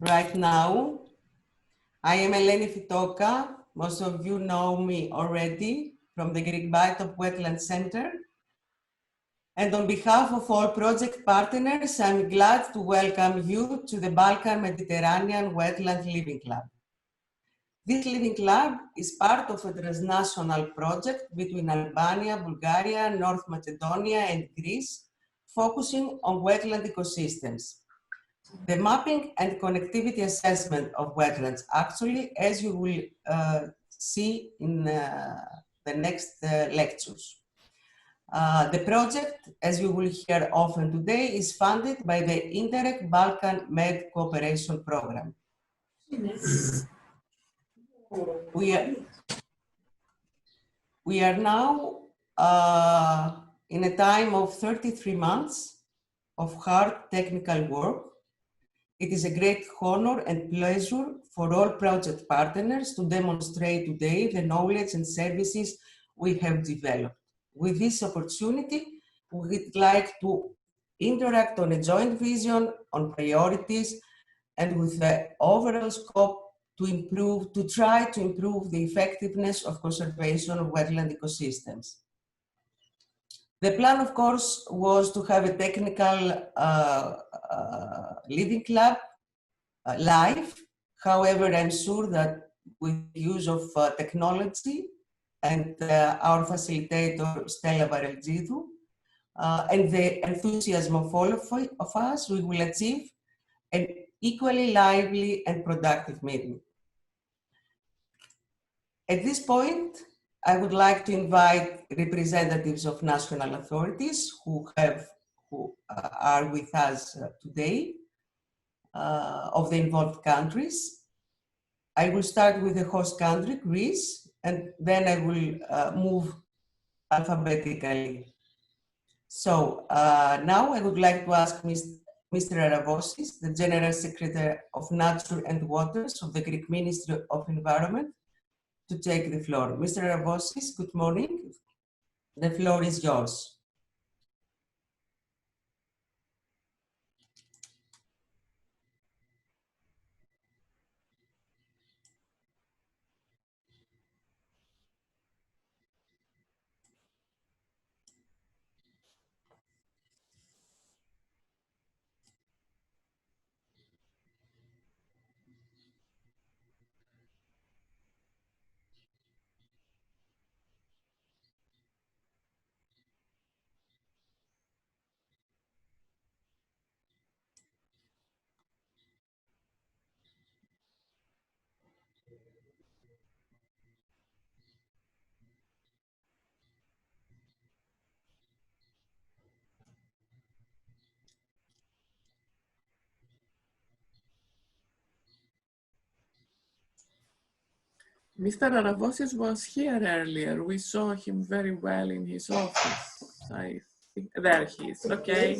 right now. I am Eleni Fitoka. Most of you know me already from the Greek Biotope Wetland Centre. And on behalf of all project partners, I'm glad to welcome you to the Balkan-Mediterranean Wetland Living Lab. This Living Lab is part of a transnational project between Albania, Bulgaria, North Macedonia, and Greece, focusing on wetland ecosystems. The mapping and connectivity assessment of wetlands, actually, as you will see in the next lectures. The project, as you will hear often today, is funded by the INTERREG Balkan Med cooperation program. We are now in a time of 33 months of hard technical work. It is a great honor and pleasure for all project partners to demonstrate today the knowledge and services we have developed. With this opportunity, we would like to interact on a joint vision on priorities and with the overall scope to try to improve the effectiveness of conservation of wetland ecosystems. The plan, of course, was to have a technical living lab live. However, I'm sure that with the use of technology and our facilitator, Stella Varelgidou, and the enthusiasm of all of us, we will achieve an equally lively and productive meeting. At this point, I would like to invite representatives of national authorities who are with us today, of the involved countries. I will start with the host country, Greece, and then I will move alphabetically. So now I would like to ask Mr. Aravosis, the General Secretary of Nature and Waters of the Greek Ministry of Environment, to take the floor. Mr. Aravosis, good morning. The floor is yours. Mr. Aravosis was here earlier. We saw him very well in his office. I think there he is. Okay.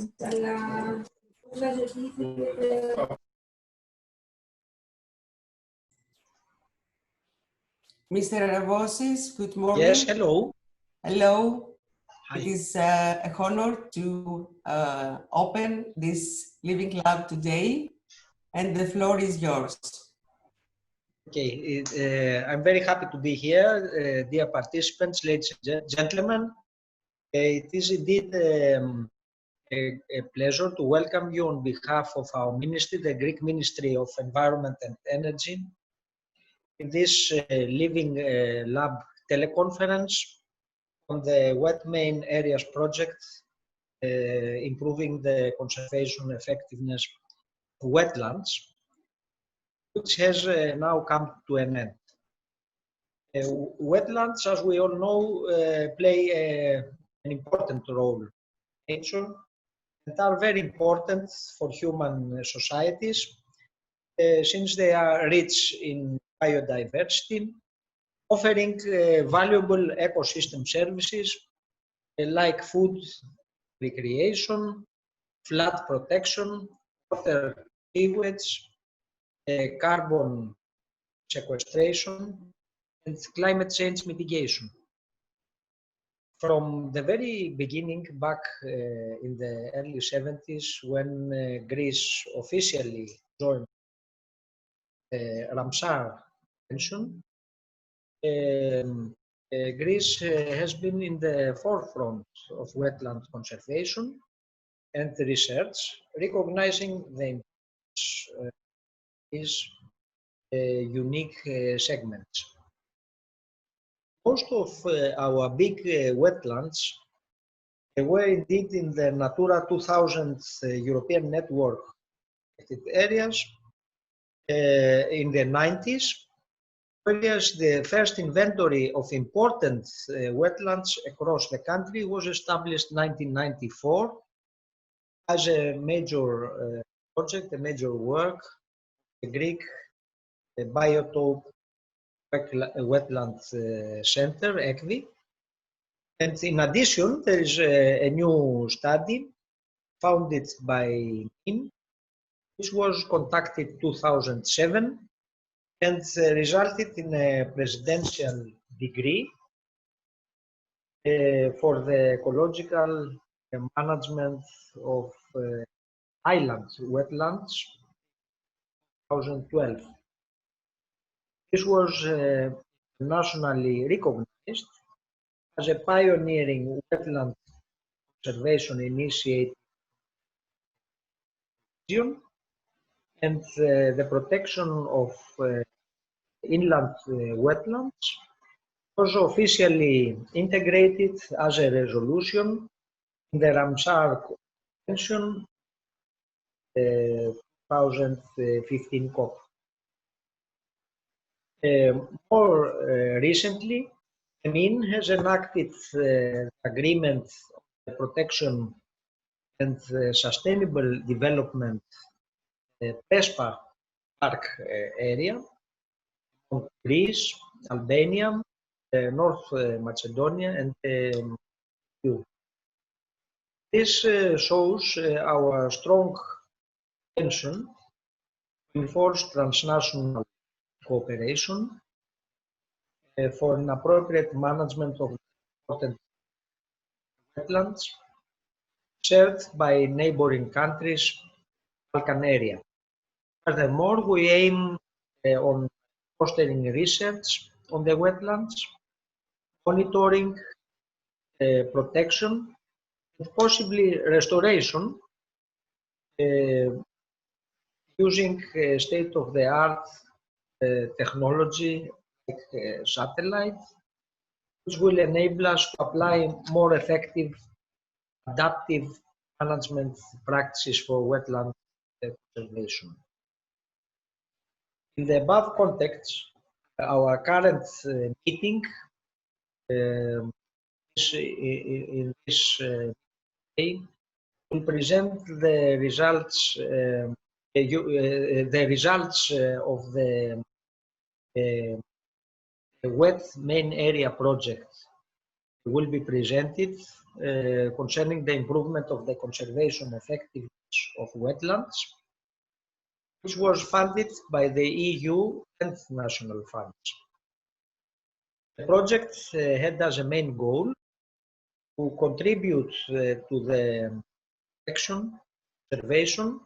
Mr. Aravosis, good morning. Yes, hello. Hello. Hi. It is a honor to open this living lab today, and the floor is yours. Okay, I'm very happy to be here, dear participants, ladies and gentlemen. It is indeed a pleasure to welcome you on behalf of our ministry, the Greek Ministry of Environment and Energy, in this living lab teleconference on the WetMainAreas project, improving the conservation effectiveness of wetlands, which has now come to an end. Wetlands, as we all know, play an important role in nature and are very important for human societies since they are rich in biodiversity, offering valuable ecosystem services like food, recreation, flood protection, water sewage, carbon sequestration, and climate change mitigation. From the very beginning, back in the early 70s, when Greece officially joined Ramsar Convention, Greece has been in the forefront of wetland conservation and research, recognizing the importance of these unique segments. Most of our big wetlands were indeed in the Natura 2000 European network areas in the 90s, whereas the first inventory of important wetlands across the country was established in 1994 as a major project, a major work, the Greek Biotope-Wetland Centre, EKBY. And in addition, there is a new study founded by him, which was conducted in 2007 and resulted in a presidential degree for the ecological management of island wetlands 2012. This was nationally recognized as a pioneering wetland conservation initiative and the protection of inland wetlands was officially integrated as a resolution in the Ramsar Convention 2015 COP. More recently, MIN has enacted agreement on the protection and sustainable development PESPA park area of Greece, Albania, North Macedonia, and EU. This shows our strong intention to enforce transnational cooperation for an appropriate management of important wetlands shared by neighboring countries, Balkan area. Furthermore, we aim on fostering research on the wetlands, monitoring, protection, and possibly restoration using state-of-the-art technology like satellite, which will enable us to apply more effective adaptive management practices for wetland conservation. In the above context, our current meeting in this day will present the results of the WetMainAreas project will be presented concerning the improvement of the conservation effectiveness of wetlands, which was funded by the EU and national funds. The project had as a main goal to contribute to the protection, conservation,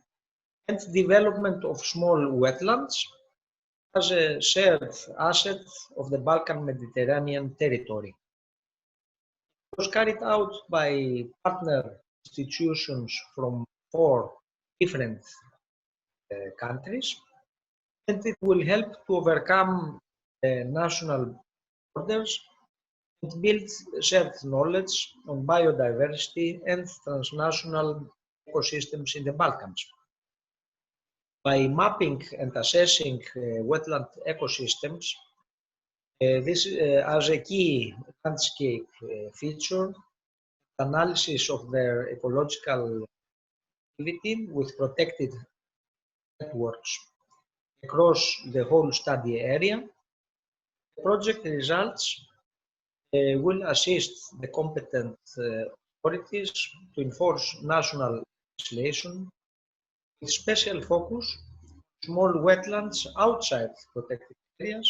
and development of small wetlands as a shared asset of the Balkan-Mediterranean territory. It was carried out by partner institutions from 4 different countries, and it will help to overcome national borders and build shared knowledge on biodiversity and transnational ecosystems in the Balkans. By mapping and assessing wetland ecosystems, this as a key landscape feature, analysis of their ecological activity with protected networks across the whole study area, the project results will assist the competent authorities to enforce national legislation with special focus on small wetlands outside protected areas,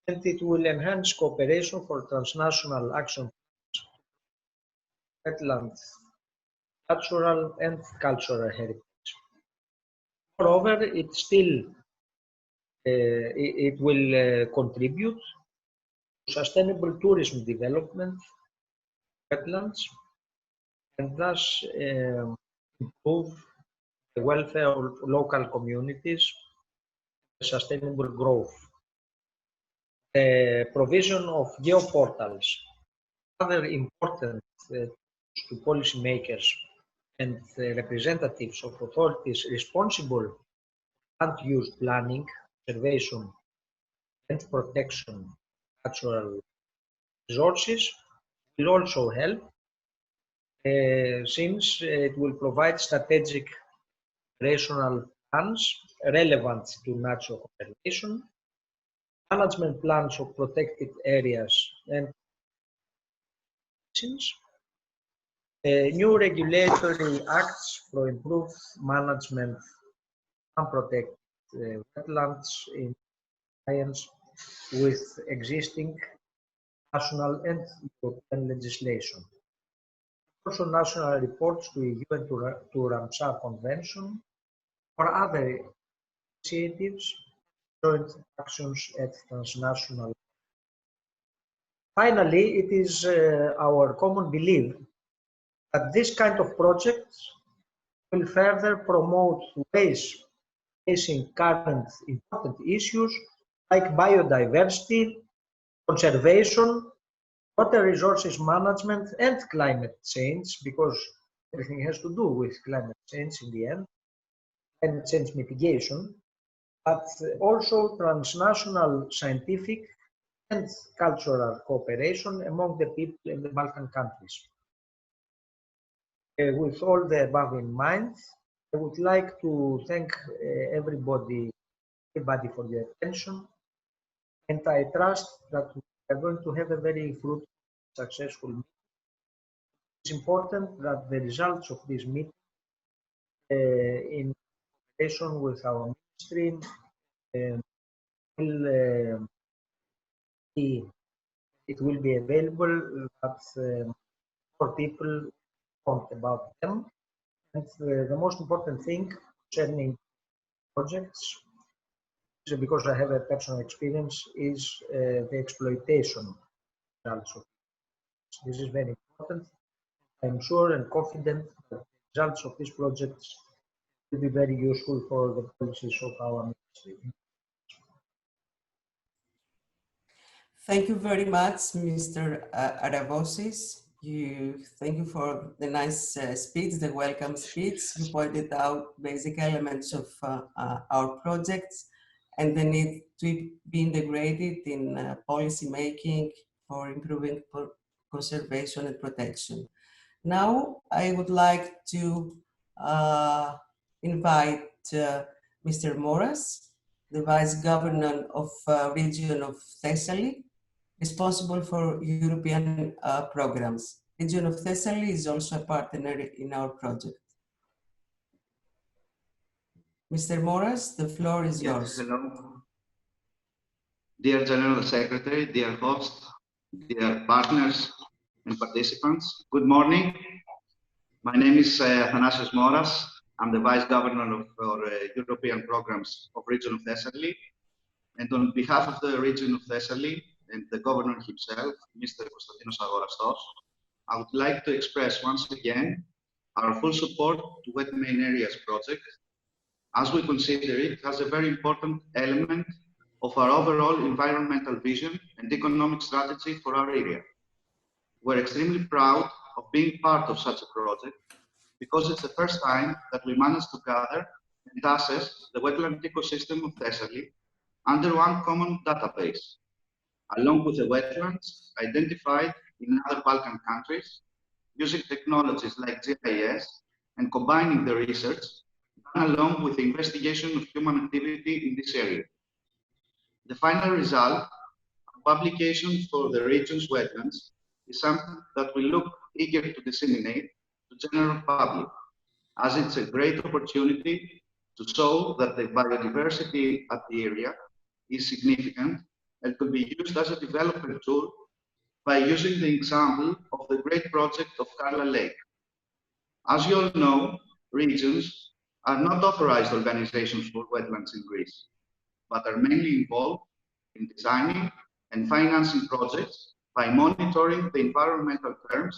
and it will enhance cooperation for transnational action, wetland, natural and cultural heritage. Moreover, it still it will contribute to sustainable tourism development, wetlands, and thus improve the welfare of local communities, sustainable growth. The provision of geoportals, other important to policymakers and representatives of authorities responsible for land use planning, conservation, and protection of natural resources will also help, since it will provide strategic operational plans relevant to natural conservation, management plans of protected areas and new regulatory acts for improved management and protect wetlands in compliance with existing national and European legislation. Also, national reports to EU and to Ramsar Convention or other initiatives, joint actions at transnational. Finally, it is our common belief that this kind of projects will further promote ways facing current important issues like biodiversity, conservation, water resources management, and climate change, because everything has to do with climate change in the end, climate change mitigation, but also transnational scientific and cultural cooperation among the people in the Balkan countries. With all the above in mind, I would like to thank everybody for their attention, and I trust that we are going to have a very fruitful, successful meeting. It's important that the results of this meeting, in cooperation with our ministry, it will be available that for people talk about them. And the most important thing concerning projects, because I have a personal experience, is the exploitation results of it. This is very important. I'm sure and confident that the results of these projects will be very useful for the policies of our ministry. Thank you very much, Mr. Aravosis. Thank you for the nice speech, the welcome speech. You pointed out basic elements of our projects and the need to be integrated in policy making for improving conservation and protection. Now, I would like to invite Mr. Moras, the Vice Governor of Region of Thessaly, responsible for European programs. Region of Thessaly is also a partner in our project. Mr. Moras, the floor is yours. Hello. Dear General Secretary, dear host, dear partners and participants, good morning. My name is Athanasios Moras. I'm the Vice Governor for European Programs of Region of Thessaly. And on behalf of the Region of Thessaly and the Governor himself, Mr. Konstantinos Agorastos, I would like to express once again our full support to WetMainAreas project, as we consider it as a very important element of our overall environmental vision and economic strategy for our area. We're extremely proud of being part of such a project because it's the first time that we managed to gather and assess the wetland ecosystem of Thessaly under one common database, along with the wetlands identified in other Balkan countries, using technologies like GIS and combining the research along with the investigation of human activity in this area. The final result, publication for the region's wetlands, is something that we look eager to disseminate to general public, as it's a great opportunity to show that the biodiversity at the area is significant and could be used as a development tool by using the example of the great project of Karla Lake. As you all know, regions are not authorized organizations for wetlands in Greece, but are mainly involved in designing and financing projects by monitoring the environmental terms.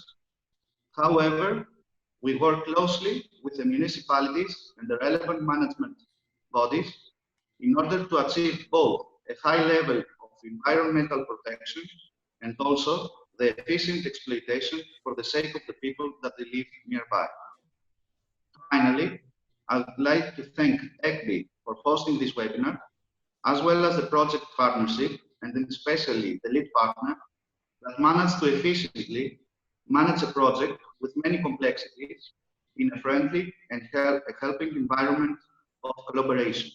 However, we work closely with the municipalities and the relevant management bodies in order to achieve both a high level of environmental protection and also the efficient exploitation for the sake of the people that they live nearby. Finally, I would like to thank EKBY for hosting this webinar, as well as the project partnership, and especially the lead partner that managed to efficiently manage a project with many complexities in a friendly and helping environment of collaboration.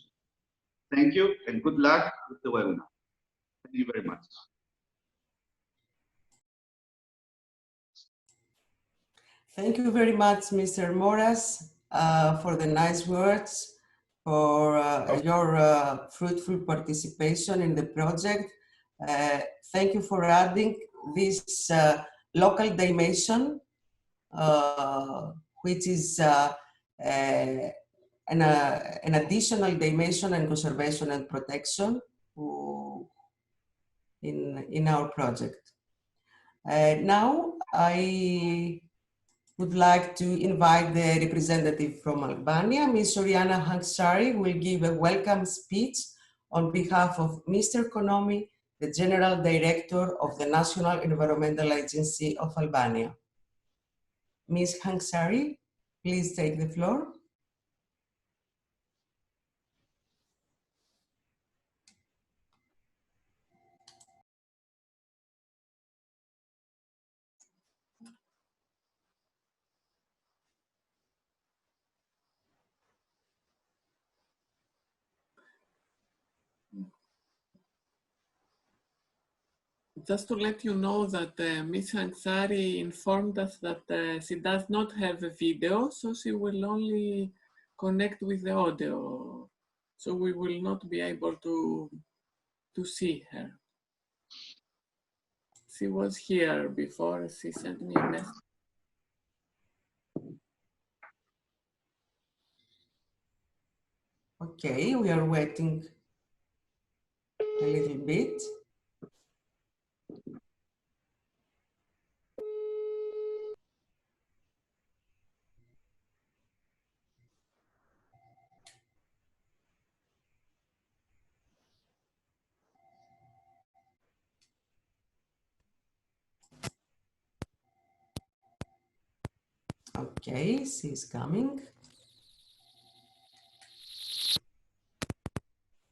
Thank you and good luck with the webinar. Thank you very much. Thank you very much, Mr. Moras, for the nice words, for your fruitful participation in the project. Thank you for adding this local dimension, which is an additional dimension and conservation and protection in our project. Now I would like to invite the representative from Albania, Ms. Oriana Hanksari, will give a welcome speech on behalf of Mr. Konomi, the General Director of the National Environmental Agency of Albania. Ms. Hanksari, please take the floor. Just to let you know that Ms. Hanksari informed us that she does not have a video, so she will only connect with the audio. So we will not be able to see her. She was here before, she sent me a message. Okay, we are waiting a little bit. Okay, she's coming.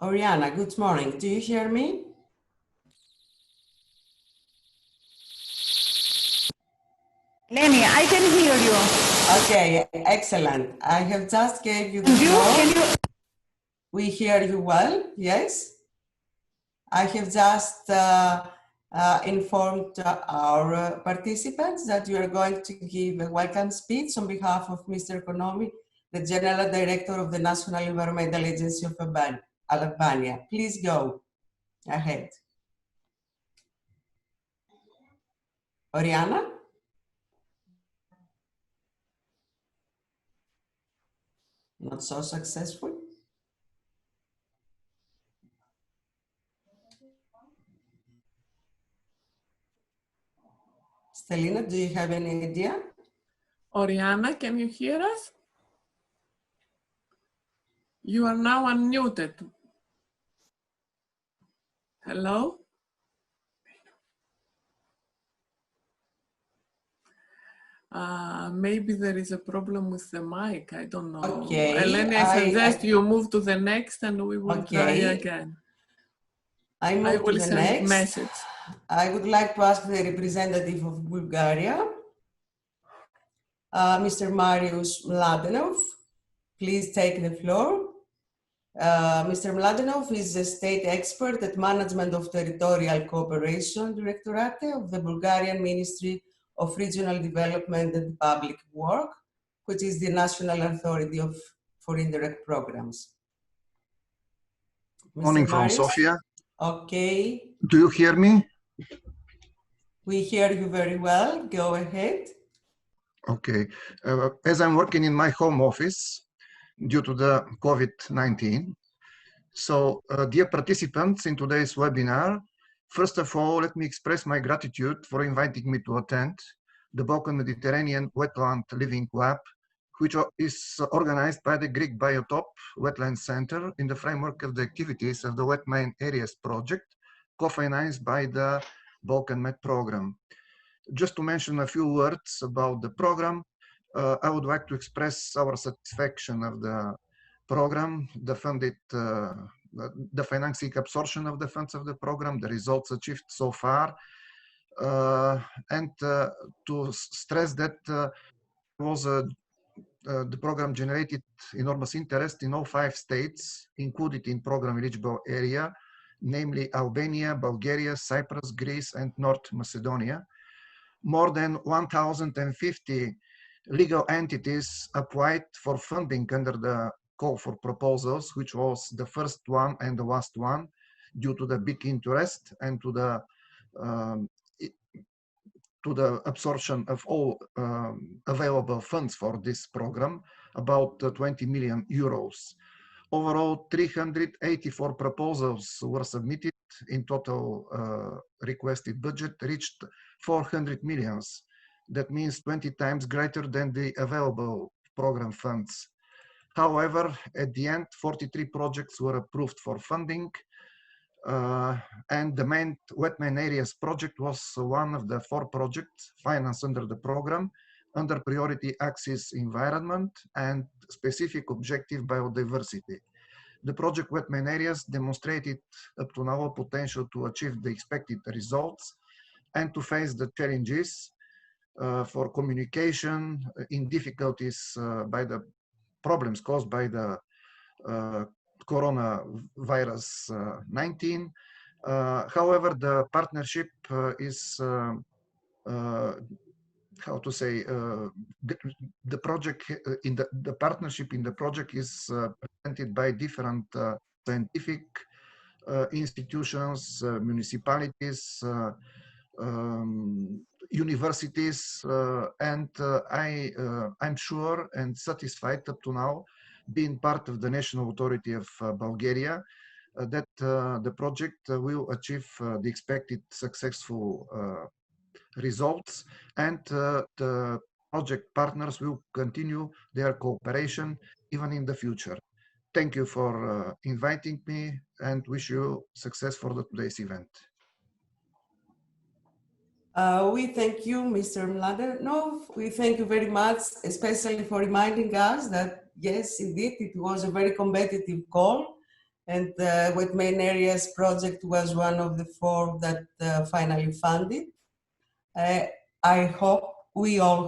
Oriana, good morning. Do you hear me? Lenny, I can hear you. Okay, excellent. I have just gave you the floor. We hear you well, yes. I have just informed our participants that you are going to give a welcome speech on behalf of Mr. Konomi, the General Director of the National Environmental Agency of Albania. Please go ahead. Oriana? Not so successful. Stelina, do you have any idea? Oriana, can you hear us? You are now unmuted. Hello? Maybe there is a problem with the mic, I don't know. Okay. Eleni, I suggest you move to the next and we will try again. I will send next. Message. I would like to ask the representative of Bulgaria, Mr. Marius Mladenov. Please take the floor. Mr. Mladenov is a state expert at Management of Territorial Cooperation Directorate of the Bulgarian Ministry of Regional Development and Public Work, which is the national authority for indirect programs. Morning from Sofia. Okay. Do you hear me? We hear you very well. Go ahead. Okay. As I'm working in my home office due to the COVID-19, So, dear participants in today's webinar, first of all, let me express my gratitude for inviting me to attend the Balkan-Mediterranean Wetland Living Lab, which is organized by the Greek Biotope Wetland Centre in the framework of the activities of the WetMainAreas project, co-financed by the Balkan Med program. Just to mention a few words about the program, I would like to express our satisfaction of the program, the financing absorption of the funds of the program, the results achieved so far, and to stress that the program generated enormous interest in all 5 states included in program eligible area, namely Albania, Bulgaria, Cyprus, Greece, and North Macedonia. More than 1,050 legal entities applied for funding under the call for proposals, which was the first one and the last one, due to the big interest and to the absorption of all available funds for this program, about 20 million euros. Overall, 384 proposals were submitted. In total, requested budget reached 400 millions. That means 20 times greater than the available program funds. However, at the end, 43 projects were approved for funding, and the WetMainAreas project was one of the 4 projects financed under the program, under priority axis environment and specific objective biodiversity. The project WetMainAreas demonstrated up to now potential to achieve the expected results and to face the challenges for communication in difficulties by the problems caused by the coronavirus 19. However, the partnership is how to say, the project in the partnership in the project is presented by different scientific institutions, municipalities, universities, and I'm sure and satisfied up to now, being part of the National Authority of Bulgaria, that the project will achieve the expected successful results, and the project partners will continue their cooperation even in the future. Thank you for inviting me, and wish you success for today's event. We thank you, Mr. Mladenov. We thank you very much, especially for reminding us that, yes, indeed, it was a very competitive call, and the WetMainAreas project was one of the 4 that finally funded. I hope, we all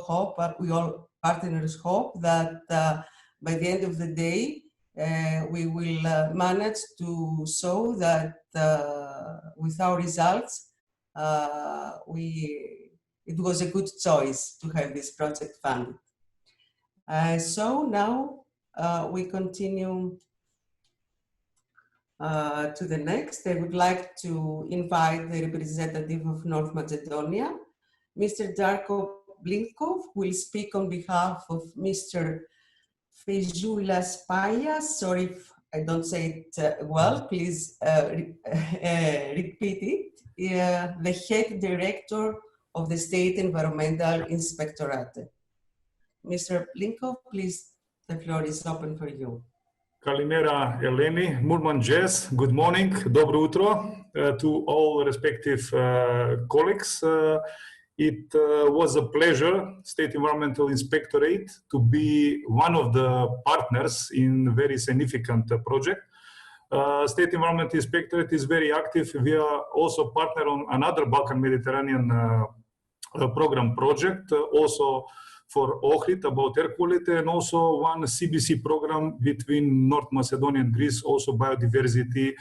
partners hope that by the end of the day, we will manage to show that with our results, it was a good choice to have this project funded. So now we continue to the next. I would like to invite the representative of North Macedonia, Mr. Darko Blinkov, will speak on behalf of Mr. Fejoulas Payas. Sorry if I don't say it well, please repeat it. The head director of the State Environmental Inspectorate. Mr. Blinkov, please, the floor is open for you. Kalimera Eleni, Murman Jazz, good morning, dobro utro to all respective colleagues. It was a pleasure, State Environmental Inspectorate, to be one of the partners in a very significant project. State Environment Inspectorate is very active. We are also partner on another Balkan-Mediterranean program project, also for Ohrid, about air quality, and also one CBC program between North Macedonia and Greece, also biodiversity,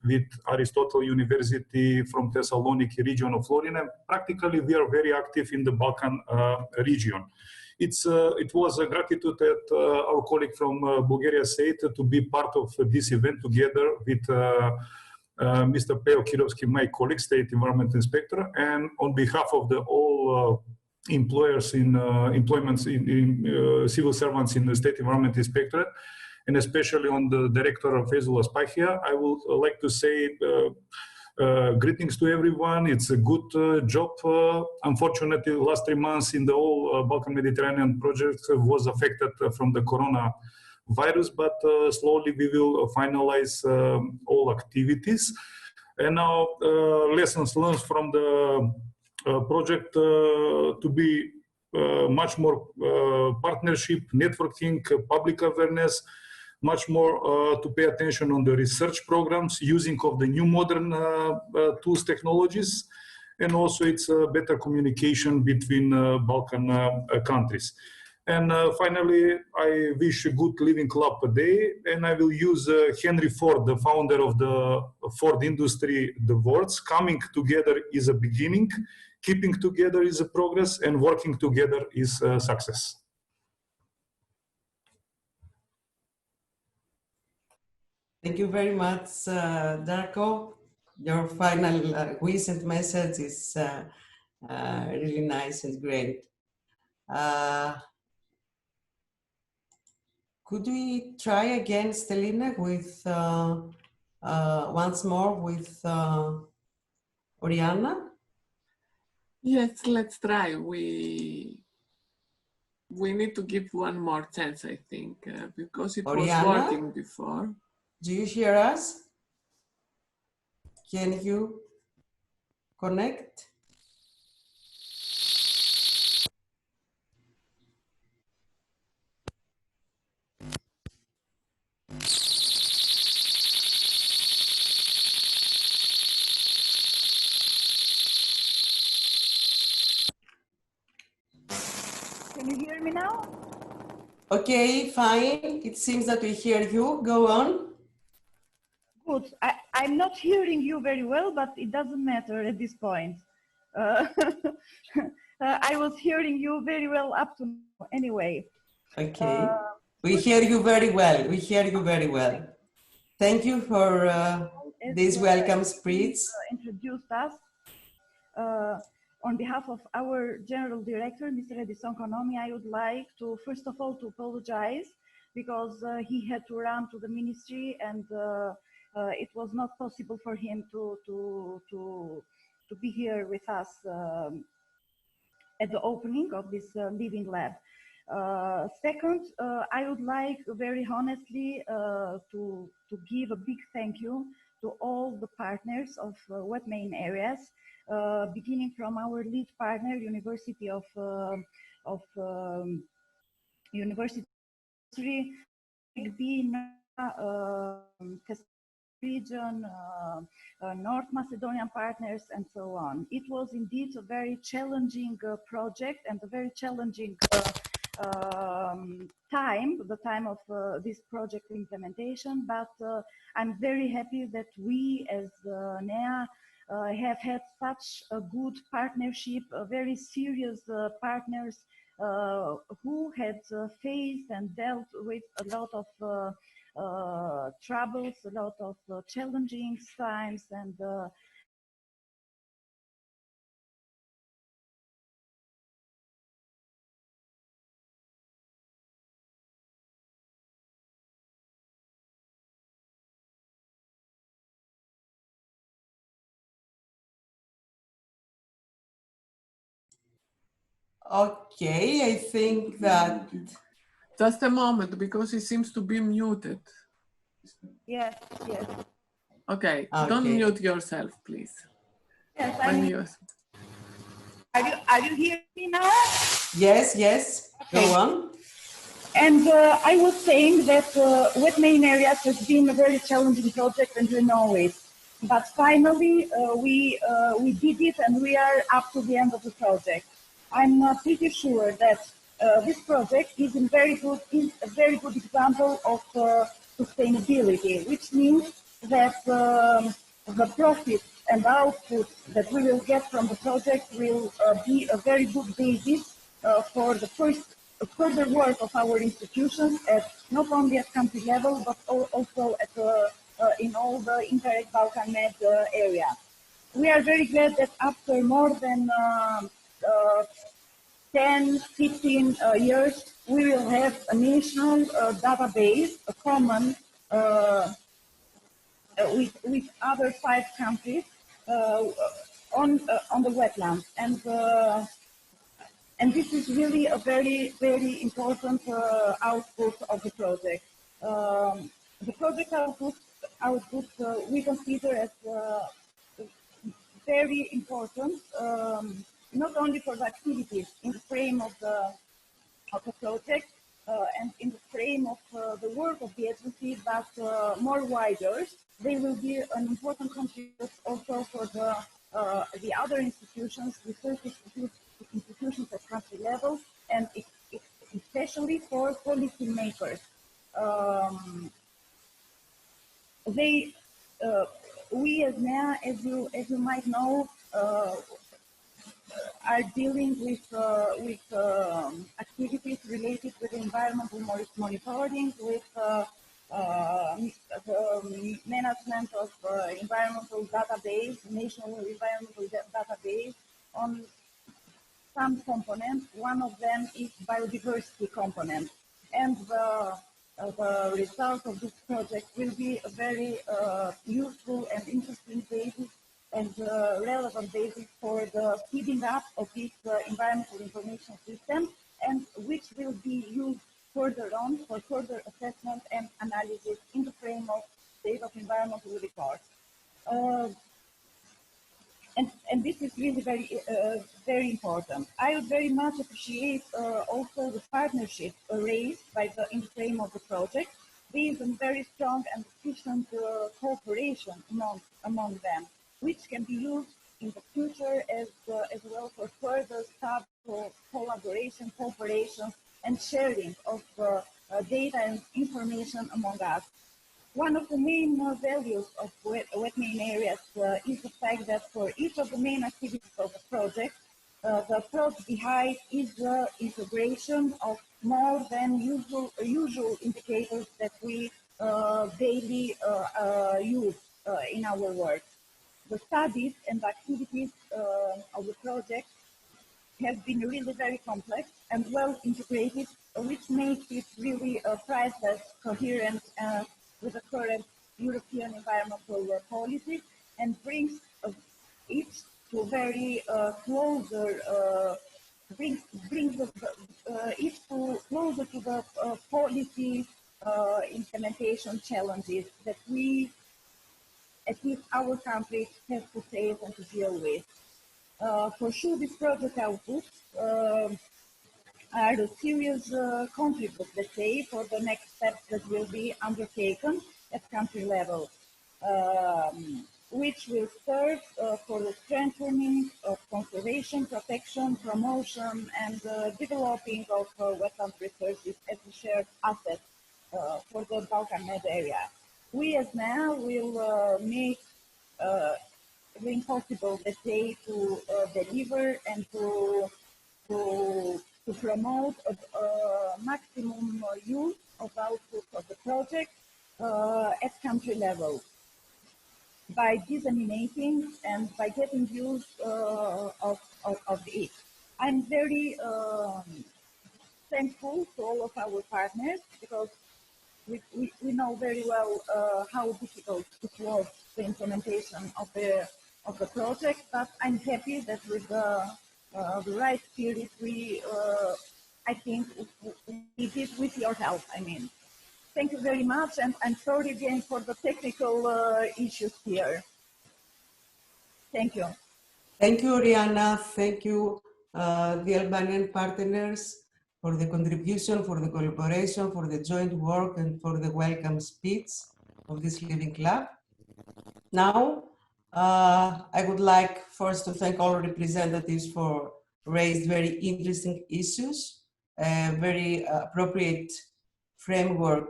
with Aristotle University from Thessaloniki region of Florina. Practically, we are very active in the Balkan region. It was a gratitude that our colleague from Bulgaria said to be part of this event together with Mr. Peo Kirovsky, my colleague, State Environment Inspector, and on behalf of the all employers in civil servants in the State Environment Inspectorate, and especially on the director of Fezula Spahia. I would like to say greetings to everyone. It's a good job. Unfortunately, the last 3 months in the whole Balkan-Mediterranean project was affected from the coronavirus, but slowly we will finalize all activities. And now lessons learned from the project to be much more partnership, networking, public awareness, much more to pay attention on the research programs, using of the new modern tools, technologies, and also it's better communication between Balkan countries. And finally, I wish a good living club a day, and I will use Henry Ford, the founder of the Ford industry, the words: coming together is a beginning, keeping together is a progress, and working together is success. Thank you very much, Darko. Your final recent message is really nice and great. Could we try again, Stelina, with once more with Oriana? Yes, let's try. We need to give one more chance, I think, because it Oriana? was working before. Do you hear us? Can you connect? Can you hear me now? Okay, fine. It seems that we hear you. Go on. Good. I'm not hearing you very well, but it doesn't matter at this point. I was hearing you very well up to now anyway. Okay. We hear you very well. We hear you very well. Thank you for these welcome speech. Introduced us. On behalf of our General Director, Mr. Edison Konomi, I would like to, first of all, to apologize because he had to run to the ministry and it was not possible for him to be here with us at the opening of this living lab. Second, I would like very honestly to give a big thank you to all the partners of WetMainAreas, beginning from our lead partner, University of EKBY, region, North Macedonian partners, and so on. It was indeed a very challenging project and a very challenging time, the time of this project implementation, but I'm very happy that we as NEA have had such a good partnership, very serious partners who had faced and dealt with a lot of troubles, a lot of challenging times, and Okay, I think that... Just a moment, because he seems to be muted. yes, yes. Okay, don't mute yourself, please. Yes, are you hearing me now? Yes, yes, okay. Go on. And I was saying that WetMainAreas has been a very challenging project, and you know it. But finally, we did it, and we are up to the end of the project. I'm pretty sure that this project is a very good example of sustainability, which means that the profit and output that we will get from the project will be a very good basis for the further work of our institutions, at not only at country level, but also at in all the INTERREG Balkan Med area. We are very glad that after more than 10, 15 years, we will have a national database, a common with other 5 countries on the wetlands, and this is really a very, very important output of the project. The project output we consider as very important, not only for the activities in the frame of the project and in the frame of the work of the agency, but more wider. They will be an important contributor also for the other institutions, research institutions at country level, and especially for policy makers. We as NEA, as you might know, are dealing with activities related with environmental monitoring, with the management of environmental database, national environmental database on some components. One of them is biodiversity component, and the result of this project will be a very useful and interesting basis and relevant basis for the speeding up of this environmental information system, and which will be used further on for further assessment and analysis in the frame of state of environmental reports. And this is really very important. I would very much appreciate also the partnership raised in the frame of the project. There is a very strong and efficient cooperation among them, which can be used in the future as well for further collaboration, cooperation, and sharing of data and information among us. One of the main values of WetMainAreas is the fact that for each of the main activities of the project, the approach behind is the integration of more than usual indicators that we daily use in our work. The studies and activities of the project have been really very complex and well integrated, which makes it really priceless, coherent with the current European environmental policy, and brings it to very closer to the policy implementation challenges that we, at least our country, have to face and to deal with. For sure, this project output are a serious contribute, let's say, for the next steps that will be undertaken at country level, which will serve for the strengthening of conservation, protection, promotion, and developing of wetland resources as a shared asset for the Balkan Med area. We as NEA will make impossible, let's say, to deliver and to promote a maximum use of output of the project at country level by disseminating and by getting use of it. I'm very thankful to all of our partners, because we know very well how difficult it was, the implementation of the project, but I'm happy that with the right spirit, I think we did with your help. I mean, thank you very much, and I'm sorry again for the technical issues here. Thank you. Thank you, Oriana. Thank you, the Albanian partners, for the contribution, for the collaboration, for the joint work, and for the welcome speech of this Living Club. Now, I would like first to thank all representatives for raised very interesting issues, very appropriate framework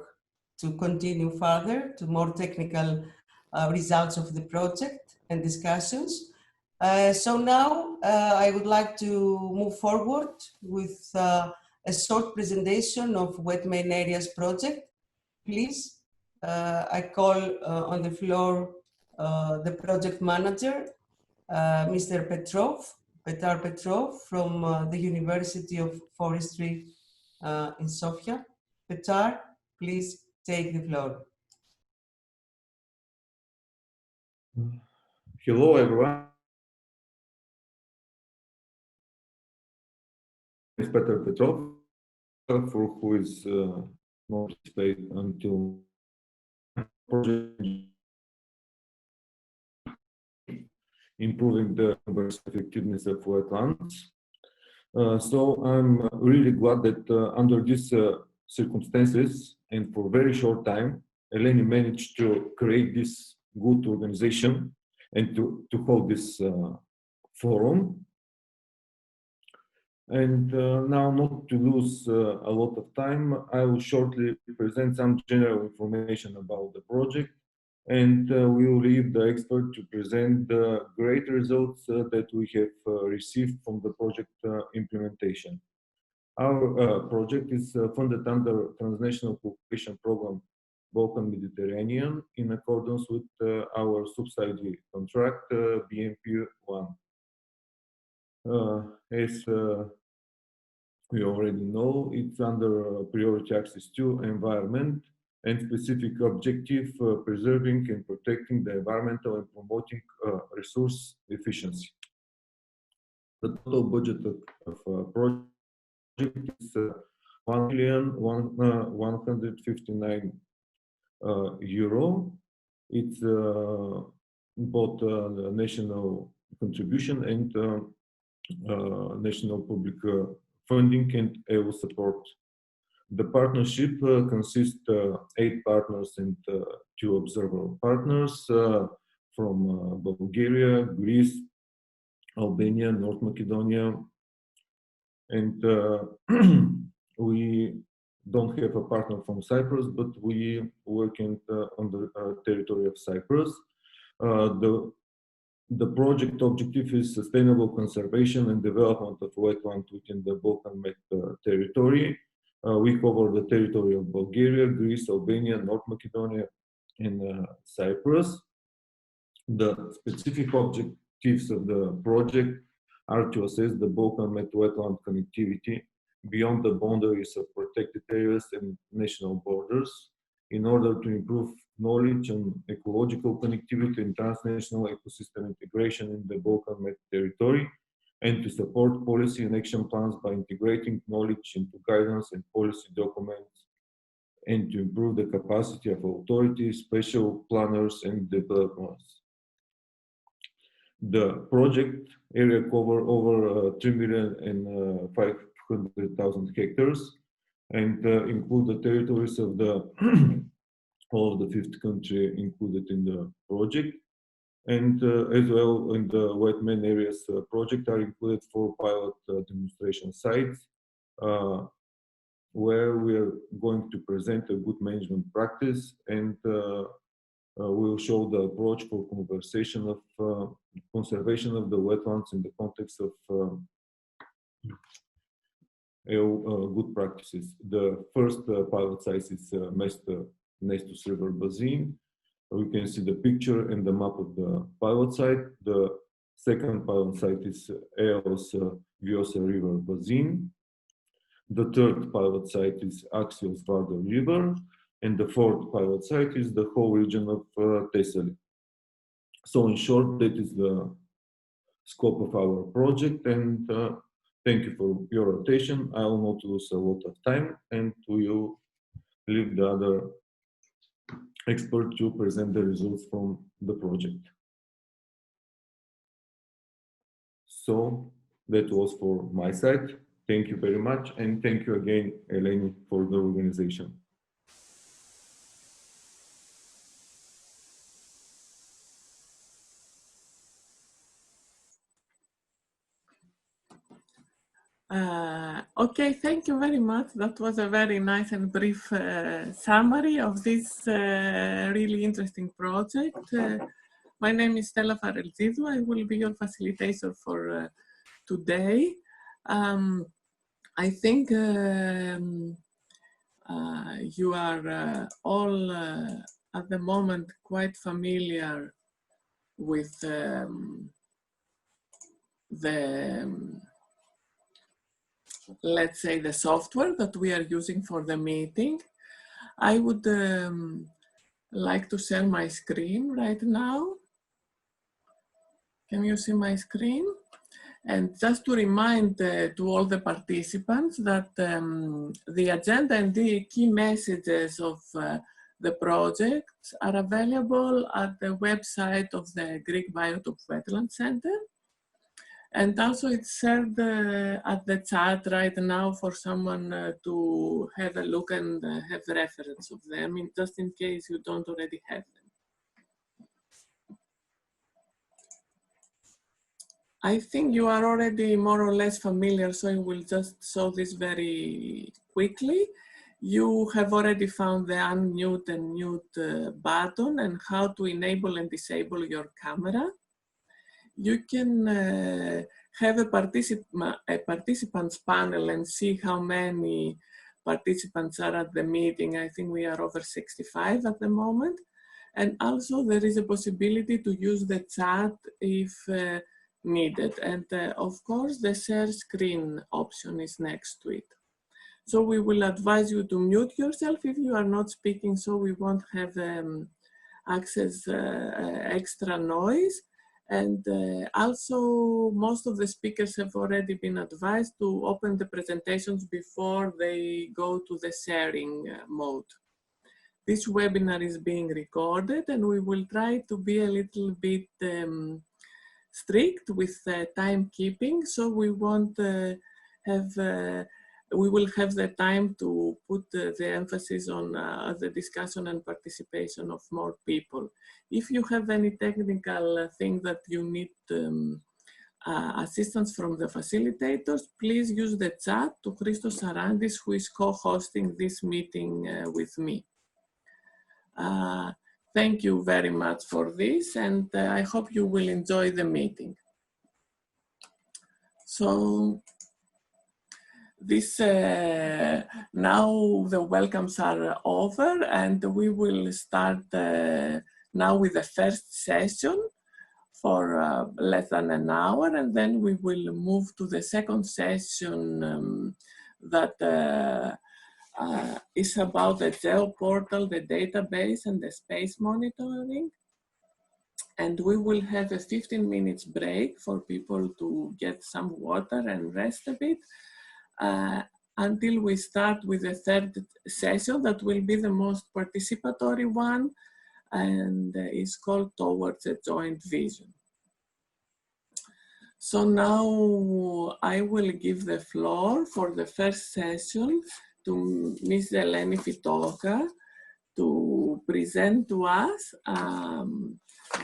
to continue further to more technical results of the project and discussions. So now I would like to move forward with a short presentation of WetMainAreas project. Please, I call on the floor the project manager, Mr. Petrov, Petar Petrov from the University of Forestry in Sofia. Petar, please take the floor. Hello, everyone. It's Petar Petrov, for who is not participated until project improving the effectiveness of wetlands. So I'm really glad that under these circumstances and for a very short time, Eleni managed to create this good organization and to hold this forum. And now, not to lose a lot of time, I will shortly present some general information about the project, and we will leave the expert to present the great results that we have received from the project implementation. Our project is funded under Transnational Cooperation Program Balkan-Mediterranean in accordance with our subsidy contract BMP1. As we already know, it's under priority axis 2, environment, and specific objective preserving and protecting the environmental and promoting resource efficiency. The total budget of project is €1,159,000. It's both national contribution and national public funding and EU support. The partnership consists of 8 partners and 2 observer partners from Bulgaria, Greece, Albania, North Macedonia, and we don't have a partner from Cyprus, but we work on the territory of Cyprus. The project objective is sustainable conservation and development of wetland within the Balkan Med territory. We cover the territory of Bulgaria, Greece, Albania, North Macedonia, and Cyprus. The specific objectives of the project are to assess the Balkan Med wetland connectivity beyond the boundaries of protected areas and national borders, in order to improve knowledge on ecological connectivity and transnational ecosystem integration in the Balkan Med territory, and to support policy and action plans by integrating knowledge into guidance and policy documents, and to improve the capacity of authorities, special planners, and developers. The project area covers over 3,500,000 hectares, and include the territories of the all of the 5th country included in the project, and as well in the WetMainAreas project are included 4 pilot demonstration sites where we are going to present a good management practice, and we'll show the approach for conservation of the wetlands in the context of good practices. The first pilot site is Nestus River Basin. We can see the picture and the map of the pilot site. The second pilot site is EOS Vjosa River Basin. The third pilot site is Axios Vardar River. And the 4th pilot site is the whole region of Thessaly. So in short, that is the scope of our project, and thank you for your attention. I will not lose a lot of time, and we will leave the other expert to present the results from the project. So that was for my side. Thank you very much, and thank you again, Eleni, for the organization. Okay, thank you very much. That was a very nice and brief summary of this really interesting project. My name is Stella Farelzidou. I will be your facilitator for today. I think you are all at the moment quite familiar with let's say, the software that we are using for the meeting. I would like to share my screen right now. Can you see my screen? And just to remind to all the participants that the agenda and the key messages of the projects are available at the website of the Greek Biotope Wetland Centre. And also it's shared at the chat right now for someone to have a look and have reference of them, just in case you don't already have them. I think you are already more or less familiar, so I will just show this very quickly. You have already found the unmute and mute button and how to enable and disable your camera. You can have a participants panel and see how many participants are at the meeting. I think we are over 65 at the moment. And also there is a possibility to use the chat if needed. And of course, the share screen option is next to it. So we will advise you to mute yourself if you are not speaking, so we won't have access extra noise. And also, most of the speakers have already been advised to open the presentations before they go to the sharing mode. This webinar is being recorded, and we will try to be a little bit strict with timekeeping, so we won't we will have the time to put the emphasis on the discussion and participation of more people. If you have any technical thing that you need assistance from the facilitators, please use the chat to Christos Sarandis, who is co-hosting this meeting with me. Thank you very much for this, and I hope you will enjoy the meeting. So, this now the welcomes are over, and we will start now with the first session for less than an hour, and then we will move to the second session that is about the geoportal, the database, and the space monitoring. And we will have a 15 minutes break for people to get some water and rest a bit until we start with the third session that will be the most participatory one and is called Towards a Joint Vision. So now I will give the floor for the first session to Ms. Eleni Fitoka to present to us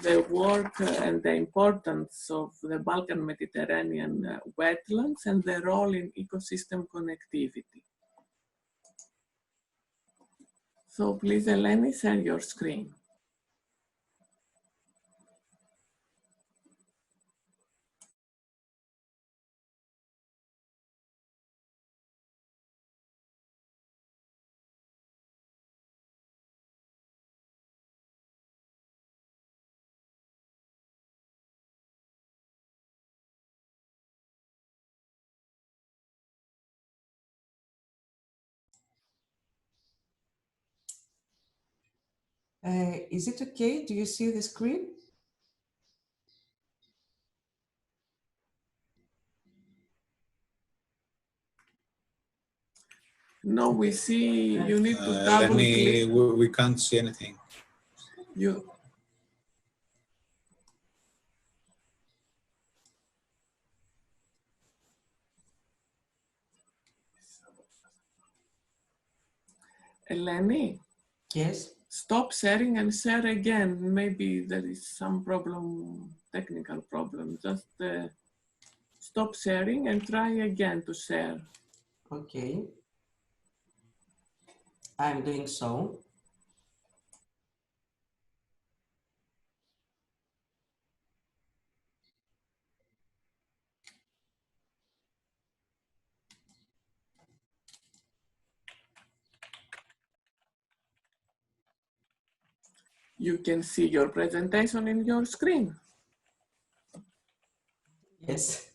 the work and the importance of the Balkan-Mediterranean wetlands and their role in ecosystem connectivity. So please, Eleni, share your screen. Is it okay? Do you see the screen? No, we see you need to double click. We can't see anything. Eleni? Yes. Stop sharing and share again. Maybe there is some problem, technical problem. Just stop sharing and try again to share. Okay. I'm doing so. You can see your presentation in your screen. Yes.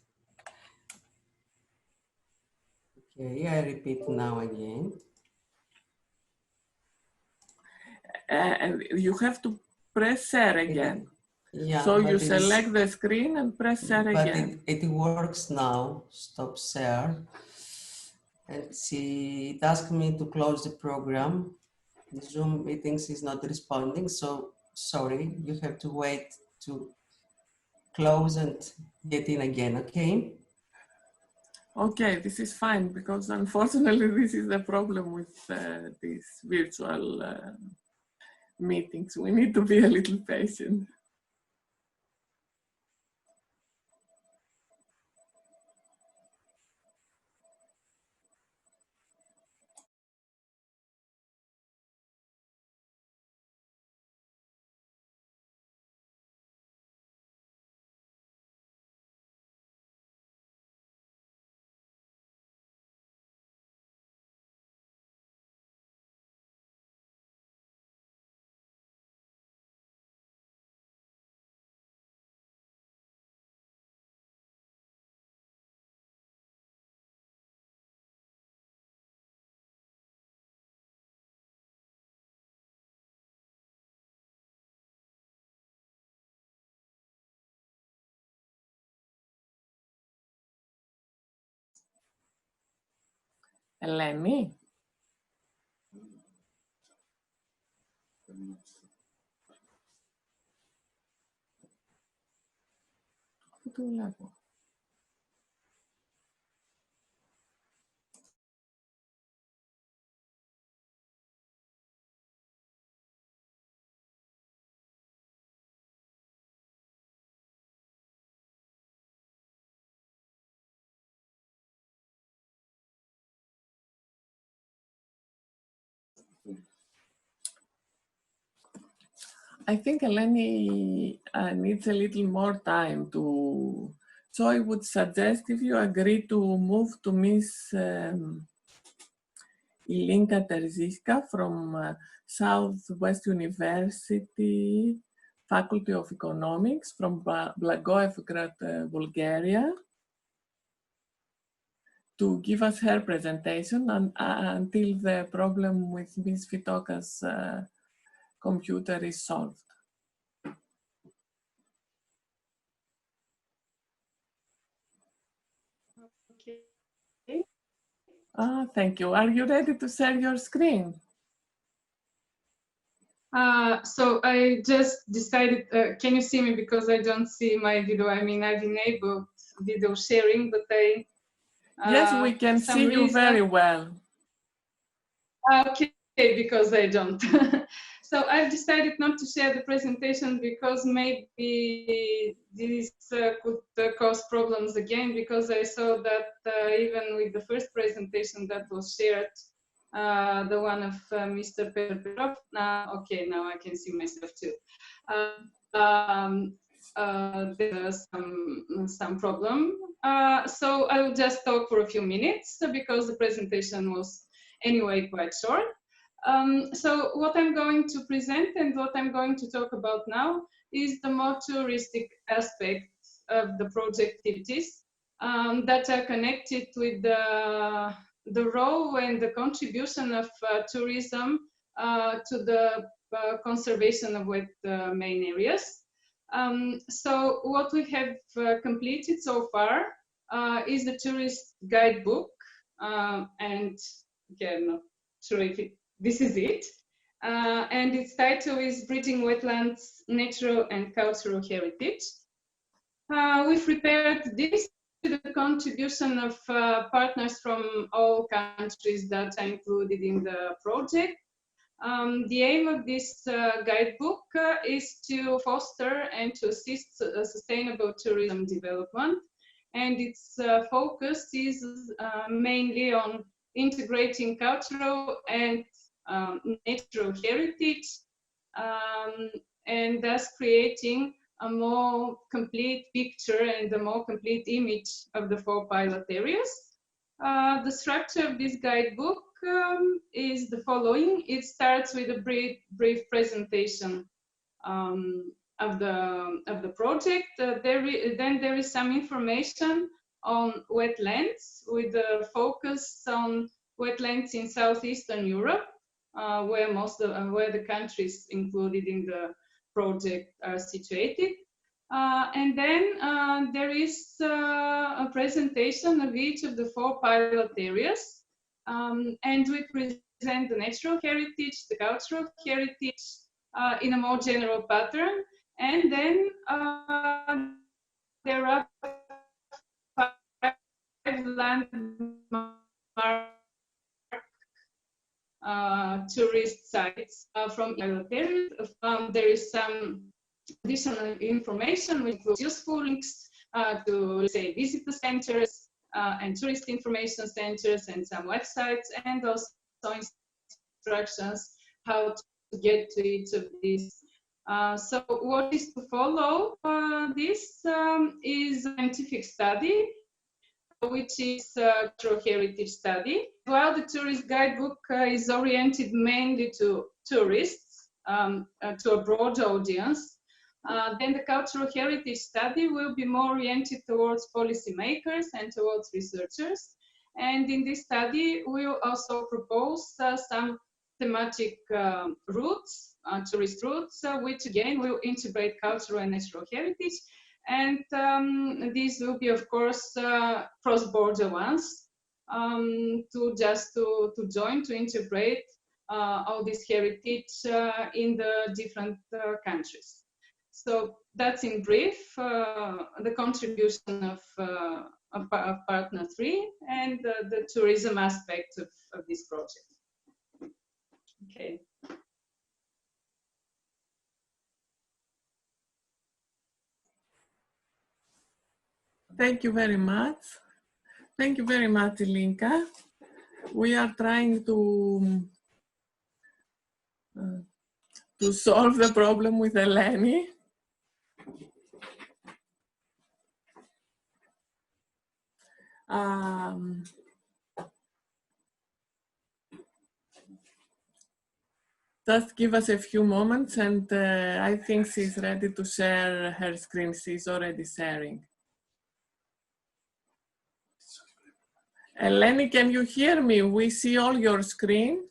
Okay, I repeat now again. And you have to press share again. Yeah, So you but select the screen and press share but again. it works now. Stop share. And see, it asked me to close the program. The Zoom meetings is not responding, so sorry, you have to wait to close and get in again, okay? Okay, this is fine, because unfortunately this is the problem with these virtual meetings. We need to be a little patient. Eleni? Πού το βλέπω? I think Eleni needs a little more time to, so I would suggest, if you agree, to move to Miss Ilinka Terziska from Southwest University, Faculty of Economics from Blagoevgrad, Bulgaria, to give us her presentation until the problem with Ms. Fitoka's computer is solved. Okay. Thank you. Are you ready to share your screen? So I just decided, can you see me? Because I don't see my video. I mean, I've enabled video sharing, but I... Yes, we can see you very well. Okay, because I don't. So I've decided not to share the presentation because maybe this could cause problems again, because I saw that even with the first presentation that was shared, the one of Mr. Petrov, okay, now I can see myself too. There's some problem. So I will just talk for a few minutes because the presentation was anyway quite short. So what I'm going to present and what I'm going to talk about now is the more touristic aspects of the project activities that are connected with the role and the contribution of tourism to the conservation of wet main areas. So what we have completed so far is the tourist guidebook, and again, I'm not sure if this is it. And its title is Bridging Wetlands, Natural and Cultural Heritage. We've prepared this with the contribution of partners from all countries that are included in the project. The aim of this guidebook is to foster and to assist sustainable tourism development, and its focus is mainly on integrating cultural and natural heritage, and thus creating a more complete picture and a more complete image of the 4 pilot areas. The structure of this guidebook is the following. It starts with a brief presentation of the project. Then there is some information on wetlands with a focus on wetlands in Southeastern Europe, where where the countries included in the project are situated. And then there is a presentation of each of the 4 pilot areas, and we present the natural heritage, the cultural heritage in a more general pattern, and then there are 5 landmark tourist sites from pilot areas. There is some additional information which includes useful links to, let's say, visitor centers and tourist information centers and some websites, and also instructions how to get to each of these. So what is to follow this is a scientific study, which is a cultural heritage study. While the tourist guidebook is oriented mainly to tourists, to a broad audience, then the cultural heritage study will be more oriented towards policymakers and towards researchers. And in this study, we'll also propose some thematic routes, tourist routes, which again will integrate cultural and natural heritage. And these will be, of course, cross-border ones to join, to integrate all this heritage in the different countries. So that's in brief the contribution of Partner 3 and the tourism aspect of this project. Okay. Thank you very much. Thank you very much, Ilinka. We are trying to solve the problem with Eleni. Just give us a few moments, and I think she's ready to share her screen. She's already sharing. Eleni, can you hear me? We see all your screen.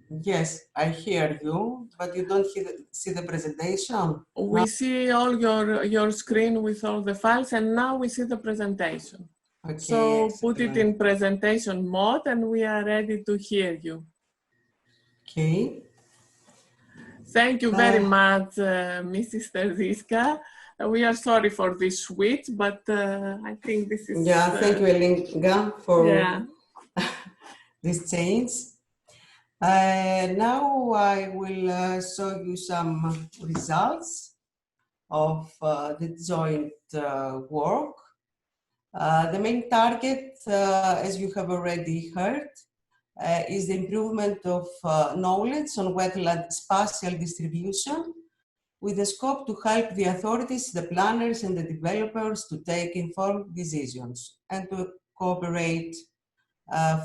Yes, I hear you, but you don't see the presentation. We see all your screen with all the files, and now we see the presentation. Okay, so excellent. Put it in presentation mode, and we are ready to hear you. Okay. Thank you very much, Mrs. Terziska. We are sorry for this switch, but I think this is... Yeah, thank you, Elinka, for this change. Now I will show you some results of the joint work. The main target, as you have already heard, is the improvement of knowledge on wetland spatial distribution with the scope to help the authorities, the planners and the developers to take informed decisions and to cooperate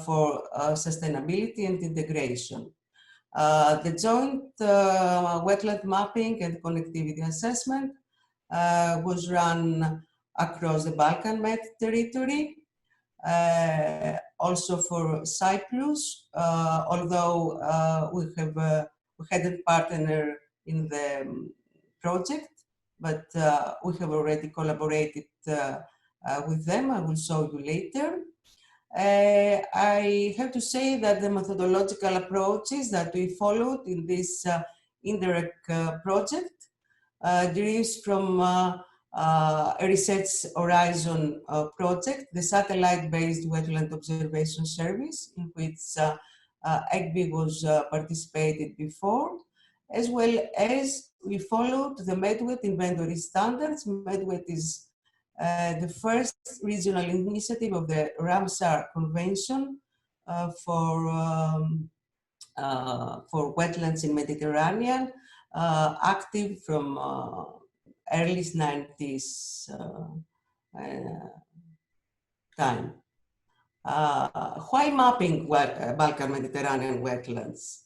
for sustainability and integration. The joint wetland mapping and connectivity assessment was run across the Balkan Med territory, also for Cyprus, although we hadn't partnered in the project, but we have already collaborated with them. I will show you later. I have to say that the methodological approaches that we followed in this INTERREG project derives from a research horizon project, the satellite-based wetland observation service, in which EKBY was participated before, as well as we followed the MedWet inventory standards. MedWet is the first regional initiative of the Ramsar Convention for wetlands in Mediterranean, active from early 90s time. Why mapping Balkan-Mediterranean wetlands?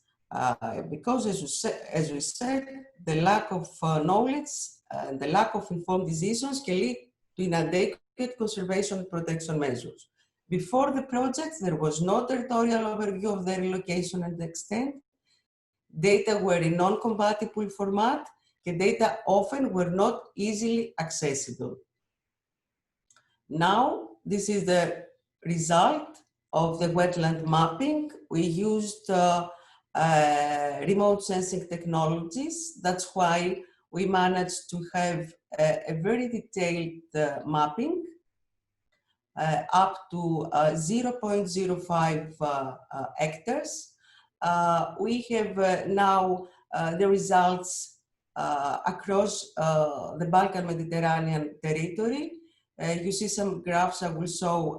Because as we said, the lack of knowledge and the lack of informed decisions can lead to inadequate conservation and protection measures. Before the project, there was no territorial overview of their location and extent. Data were in non-compatible format, and data often were not easily accessible. Now, this is the result of the wetland mapping. We used remote sensing technologies. That's why we managed to have a very detailed mapping up to 0.05 hectares. We have now the results across the Balkan-Mediterranean territory. You see some graphs I will show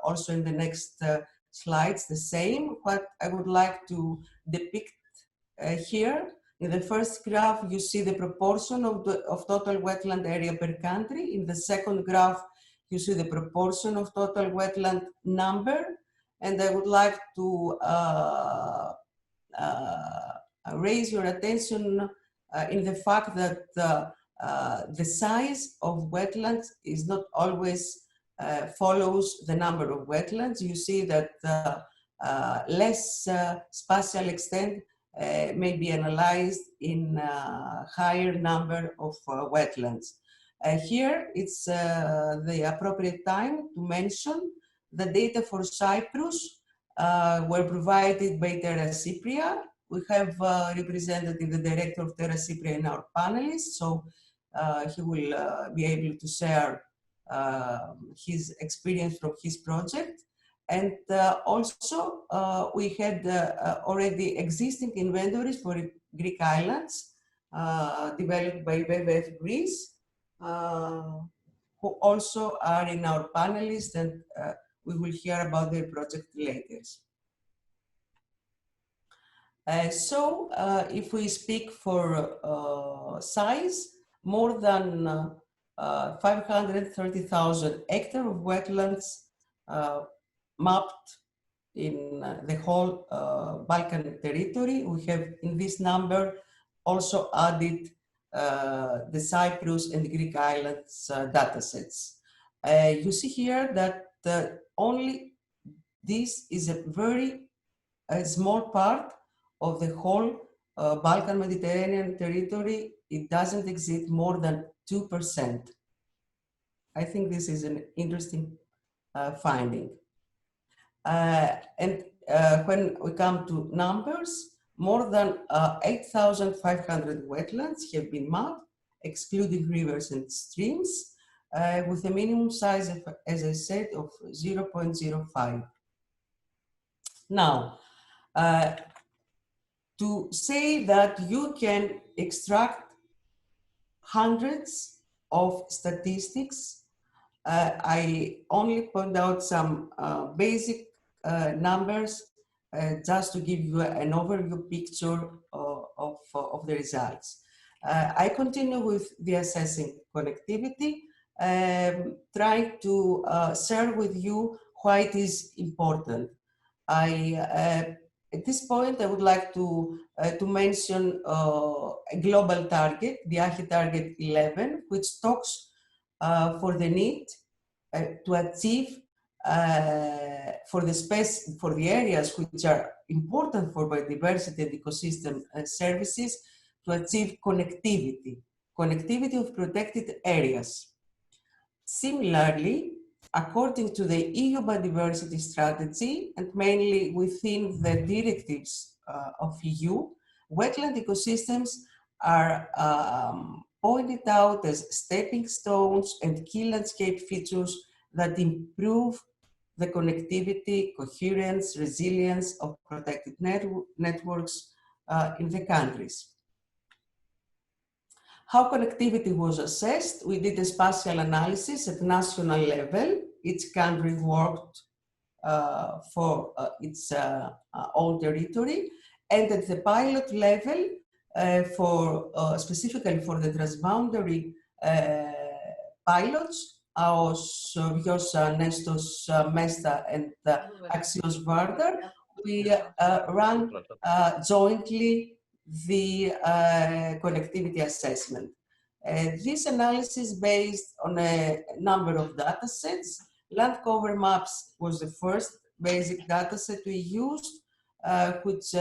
also in the next slides, the same. What I would like to depict here, in the first graph, you see the proportion of total wetland area per country. In the second graph, you see the proportion of total wetland number. And I would like to raise your attention in the fact that the size of wetlands is not always follows the number of wetlands. You see that less spatial extent may be analyzed in higher number of wetlands. Here it's the appropriate time to mention the data for Cyprus were provided by Terra Cypria. We have representative, the director of Terra Cypria in our panelists, so he will be able to share his experience from his project. And also we had already existing inventories for Greek islands developed by WWF Greece, who also are in our panelists, and we will hear about their project later. So if we speak for size, more than 530,000 hectares of wetlands mapped in the whole Balkan territory. We have in this number also added the Cyprus and the Greek islands datasets. You see here that only this is a very small part of the whole Balkan-Mediterranean territory. It doesn't exist more than 2%. I think this is an interesting finding. And when we come to numbers, more than 8,500 wetlands have been mapped, excluding rivers and streams, with a minimum size, of, as I said, of 0.05. Now, to say that you can extract hundreds of statistics, I only point out some basic numbers just to give you an overview picture of the results. I continue with the assessing connectivity, trying to share with you why it is important. At this point, I would like to mention a global target, the AHI Target 11, which talks for the need to achieve for the areas which are important for biodiversity and ecosystem services, to achieve connectivity of protected areas. Similarly, according to the EU biodiversity strategy, and mainly within the directives of EU, wetland ecosystems are pointed out as stepping stones and key landscape features that improve the connectivity, coherence, resilience of protected networks in the countries. How connectivity was assessed? We did a spatial analysis at national level. Each country worked for its own territory. And at the pilot level, specifically for the transboundary pilots, AOS, Vjosa, Nestos, Mesta, and Axios Vardar, we ran jointly the connectivity assessment. This analysis based on a number of data sets. Land cover maps was the first basic data set we used, which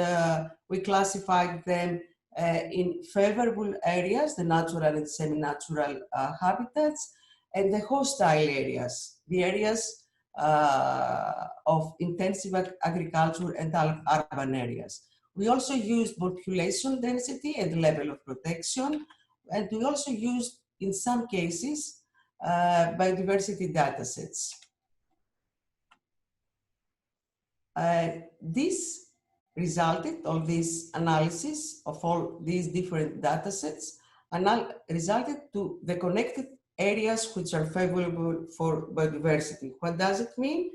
we classified them in favorable areas, the natural and semi-natural habitats, and the hostile areas, the areas of intensive agriculture and urban areas. We also used population density and level of protection, and we also used, in some cases, biodiversity datasets. This resulted, all this analysis of all these different datasets, resulted to the connected areas which are favorable for biodiversity. What does it mean?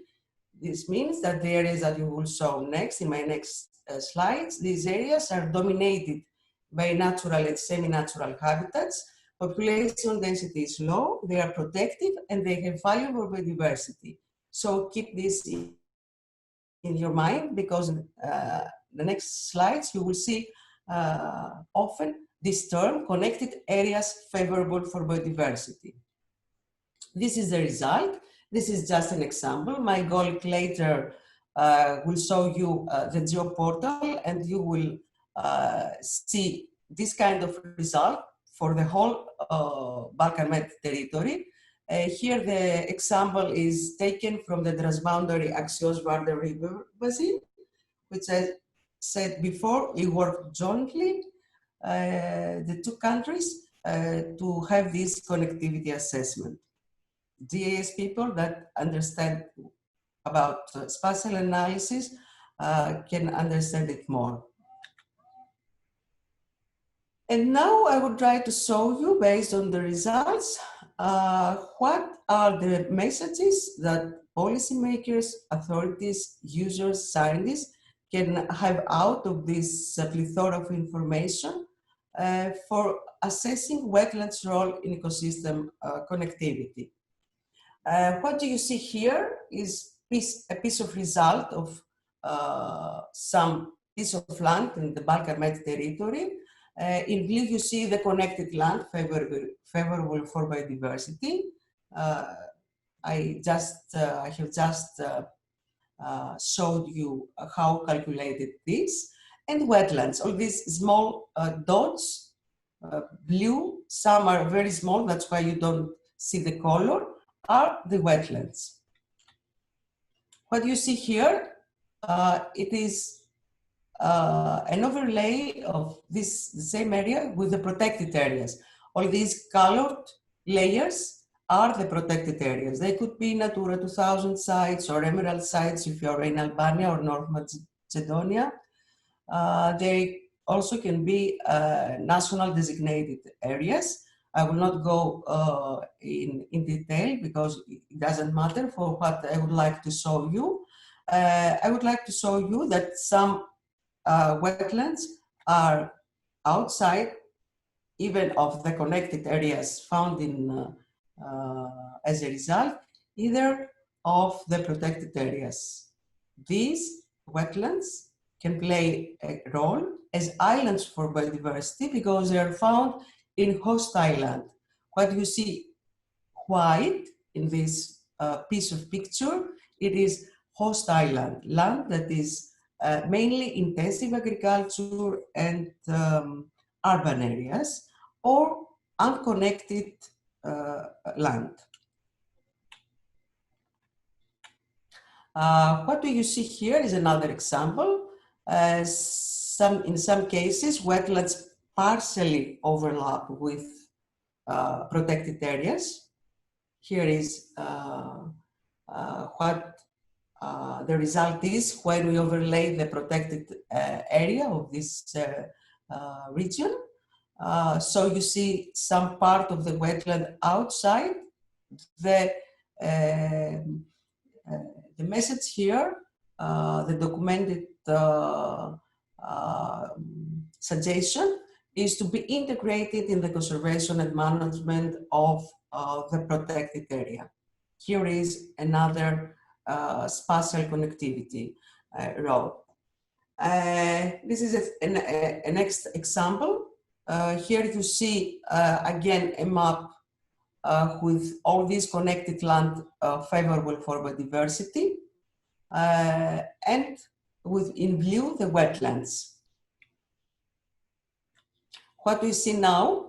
This means that the areas that you will show next, in my next slides, these areas are dominated by natural and semi-natural habitats. Population density is low, they are protective, and they have valuable biodiversity. So keep this in your mind, because in the next slides you will see often this term, connected areas favorable for biodiversity. This is the result. This is just an example. My colleague later will show you the geoportal, and you will see this kind of result for the whole Balkan Med territory. Here the example is taken from the transboundary Axios-Vardar River Basin, which I said before, we worked jointly, the two countries, to have this connectivity assessment. GIS people that understand about spatial analysis can understand it more. And now I will try to show you, based on the results, what are the messages that policymakers, authorities, users, scientists can have out of this plethora of information for assessing wetlands' role in ecosystem connectivity. What do you see here is a piece of result of some piece of land in the Balkan Med territory. In blue, you see the connected land favorable for biodiversity. I have just showed you how calculated this. And wetlands, all these small dots, blue, some are very small, that's why you don't see the color, are the wetlands. What you see here, it is an overlay of the same area with the protected areas. All these colored layers are the protected areas. They could be Natura 2000 sites or emerald sites if you're in Albania or North Macedonia. They also can be national designated areas. I will not go in detail because it doesn't matter for what I would like to show you. I would like to show you that some wetlands are outside even of the connected areas found in as a result, either of the protected areas. These wetlands can play a role as islands for biodiversity because they are found in hostile land. What you see white in this piece of picture, it is hostile land, land that is mainly intensive agriculture and urban areas, or unconnected land. What do you see here is another example. In some cases, wetlands partially overlap with protected areas. Here is what the result is when we overlay the protected area of this region. So you see some part of the wetland outside. The message here, the documented suggestion is to be integrated in the conservation and management of the protected area. Here is another spatial connectivity role. This is a next example Here you see again a map with all these connected land favorable for biodiversity, and with in view the wetlands. What we see now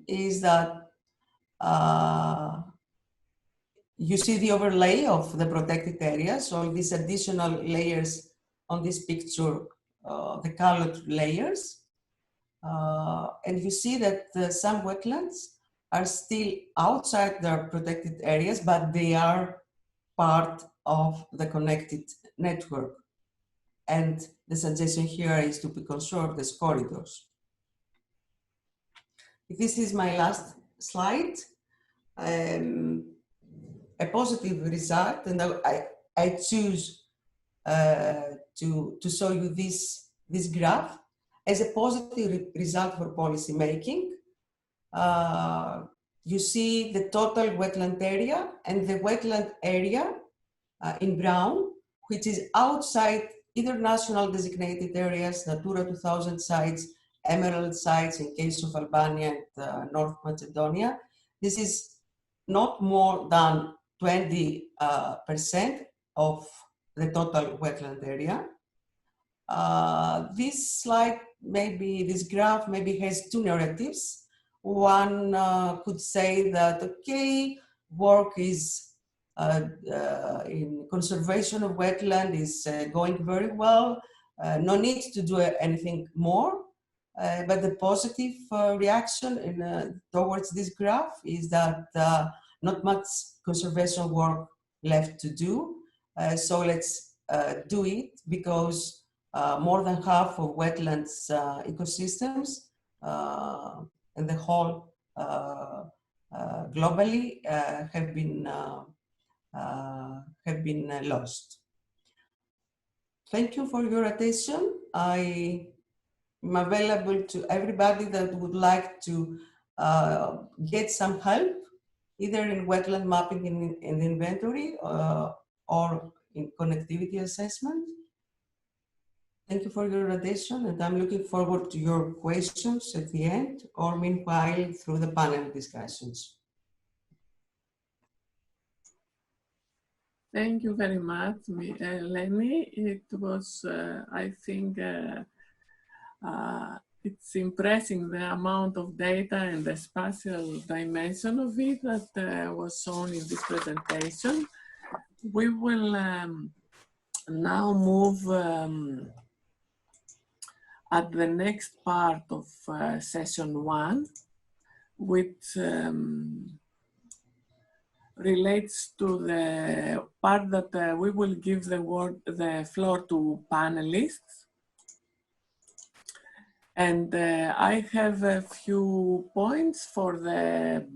is that you see the overlay of the protected areas, all these additional layers on this picture, the colored layers. And you see that some wetlands are still outside their protected areas, but they are part of the connected network. And the suggestion here is to be conserved as corridors. This is my last slide. A positive result, and I choose to show you this graph as a positive result for policy making. You see the total wetland area and the wetland area in brown, which is outside either national designated areas, Natura 2000 sites, emerald sites in case of Albania and North Macedonia. This is not more than 20% of the total wetland area. This slide, this graph maybe has two narratives. One could say that, okay, work is in conservation of wetland is going very well, no need to do anything more. But the positive reaction towards this graph is that not much conservation work left to do. So let's do it, because more than half of wetlands ecosystems and the whole globally have been lost. Thank you for your attention. I am available to everybody that would like to get some help, either in wetland mapping and inventory or in connectivity assessment. Thank you for your attention, and I'm looking forward to your questions at the end, or meanwhile through the panel discussions. Thank you very much, Eleni. It was, I think, it's impressive the amount of data and the spatial dimension of it that was shown in this presentation. We will now move at the next part of session 1, which relates to the part that we will give the floor to panelists. And I have a few points for the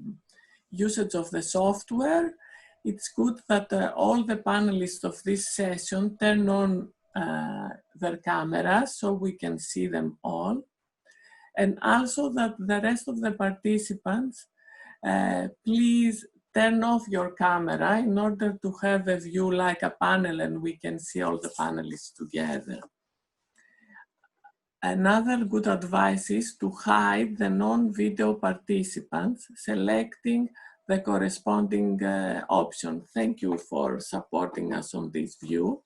usage of the software. It's good that all the panelists of this session turn on their cameras so we can see them all. And also that the rest of the participants, please turn off your camera in order to have a view like a panel and we can see all the panelists together. Another good advice is to hide the non-video participants, selecting the corresponding option. Thank you for supporting us on this view.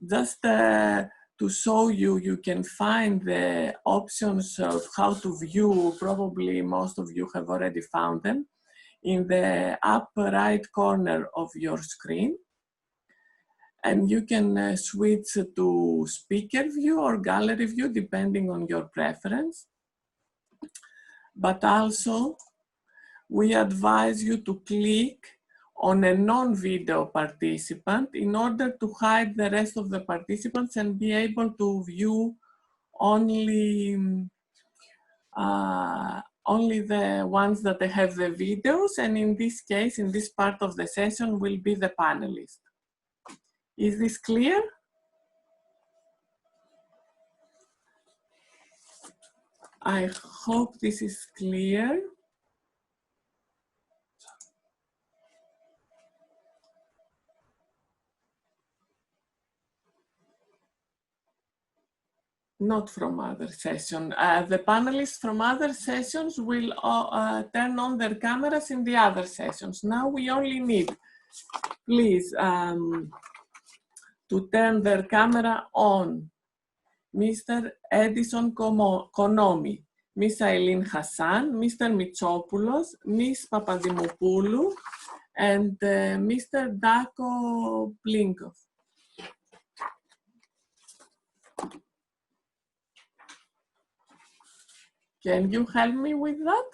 Just to show you, you can find the options of how to view, probably most of you have already found them, in the upper right corner of your screen. And you can switch to speaker view or gallery view, depending on your preference. But also, we advise you to click on a non-video participant in order to hide the rest of the participants and be able to view only the ones that have the videos. And in this case, in this part of the session, will be the panelists. Is this clear? I hope this is clear. Not from other session. The panelists from other sessions will turn on their cameras in the other sessions. Now we only need, please, to turn their camera on. Mr. Edison Konomi, Miss Eileen Hassan, Mr. Mitsopoulos, Miss Papadimopoulou, and Mr. Dako Blinkov. Can you help me with that?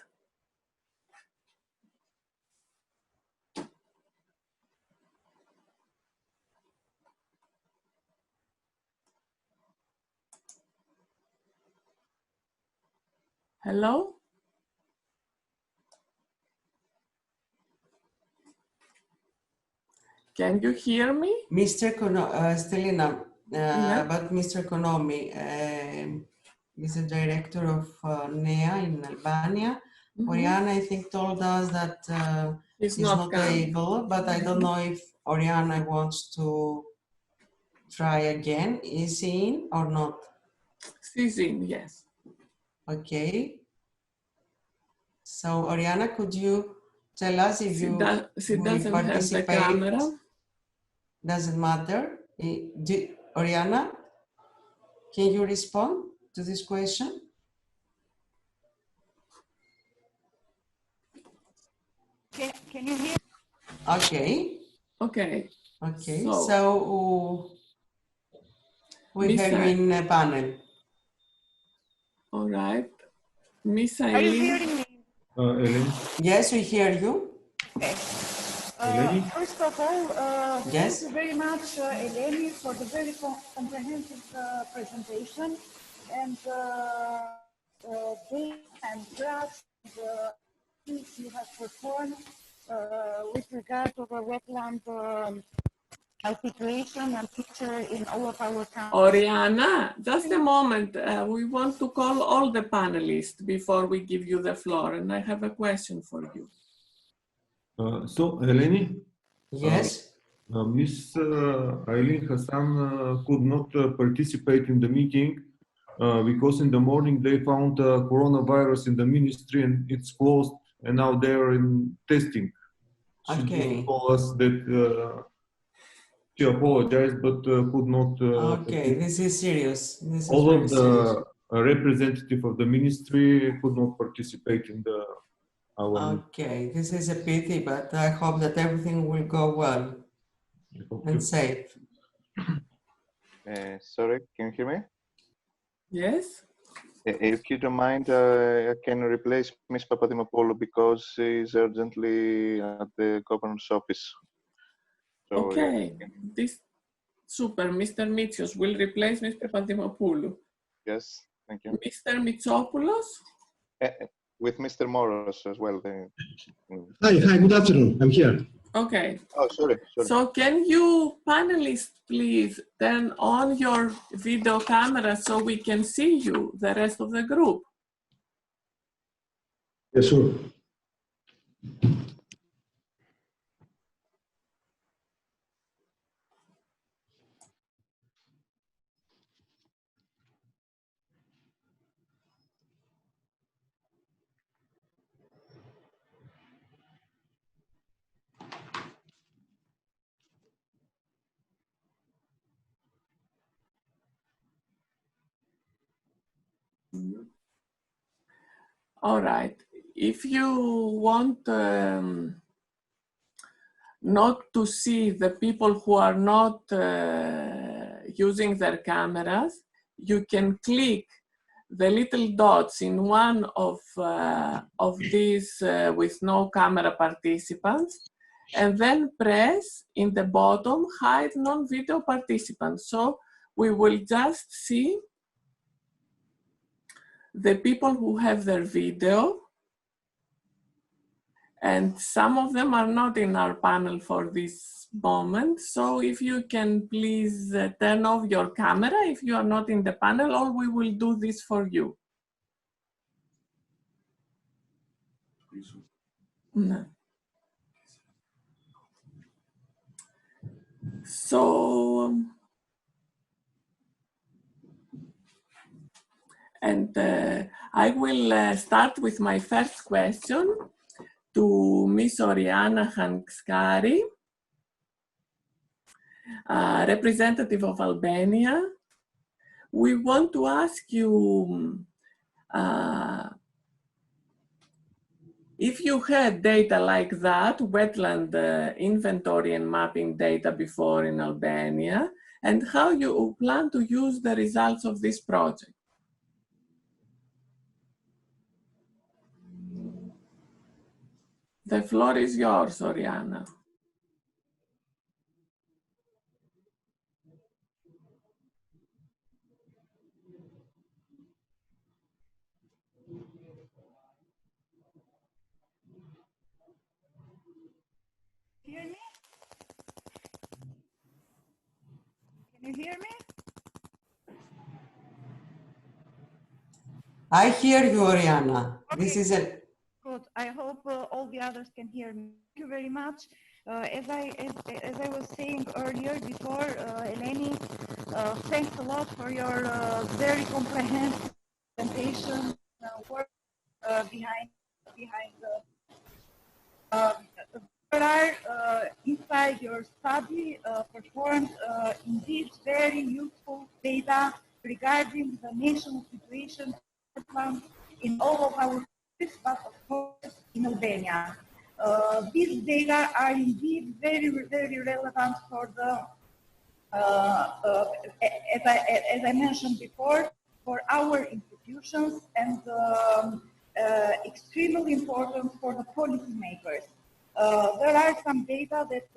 Hello? Can you hear me? Mr. Stelina, Yeah. but Mr. Konomi is the director of NEA in Albania. Oriana, I think, told us that He's he's not coming. able, but I don't know if Oriana wants to try again. Is he in or not? She's in, yes. Okay. So, Oriana, could you tell us if you She will doesn't have the participate? camera. Doesn't matter. Oriana, can you respond to this question? Can you hear? Okay. Okay. Okay. So we Miss have you in a panel. All right. Miss Are you Eileen. hearing me? Ellen? Yes, we hear you. Okay. Eleni? First of all, Yes. thank you very much, Eleni, for the very comprehensive presentation and data and graphs things you have performed with regard to the wetland situation and picture in all of our counties. Oriana, just a moment. We want to call all the panelists before we give you the floor, and I have a question for you. So, Eleni? Yes. Miss Eileen Hassan could not participate in the meeting because in the morning they found coronavirus in the ministry and it's closed, and now they're in testing. She Okay. told us that she apologized but could not. Okay, this is serious. This is all very of serious. the representative of the ministry could not participate in the our meeting. Okay, this is a pity, but I hope that everything will go well and safe. Sorry, can you hear me? Yes. If you don't mind, I can replace Ms. Papadimopoulou because she's urgently at the governor's office. So, Okay. yeah. This super. Mr. Mitsios will replace Ms. Papadimopoulou. Yes, thank you. Mr. Mitsopoulos? With Mr. Moros as well. Hi, good afternoon. I'm here. Okay. Oh, sorry. So can you panelists please turn on your video camera so we can see you, the rest of the group? Yes, sure. All right. If you want not to see the people who are not using their cameras, you can click the little dots in one of these with no camera participants, and then press in the bottom hide non-video participants. So we will just see the people who have their video, and some of them are not in our panel for this moment. So if you can please turn off your camera if you are not in the panel, or we will do this for you. No. So And I will start with my first question to Ms. Oriana Hanskari, representative of Albania. We want to ask you if you had data like that, wetland inventory and mapping data before in Albania, and how you plan to use the results of this project. The floor is yours, Oriana. Hear me? Can you hear me? I hear you, Oriana. Okay. This is a... Good. I hope all the others can hear me. Thank you very much. As I was saying earlier before, Eleni, thanks a lot for your very comprehensive presentation, work behind there are inside your study performed indeed very useful data regarding the national situation in all of our countries, but of course in Albania. These data are indeed very, very relevant for the, as I mentioned before, for our institutions and extremely important for the policymakers. There are some data that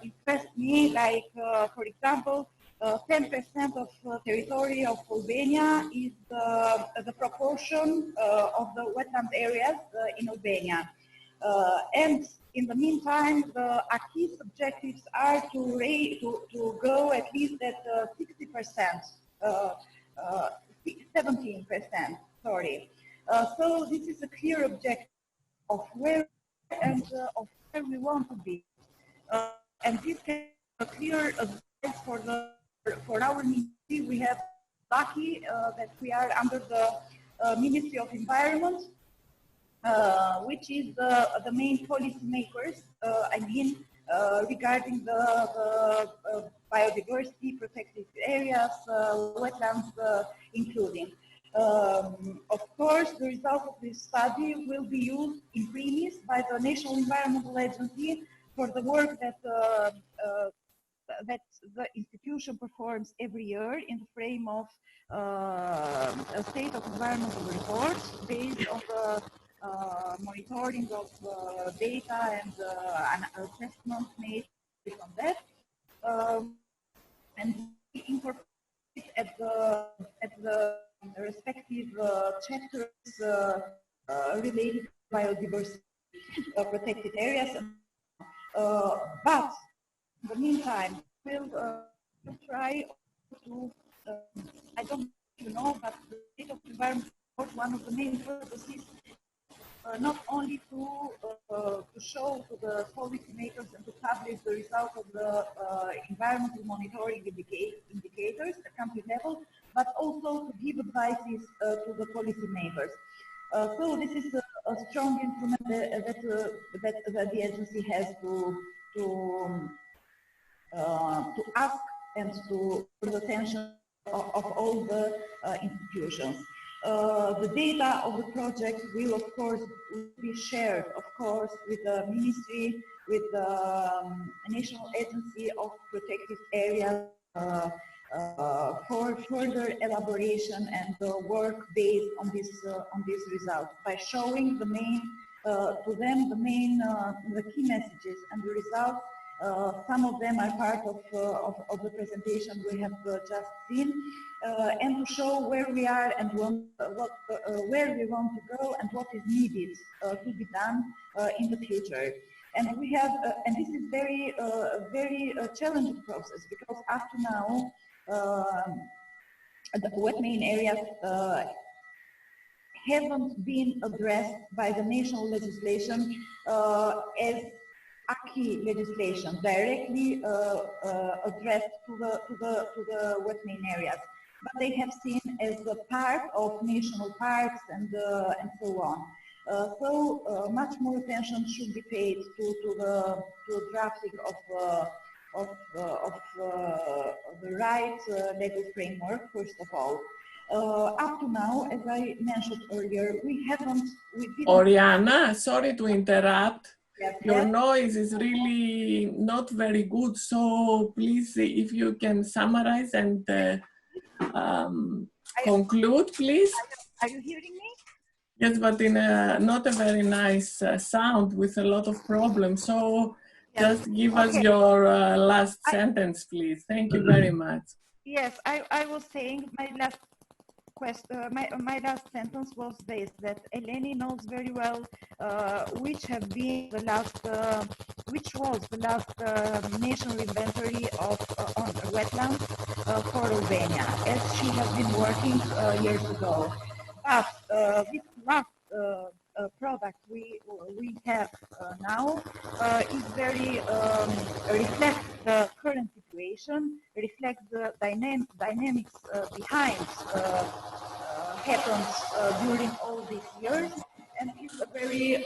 impressed me, like, for example, 10% of territory of Albania is the proportion of the wetland areas in Albania. And in the meantime, the key objectives are to go at least at 60%, 17%, sorry. So this is a clear objective of where and of where we want to be. And this can be a clear advice for our ministry. We have lucky that we are under the Ministry of Environment, which is the main policy makers, regarding the biodiversity, protected areas, wetlands including. Of course, the result of this study will be used in premise by the National Environmental Agency for the work that that the institution performs every year in the frame of a state of environmental report based on the monitoring of data and assessments made on that, and incorporate at the respective chapters related to biodiversity, protected areas. But in the meantime, we'll try to, I don't know if you know, but the state of environment, one of the main purposes, not only to show to the policymakers and to publish the result of the environmental monitoring indicators at country level, but also to give advices to the policymakers. So this is a strong instrument that the agency has to ask and to put attention of all the institutions. The data of the project will, of course, be shared, of course, with the ministry, with the National Agency of Protected Areas for further elaboration and work based on this result, by showing the main to them the key messages and the results. Some of them are part of the presentation we have just seen, and to show where we are and where we want to go and what is needed to be done in the future. And we have, and this is very challenging process, because up to now, the WetMainAreas haven't been addressed by the national legislation as acquis legislation, directly addressed to the WetMainAreas. but they have seen as a part of national parks and so on. Much more attention should be paid to the drafting of the right legal framework, first of all. Up to now, as I mentioned earlier, we didn't... Oriana, sorry to interrupt. Yes, your yes. noise is really not very good, so please, if you can summarize and conclude, please. Are you hearing me? Yes, but in not a very nice sound with a lot of problems. So just give us your last sentence, please. Thank you very much. Yes, I was saying my last my last sentence was this, that Eleni knows very well which was the last national inventory of on wetlands for Albania, as she has been working years ago. But this last product we have now is very reflects the current situation, reflects the dynamics behind happens during all these years, and it's a very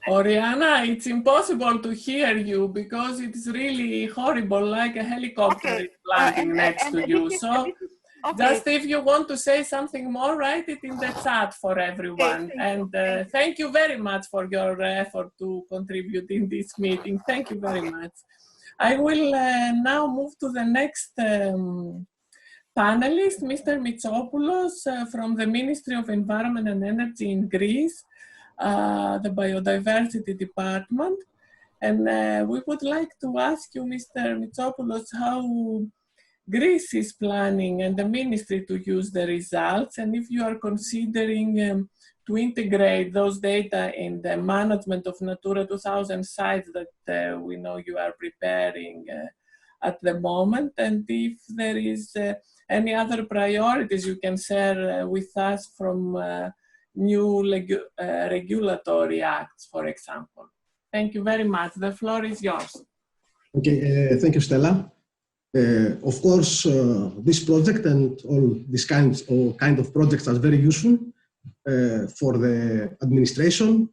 Oriana, it's impossible to hear you because it's really horrible, like a helicopter is landing next to you. So just if you want to say something more, write it in the chat for everyone. And thank you very much for your effort to contribute in this meeting. Thank you very much. I will now move to the next panelist, Mr. Mitsopoulos from the Ministry of Environment and Energy in Greece, the Biodiversity Department. And we would like to ask you, Mr. Mitsopoulos, how Greece is planning and the ministry to use the results, and if you are considering to integrate those data in the management of Natura 2000 sites that we know you are preparing at the moment, and if there is any other priorities you can share with us from new regulatory acts, for example. Thank you very much. The floor is yours. Okay, thank you, Stella. Of course, this project and all these kind of projects are very useful for the administration.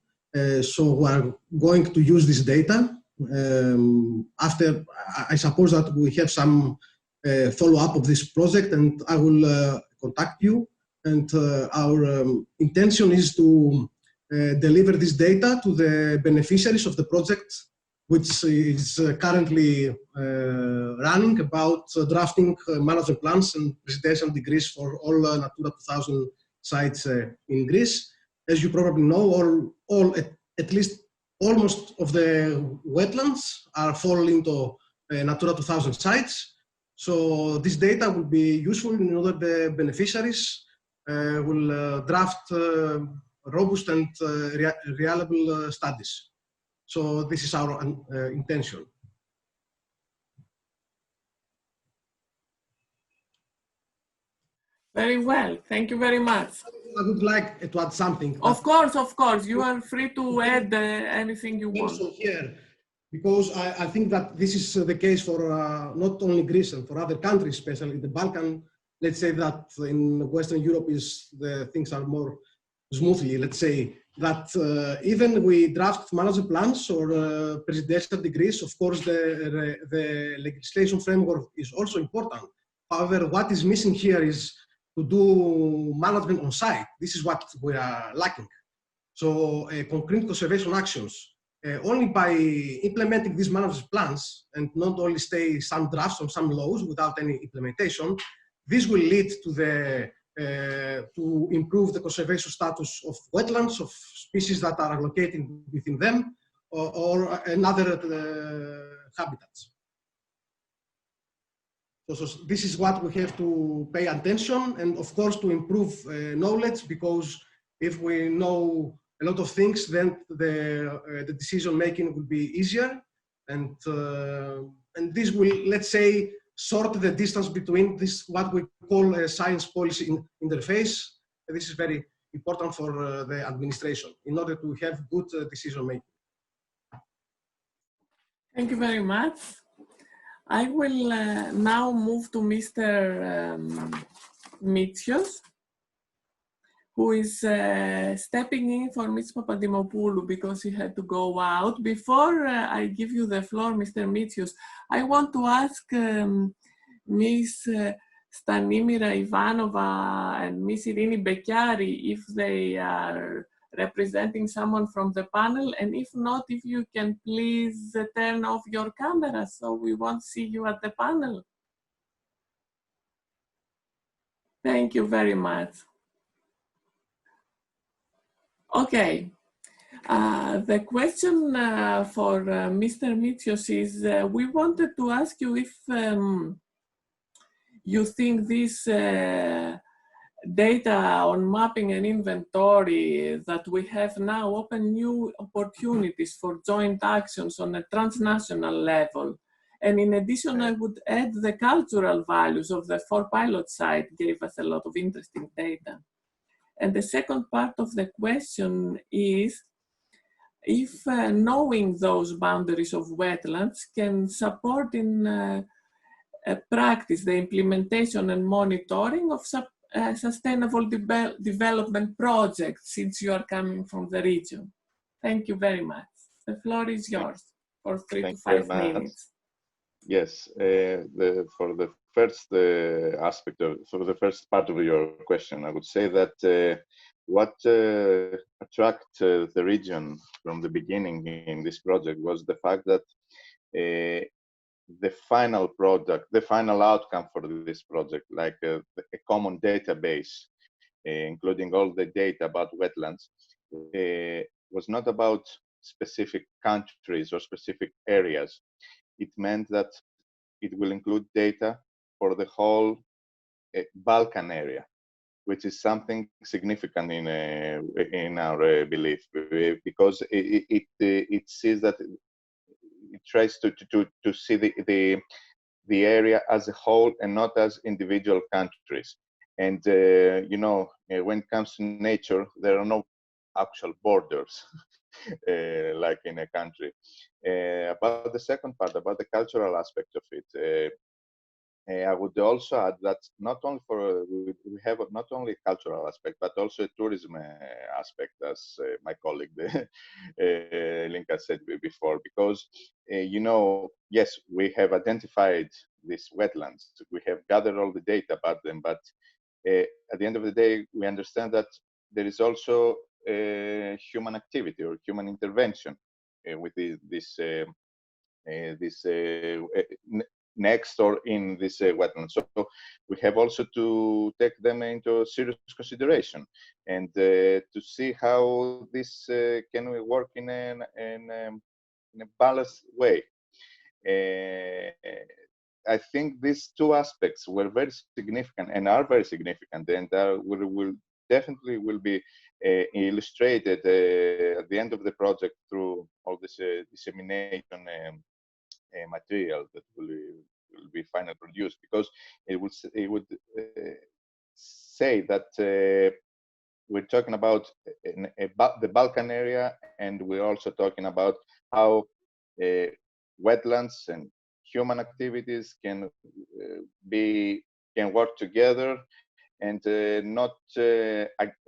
So we are going to use this data. After, I suppose that we have some follow-up of this project, and I will contact you. And our intention is to deliver this data to the beneficiaries of the project, which is currently running, about drafting management plans and residential degrees for all Natura 2000 sites in Greece. As you probably know, at least almost of the wetlands fall into Natura 2000 sites. So this data will be useful in order the beneficiaries will draft robust and reliable studies. So this is our intention. Very well. Thank you very much. I would like to add something. Of course. You are free to add anything you want. Also here, because I think that this is the case for not only Greece and for other countries, especially the Balkan. Let's say that in Western Europe the things are more smoothly. Let's say that even we draft management plans or presidential degrees, of course the legislation framework is also important. However, what is missing here is to do management on site. This is what we are lacking. So concrete conservation actions, only by implementing these management plans and not only stay some drafts on some laws without any implementation, this will lead to to improve the conservation status of wetlands, of species that are located within them, or another habitats. So this is what we have to pay attention, and of course to improve knowledge, because if we know a lot of things, then the decision making will be easier, and this will, let's say, sort the distance between this, what we call a science policy interface. This is very important for the administration in order to have good decision making. Thank you very much. I will now move to Mr. Mitzios, who is stepping in for Ms. Papadimopoulou because he had to go out. Before I give you the floor, Mr. Mitzios, I want to ask Ms. Stanimira Ivanova and Ms. Irini Bekiari if they are representing someone from the panel, and if not, if you can please turn off your camera so we won't see you at the panel. Thank you very much. Okay, the question for Mr. Mitzios is, we wanted to ask you if you think this data on mapping and inventory that we have now open new opportunities for joint actions on a transnational level. And in addition, I would add the cultural values of the 4 pilot sites gave us a lot of interesting data. And the second part of the question is if knowing those boundaries of wetlands can support in practice the implementation and monitoring of sustainable development projects, since you are coming from the region. Thank you very much. The floor is yours for 3 to 5 minutes. Yes, for the first aspect for the first part of your question, I would say that what attracted the region from the beginning in this project was the fact that the final product, the final outcome for this project, like a common database, including all the data about wetlands, was not about specific countries or specific areas. It meant that it will include data for the whole Balkan area, which is something significant in our belief, because it sees that it tries to see the area as a whole and not as individual countries. And you know, when it comes to nature, there are no actual borders like in a country. About the second part, about the cultural aspect of it, I would also add that not only we have not only a cultural aspect, but also a tourism aspect, as my colleague Linka said before, because you know, yes, we have identified these wetlands, we have gathered all the data about them, but at the end of the day, we understand that there is also human activity or human intervention with this next or in this wetland. So we have also to take them into serious consideration and to see how this can work in a balanced way. I think these 2 aspects were very significant and are very significant, and will definitely be illustrated at the end of the project through all this dissemination material that will be finally produced, because it would say that we're talking about the Balkan area, and we're also talking about how wetlands and human activities can work together and not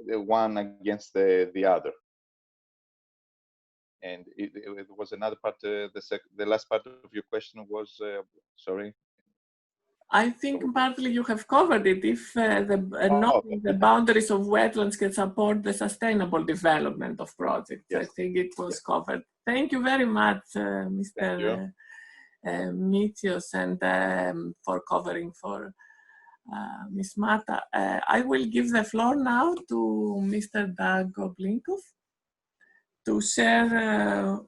one against the other. And it was another part. The last part of your question was sorry. I think partly you have covered it. If the boundaries of wetlands can support the sustainable development of projects, yes. I think it was covered. Thank you very much, Mr. Mitzios, and for covering for Ms. Mata. I will give the floor now to Mr. Dago Blinkov to share.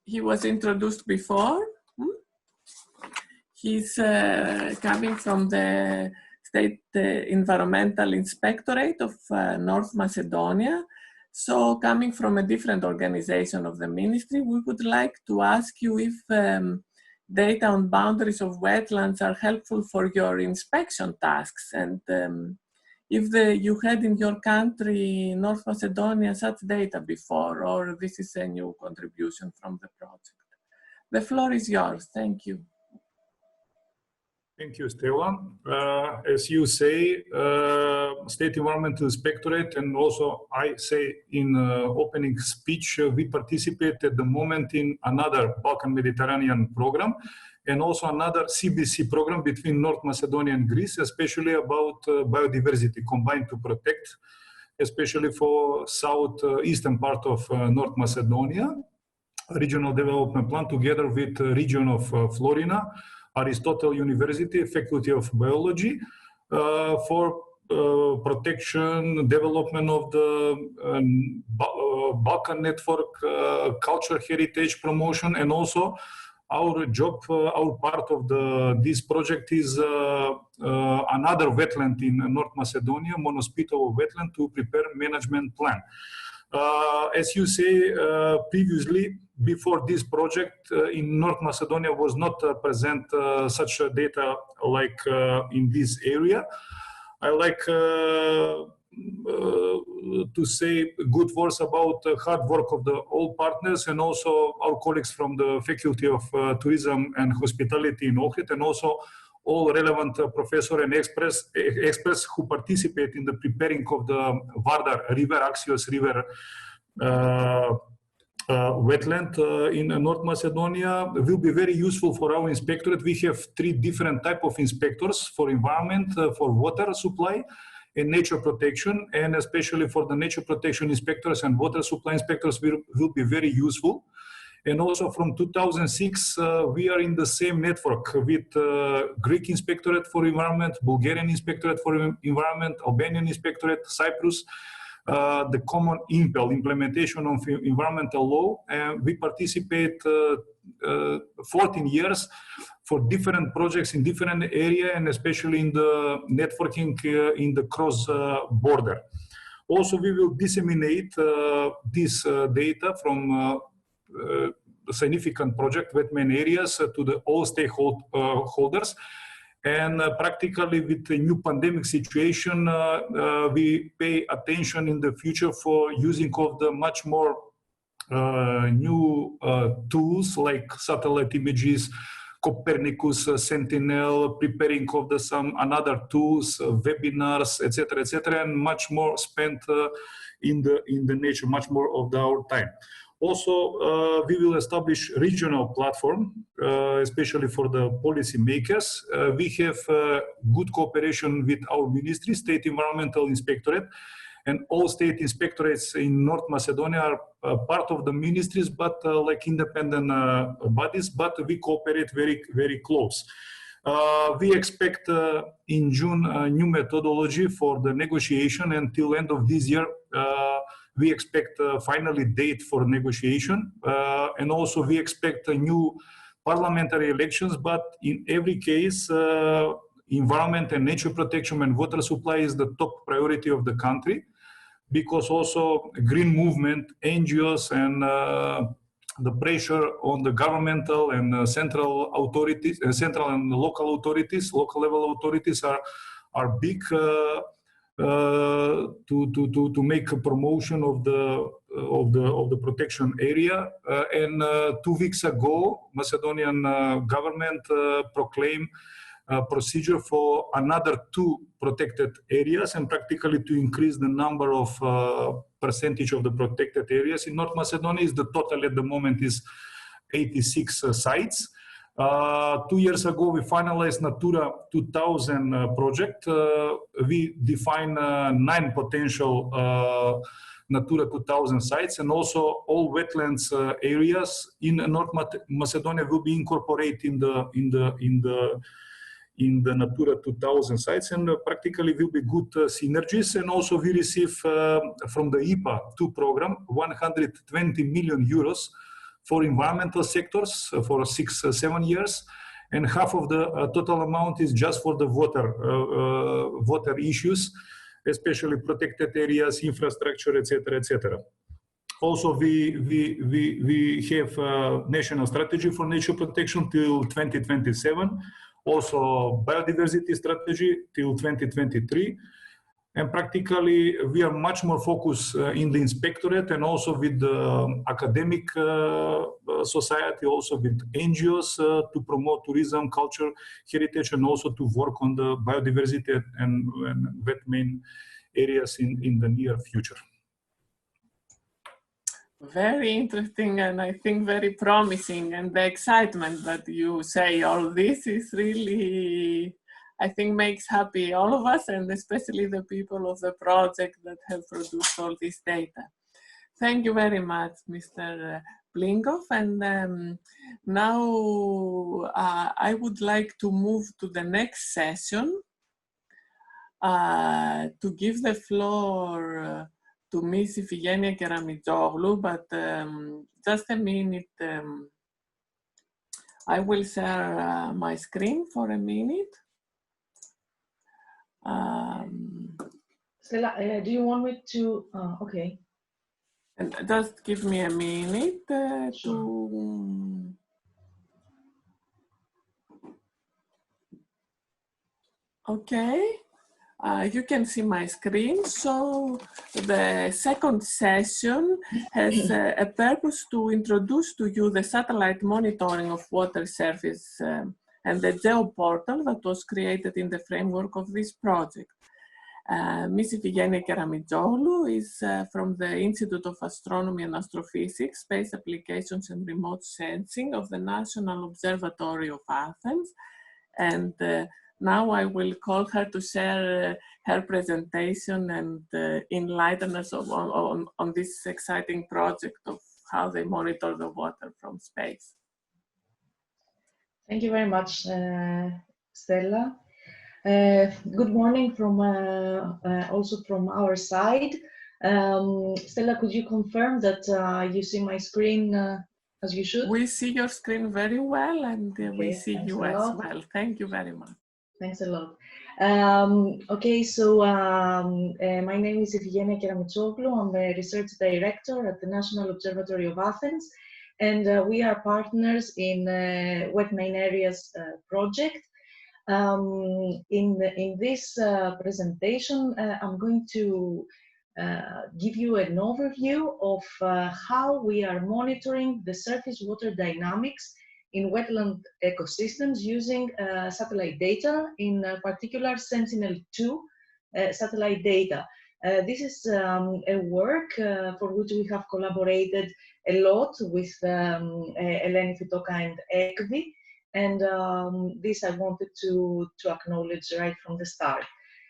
He was introduced before. He's coming from the State Environmental Inspectorate of North Macedonia. So coming from a different organization of the ministry, we would like to ask you if data on boundaries of wetlands are helpful for your inspection tasks, and if you had in your country, North Macedonia, such data before, or this is a new contribution from the project. The floor is yours. Thank you. Thank you, Stella. As you say, State Environmental Inspectorate, and also I say in opening speech, we participate at the moment in another Balkan-Mediterranean program, and also another CBC program between North Macedonia and Greece, especially about biodiversity, combined to protect, especially for southeastern part of North Macedonia, regional development plan together with the region of Florina, Aristotle University, Faculty of Biology, for protection, development of the Balkan network, culture heritage promotion, and also our job, our part of this project is another wetland in North Macedonia, Monospitovo wetland, to prepare management plan. As you say, previously, before this project in North Macedonia was not present such data like in this area. I like to say good words about hard work of all partners and also our colleagues from the Faculty of Tourism and Hospitality in Ohrid, and also all relevant professors and experts who participate in the preparing of the Vardar River, Axios River wetland in North Macedonia will be very useful for our inspectorate. We have 3 different types of inspectors for environment, for water supply, and nature protection, and especially for the nature protection inspectors and water supply inspectors will be very useful. And also from 2006, we are in the same network with Greek Inspectorate for Environment, Bulgarian Inspectorate for Environment, Albanian Inspectorate, Cyprus, the common IMPEL, Implementation of Environmental Law, and we participate 14 years for different projects in different area, and especially in the networking in the cross border. Also, we will disseminate this data from the significant project WetMainAreas to the all stakeholders. And practically with the new pandemic situation, we pay attention in the future for using of the much more new tools like satellite images, Copernicus, Sentinel, preparing of some another tools, webinars, etc., and much more spent in the nature, much more of our time. Also, we will establish regional platform, especially for the policy makers. We have good cooperation with our ministry, State Environmental Inspectorate, and all state inspectorates in North Macedonia are part of the ministries, but like independent bodies, but we cooperate very, very close. We expect in June a new methodology for the negotiation, and till end of this year, we expect finally date for negotiation, and also we expect a new parliamentary elections, but in every case, environment and nature protection and water supply is the top priority of the country, because also green movement, NGOs, and the pressure on the governmental and central authorities, central and local authorities, local level authorities are big to make a promotion of the protection area. And 2 weeks ago, Macedonian government proclaimed a procedure for another 2 protected areas, and practically to increase the number of percentage of the protected areas in North Macedonia. Is the total at the moment is 86 sites. 2 years ago, we finalized Natura 2000 project. We define 9 potential Natura 2000 sites, and also all wetlands areas in North Macedonia will be incorporated in the Natura 2000 sites, and practically will be good synergies. And also we receive from the IPA 2 program 120 million euros for environmental sectors for 6-7 years, and half of the total amount is just for the water issues, especially protected areas, infrastructure, etc. Also, we have a national strategy for nature protection till 2027. Also, biodiversity strategy till 2023. And practically, we are much more focused in the inspectorate and also with the academic society, also with NGOs to promote tourism, culture, heritage, and also to work on the biodiversity and wetland areas in the near future. Very interesting, and I think very promising, and the excitement that you say all this is really, I think, makes happy all of us, and especially the people of the project that have produced all this data. Thank you very much, Mr. Blinkov. And now I would like to move to the next session to give the floor to Ms. Ifigenia Keramitoglou, but just a minute. I will share my screen for a minute. Stella, do you want me to? Okay. And just give me a minute Sure. to. Okay. You can see my screen. So the second session has a purpose to introduce to you the satellite monitoring of water surface and the geoportal that was created in the framework of this project. Ms. Ifigenia Keramitoglou is from the Institute of Astronomy and Astrophysics, Space Applications and Remote Sensing of the National Observatory of Athens. And now I will call her to share her presentation and enlighten us on this exciting project of how they monitor the water from space. Thank you very much, Stella. Good morning from also from our side. Stella, could you confirm that you see my screen as you should? We see your screen very well, and we see you as lot. well. Thank you very much. Thanks a lot. Okay, so my name is Ifigenia Keramitoglou. I'm the research director at the National Observatory of Athens, and we are partners in WetMainAreas project. In this presentation, I'm going to give you an overview of how we are monitoring the surface water dynamics in wetland ecosystems using satellite data, in particular Sentinel-2 satellite data. This is a work for which we have collaborated a lot with Eleni Fitoka and EKBY, and this I wanted to acknowledge right from the start.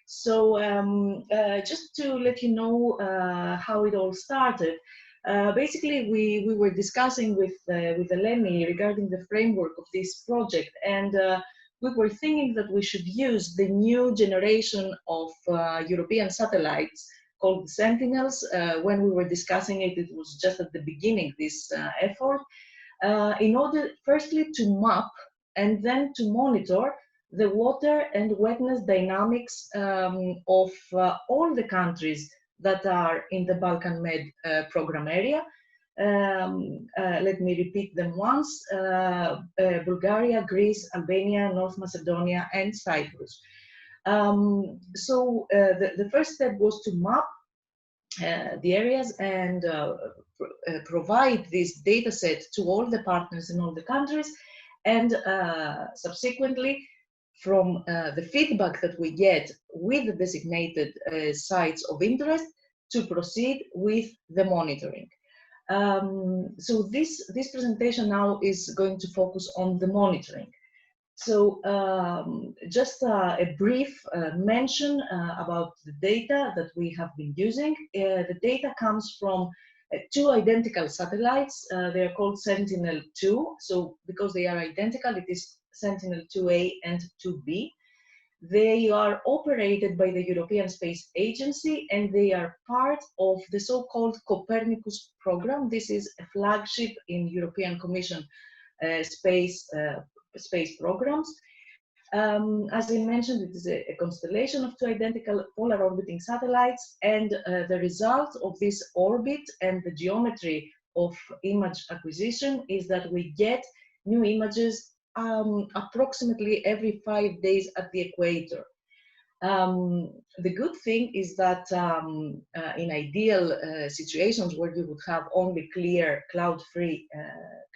So just to let you know how it all started, basically we were discussing with Eleni regarding the framework of this project, and we were thinking that we should use the new generation of European satellites called Sentinels. When we were discussing it, it was just at the beginning, this effort, in order firstly to map and then to monitor the water and wetness dynamics of all the countries that are in the Balkan Med program area. Let me repeat them once: Bulgaria, Greece, Albania, North Macedonia, and Cyprus. So the first step was to map the areas and provide this data set to all the partners in all the countries, and subsequently, from the feedback that we get with the designated sites of interest, to proceed with the monitoring. So this presentation now is going to focus on the monitoring. So just a brief mention about the data that we have been using. The data comes from two identical satellites. They are called Sentinel-2. So because they are identical, it is Sentinel-2A and 2B. They are operated by the European Space Agency, and they are part of the so-called Copernicus program. This is a flagship in European Commission space programs. As I mentioned, it is a constellation of two identical polar orbiting satellites, and the result of this orbit and the geometry of image acquisition is that we get new images approximately every 5 days at the equator. The good thing is that in ideal situations where you would have only clear, cloud-free,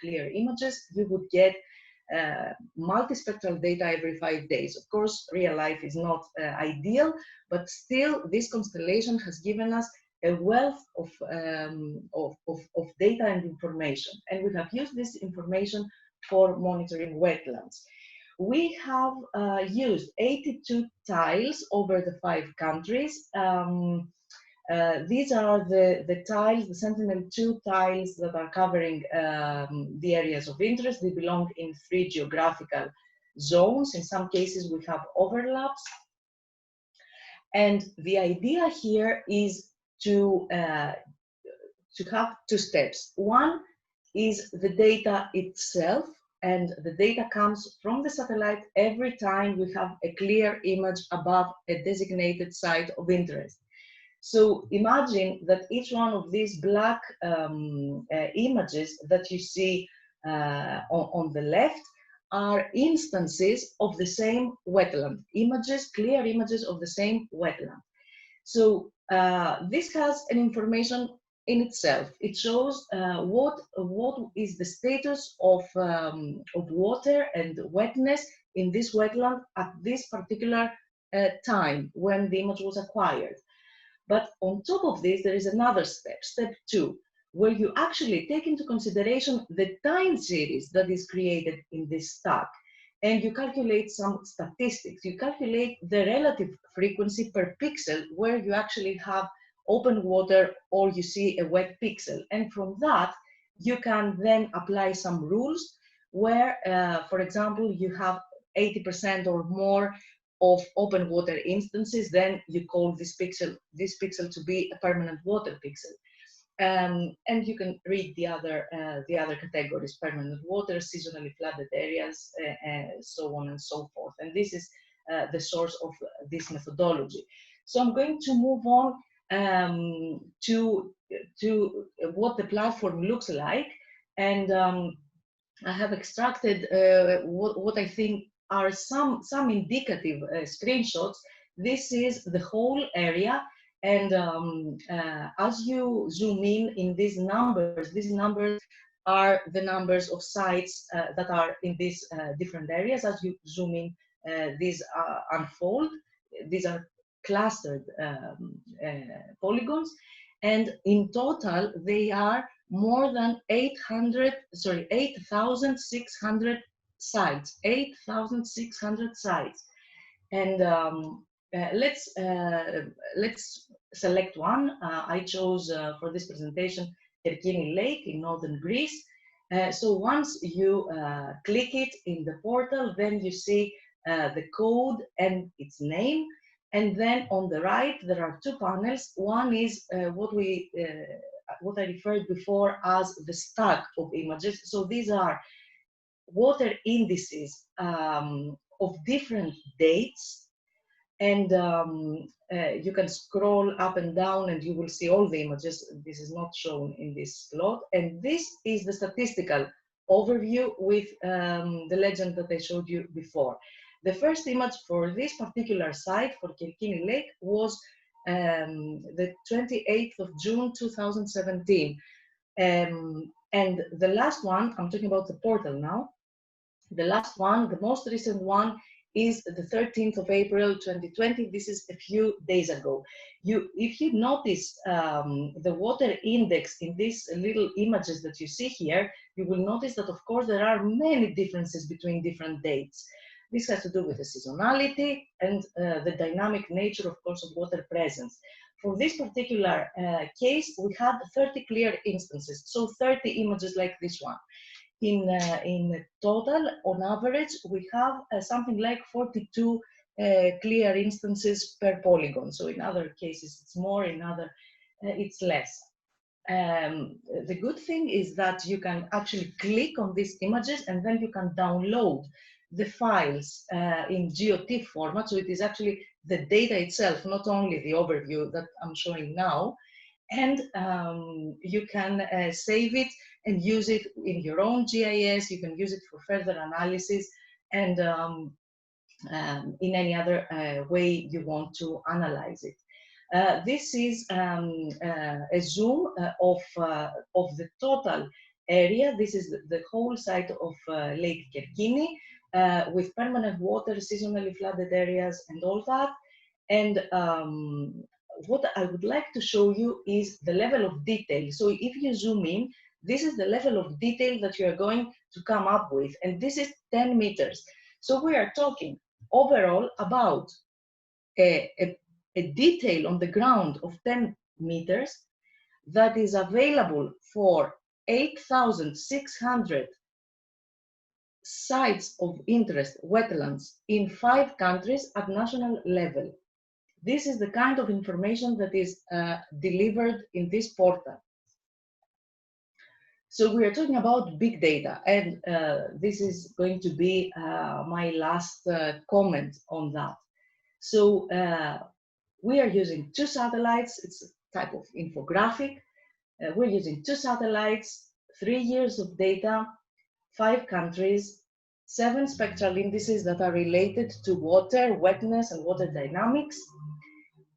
clear images, you would get multispectral data every 5 days. Of course, real life is not ideal, but still this constellation has given us a wealth of data and information. And we have used this information for monitoring wetlands. We have used 82 tiles over the 5 countries. These are the tiles, the Sentinel-2 tiles that are covering the areas of interest. They belong in 3 geographical zones. In some cases, we have overlaps. And the idea here is to have 2 steps. One is the data itself, and the data comes from the satellite every time we have a clear image above a designated site of interest. So imagine that each one of these black images that you see on the left are instances of the same wetland, images, clear images of the same wetland. So this has an information in itself. It shows what is the status of water and wetness in this wetland at this particular time when the image was acquired. But on top of this, there is another step, step 2, where you actually take into consideration the time series that is created in this stack. And you calculate some statistics. You calculate the relative frequency per pixel where you actually have open water or you see a wet pixel. And from that, you can then apply some rules where, for example, you have 80% or more of open water instances, then you call this pixel to be a permanent water pixel. And you can read the other categories: permanent water, seasonally flooded areas, so on and so forth. And this is the source of this methodology. So I'm going to move on to what the platform looks like, and I have extracted what I think are some indicative screenshots. This is the whole area. And as you zoom in these numbers are the numbers of sites that are in these different areas. As you zoom in, these unfold. These are clustered polygons. And in total, they are more than 8,600 sites, 8,600 sites. And let's select one. I chose for this presentation Kerkini Lake in northern Greece. So once you click it in the portal, then you see the code and its name. And then on the right, there are 2 panels. One is what I referred before as the stack of images. So these are water indices of different dates. And you can scroll up and down and you will see all the images. This is not shown in this plot. And this is the statistical overview with the legend that I showed you before. The first image for this particular site, for Kerkini Lake, was the 28th of June 2017. And the last one, I'm talking about the portal now, the last one, the most recent one, is the 13th of April 2020. This is a few days ago. If you notice the water index in these little images that you see here, you will notice that, of course, there are many differences between different dates. This has to do with the seasonality and the dynamic nature, of course, of water presence. For this particular case, we had 30 clear instances, so 30 images like this one. In total, on average, we have something like 42 clear instances per polygon. So in other cases, it's more, in other, it's less. The good thing is that you can actually click on these images and then you can download the files in GeoTIFF format. So it is actually the data itself, not only the overview that I'm showing now. And you can save it and use it in your own GIS. You can use it for further analysis. And in any other way you want to analyze it. This is a zoom of the total area. This is the whole site of Lake Kerkini with permanent water, seasonally flooded areas, and all that. And what I would like to show you is the level of detail. So if you zoom in, this is the level of detail that you are going to come up with. And this is 10 meters. So we are talking overall about a detail on the ground of 10 meters that is available for 8,600 sites of interest, wetlands, in 5 countries at national level. This is the kind of information that is delivered in this portal. So we are talking about big data, and this is going to be my last comment on that. So we are using 2 satellites. It's a type of infographic. We're using 2 satellites, 3 years of data, 5 countries, 7 spectral indices that are related to water, wetness, and water dynamics,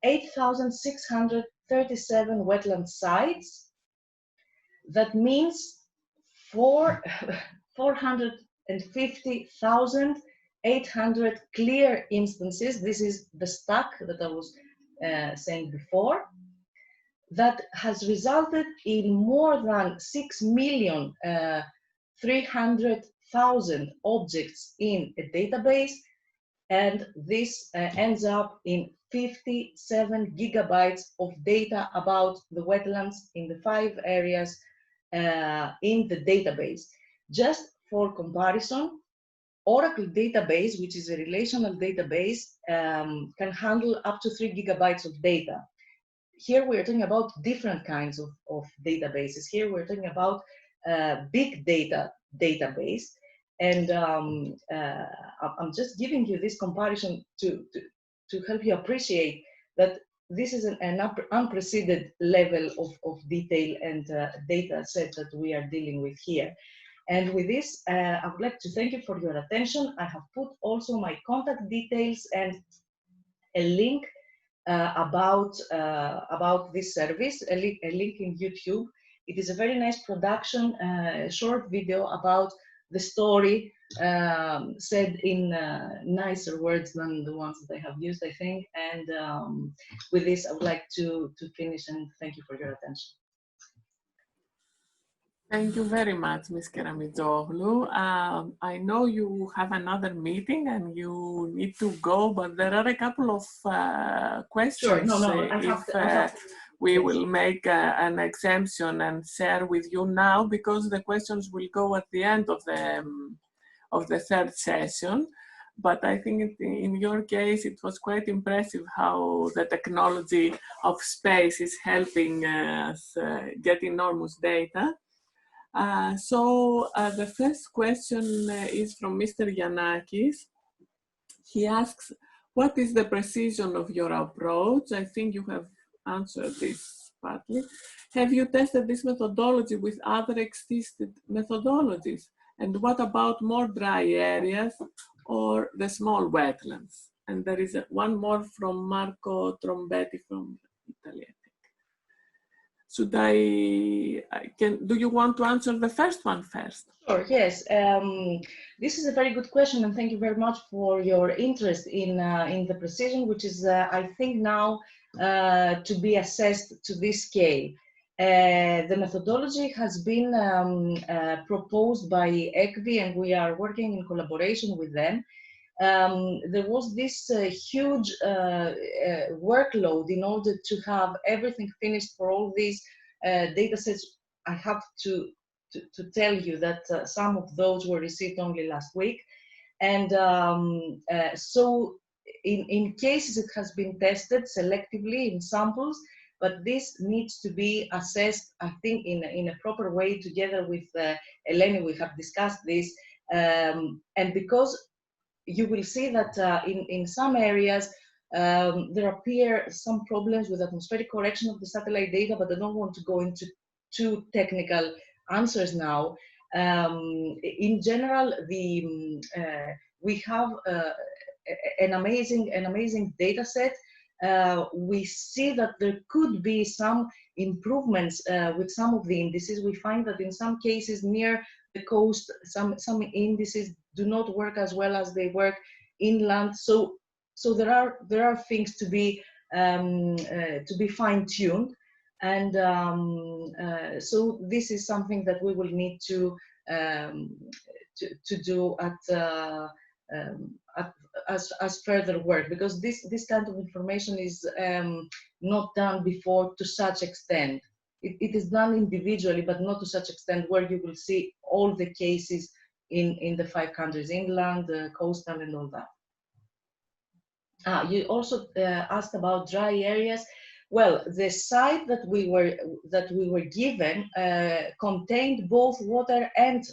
8,637 wetland sites. That means 450,800 clear instances. This is the stack that I was saying before, that has resulted in more than 6,300,000 objects in a database, and this ends up in 57 gigabytes of data about the wetlands in the 5 areas in the database. Just for comparison, Oracle database, which is a relational database, can handle up to 3 gigabytes of data. Here we're talking about different kinds of databases. Here we're talking about big data database. And I'm just giving you this comparison to help you appreciate that this is an unprecedented level of detail and data set that we are dealing with here. And with this, I would like to thank you for your attention. I have put also my contact details and a link about this service, a link in YouTube. It is a very nice production, short video about the story, said in nicer words than the ones that I have used, I think. And with this, I would like to finish and thank you for your attention. Thank you very much, Ms. Keramidzoglou. I know you have another meeting and you need to go, but there are a couple of questions. Sure. We will make an exemption and share with you now, because the questions will go at the end of the third session. But I think in your case, it was quite impressive how the technology of space is helping us get enormous data. So the first question is from Mr. Yanakis. He asks, what is the precision of your approach? I think you have answered this partly. Have you tested this methodology with other existing methodologies? And what about more dry areas or the small wetlands? And there is one more from Marco Trombetti from Italy. Should do you want to answer the first one first? Sure, yes. This is a very good question, and thank you very much for your interest in the precision, which is, I think, now to be assessed to this scale. The methodology has been proposed by EKBY, and we are working in collaboration with them. There was this huge workload in order to have everything finished for all these data sets. I have to tell you that some of those were received only last week. And so in cases it has been tested selectively in samples, but this needs to be assessed, I think, in a proper way together with Eleni. We have discussed this. And because you will see that in some areas, there appear some problems with atmospheric correction of the satellite data, but I don't want to go into too technical answers now. In general, we have an amazing data set. We see that there could be some improvements with some of the indices. We find that in some cases near the coast, some indices do not work as well as they work inland. So there are things to be fine-tuned, and so this is something that we will need to do as further work, because this kind of information is not done before to such extent. It is done individually, but not to such extent where you will see all the cases in the 5 countries, inland, coastal, and all that. You also asked about dry areas. Well, the site that we were given contained both water and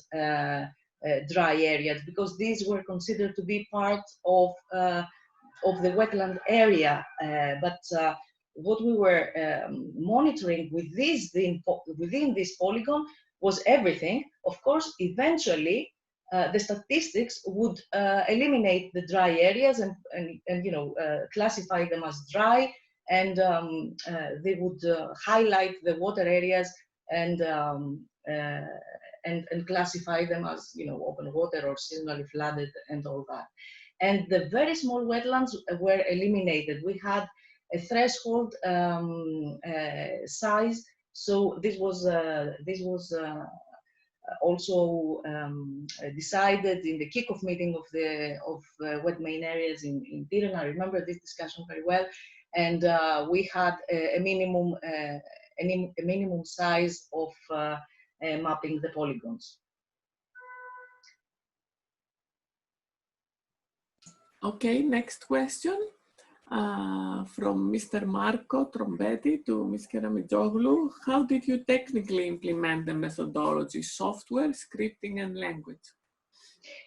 dry areas, because these were considered to be part of the wetland area. But what we were monitoring within this polygon was everything. Of course, eventually the statistics would eliminate the dry areas and classify them as dry, and they would highlight the water areas and classify them as open water or seasonally flooded and all that. And the very small wetlands were eliminated. We had a threshold size, so this was also decided in the kickoff meeting of WetMainAreas in Tirana. I remember this discussion very well, and we had a minimum size of mapping the polygons. Okay, next question from Mr. Marco Trombetti to Ms. Keramidzoglou. How did you technically implement the methodology, software, scripting, and language?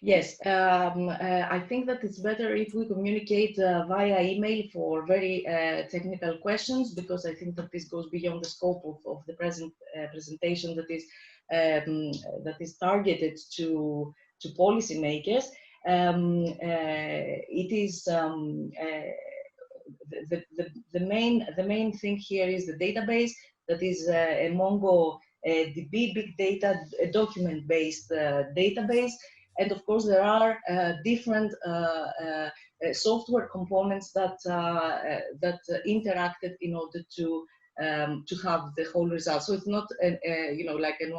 Yes, I think that it's better if we communicate via email for very technical questions, because I think that this goes beyond the scope of the present presentation that is targeted to policymakers. It is the main thing here is the database, that is a MongoDB big data document-based database. And of course, there are different software components that interacted in order to have the whole result. So it's not like a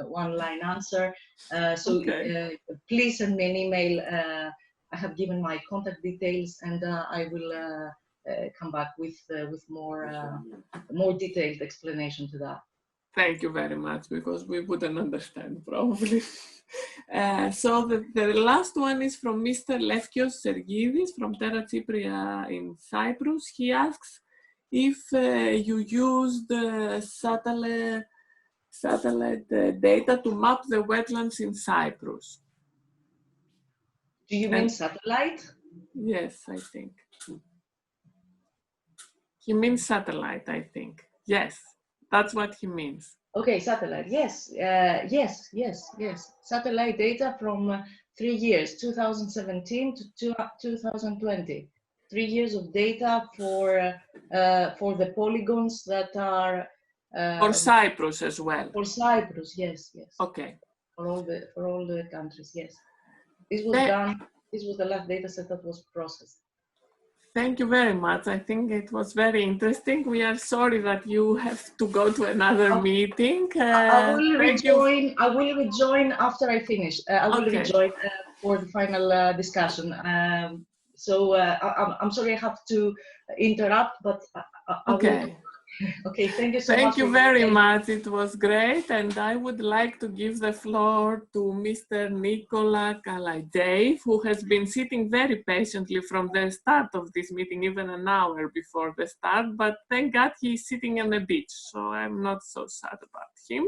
one-line answer. Please send me an email. I have given my contact details, and I will come back with more detailed explanation to that. Thank you very much, because we wouldn't understand probably. So the last one is from Mr. Lefkios Sergidis from Terra Cypria in Cyprus. He asks if you used satellite data to map the wetlands in Cyprus. Do you mean satellite? Yes, I think. He means satellite, I think. Yes, that's what he means. Okay, satellite, yes, yes. Satellite data from 3 years, 2017 to 2020. 3 years of data for the polygons that are... for Cyprus as well. For Cyprus, yes. Okay. For all the countries, yes. This was done, this was the last data set that was processed. Thank you very much. I think it was very interesting. We are sorry that you have to go to another meeting. I will rejoin after I finish. I will rejoin for the final discussion. So I'm sorry I have to interrupt, but I will. Okay, thank you so much. Thank you very much. It was great. And I would like to give the floor to Mr. Nikola Kalaidev, who has been sitting very patiently from the start of this meeting, even an hour before the start. But thank God he's sitting on the beach, so I'm not so sad about him.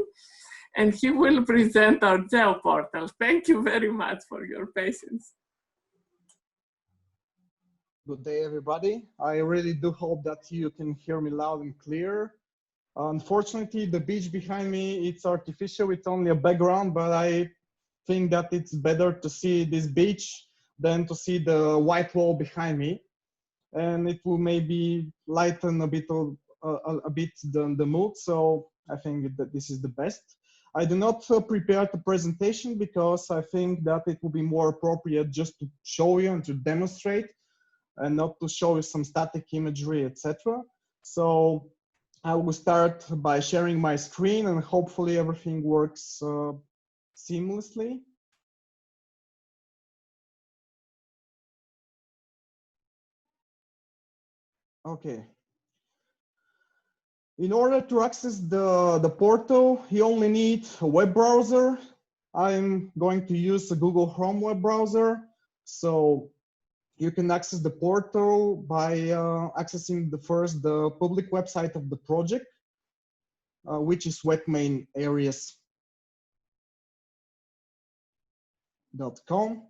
And he will present our geoportal. Thank you very much for your patience. Good day, everybody. I really do hope that you can hear me loud and clear. Unfortunately, the beach behind me, it's artificial. It's only a background, but I think that it's better to see this beach than to see the white wall behind me, and it will maybe lighten a bit the mood. So I think that this is the best. I do not prepare the presentation because I think that it will be more appropriate just to show you and to demonstrate, and not to show you some static imagery, etc. So I will start by sharing my screen, and hopefully everything works seamlessly. Okay. In order to access the portal, you only need a web browser. I'm going to use a Google Chrome web browser. So you can access the portal by accessing the public website of the project, which is WetMainAreas.com.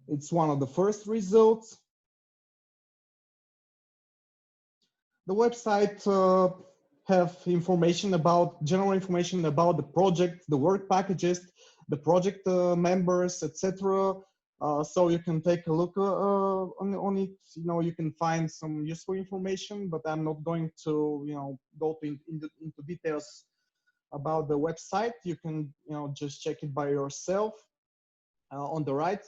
It's one of the first results. The website have general information about the project, the work packages, the project members, etc. So you can take a look on it. You can find some useful information, but I'm not going to go into details about the website. You can just check it by yourself. On the right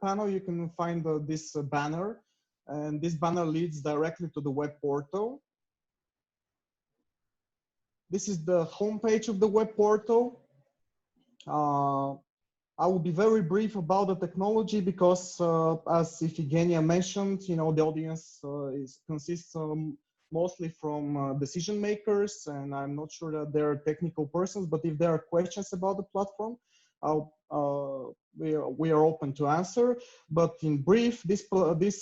panel, you can find this banner, and this banner leads directly to the web portal. This is the homepage of the web portal. I will be very brief about the technology because, as Ifigenia mentioned, the audience consists mostly from decision makers, and I'm not sure that they're technical persons, but if there are questions about the platform, we are open to answer. But in brief, this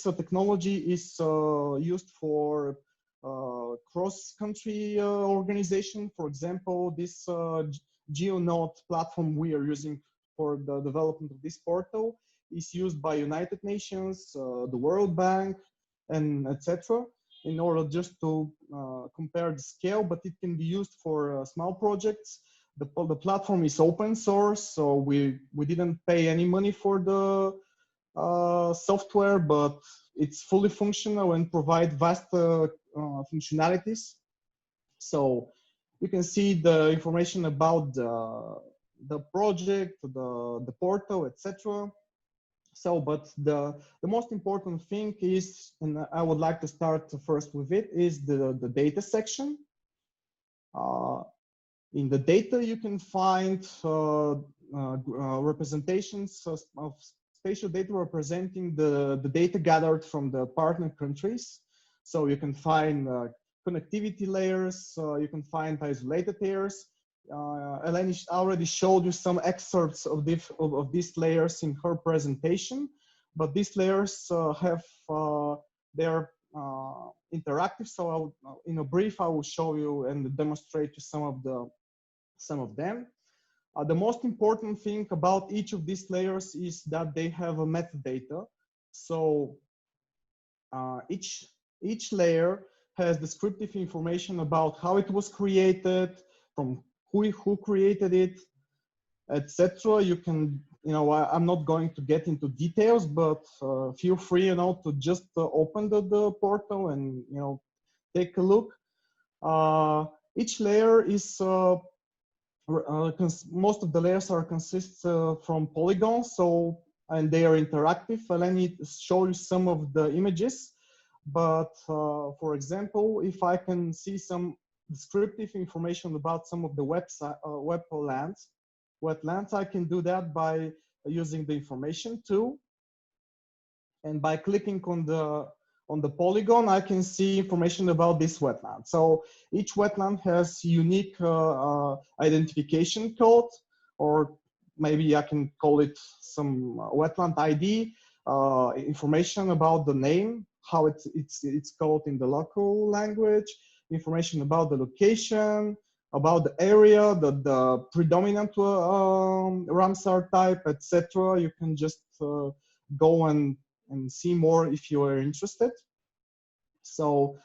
technology is used for cross-country organization. For example, this GeoNode platform we are using for the development of this portal is used by United Nations, the World Bank, and etc. in order just to compare the scale, but it can be used for small projects. The platform is open source, so we didn't pay any money for the software, but it's fully functional and provide vast functionalities. So you can see the information about the project, the portal, etc. So, but the most important thing is, and I would like to start first with it, is the data section. In the data, you can find representations of spatial data representing the data gathered from the partner countries. So you can find connectivity layers, you can find isolated layers. Eleni already showed you some excerpts of these layers in her presentation, but these layers they're interactive. So in a brief, I will show you and demonstrate you some of them. The most important thing about each of these layers is that they have a metadata. So each layer has descriptive information about how it was created, from who created it, etc. You can, I'm not going to get into details, but feel free, to just open the portal and take a look. Each layer is most of the layers consist from polygons, and they are interactive. Let me show you some of the images. But for example, if I can see some descriptive information about some of the wetlands, I can do that by using the information tool. And by clicking on the polygon, I can see information about this wetland. So each wetland has unique identification code, or maybe I can call it some wetland ID, information about the name, how it's called in the local language, information about the location, about the area, the predominant Ramsar type, etc. You can just go and see more if you are interested. So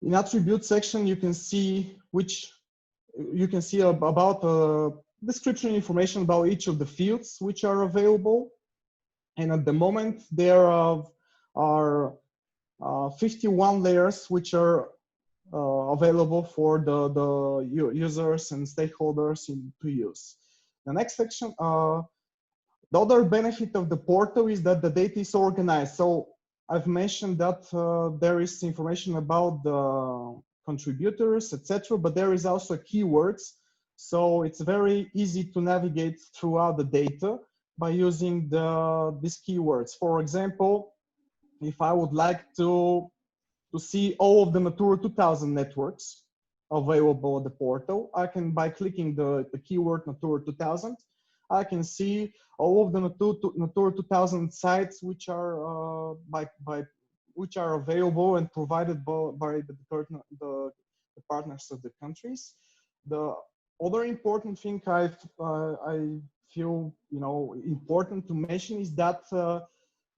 in attribute section, you can see about description information about each of the fields which are available. And at the moment, there are 51 layers which are available for the users and stakeholders to use. The next section, the other benefit of the portal is that the data is organized. So I've mentioned that there is information about the contributors, etc., but there is also keywords. So it's very easy to navigate throughout the data by using these keywords. For example, if I would like to see all of the Natura 2000 networks available at the portal, I can, by clicking the keyword Natura 2000, I can see all of the Natura 2000 sites which are which are available and provided by the partners of the countries. The other important thing I feel important to mention is that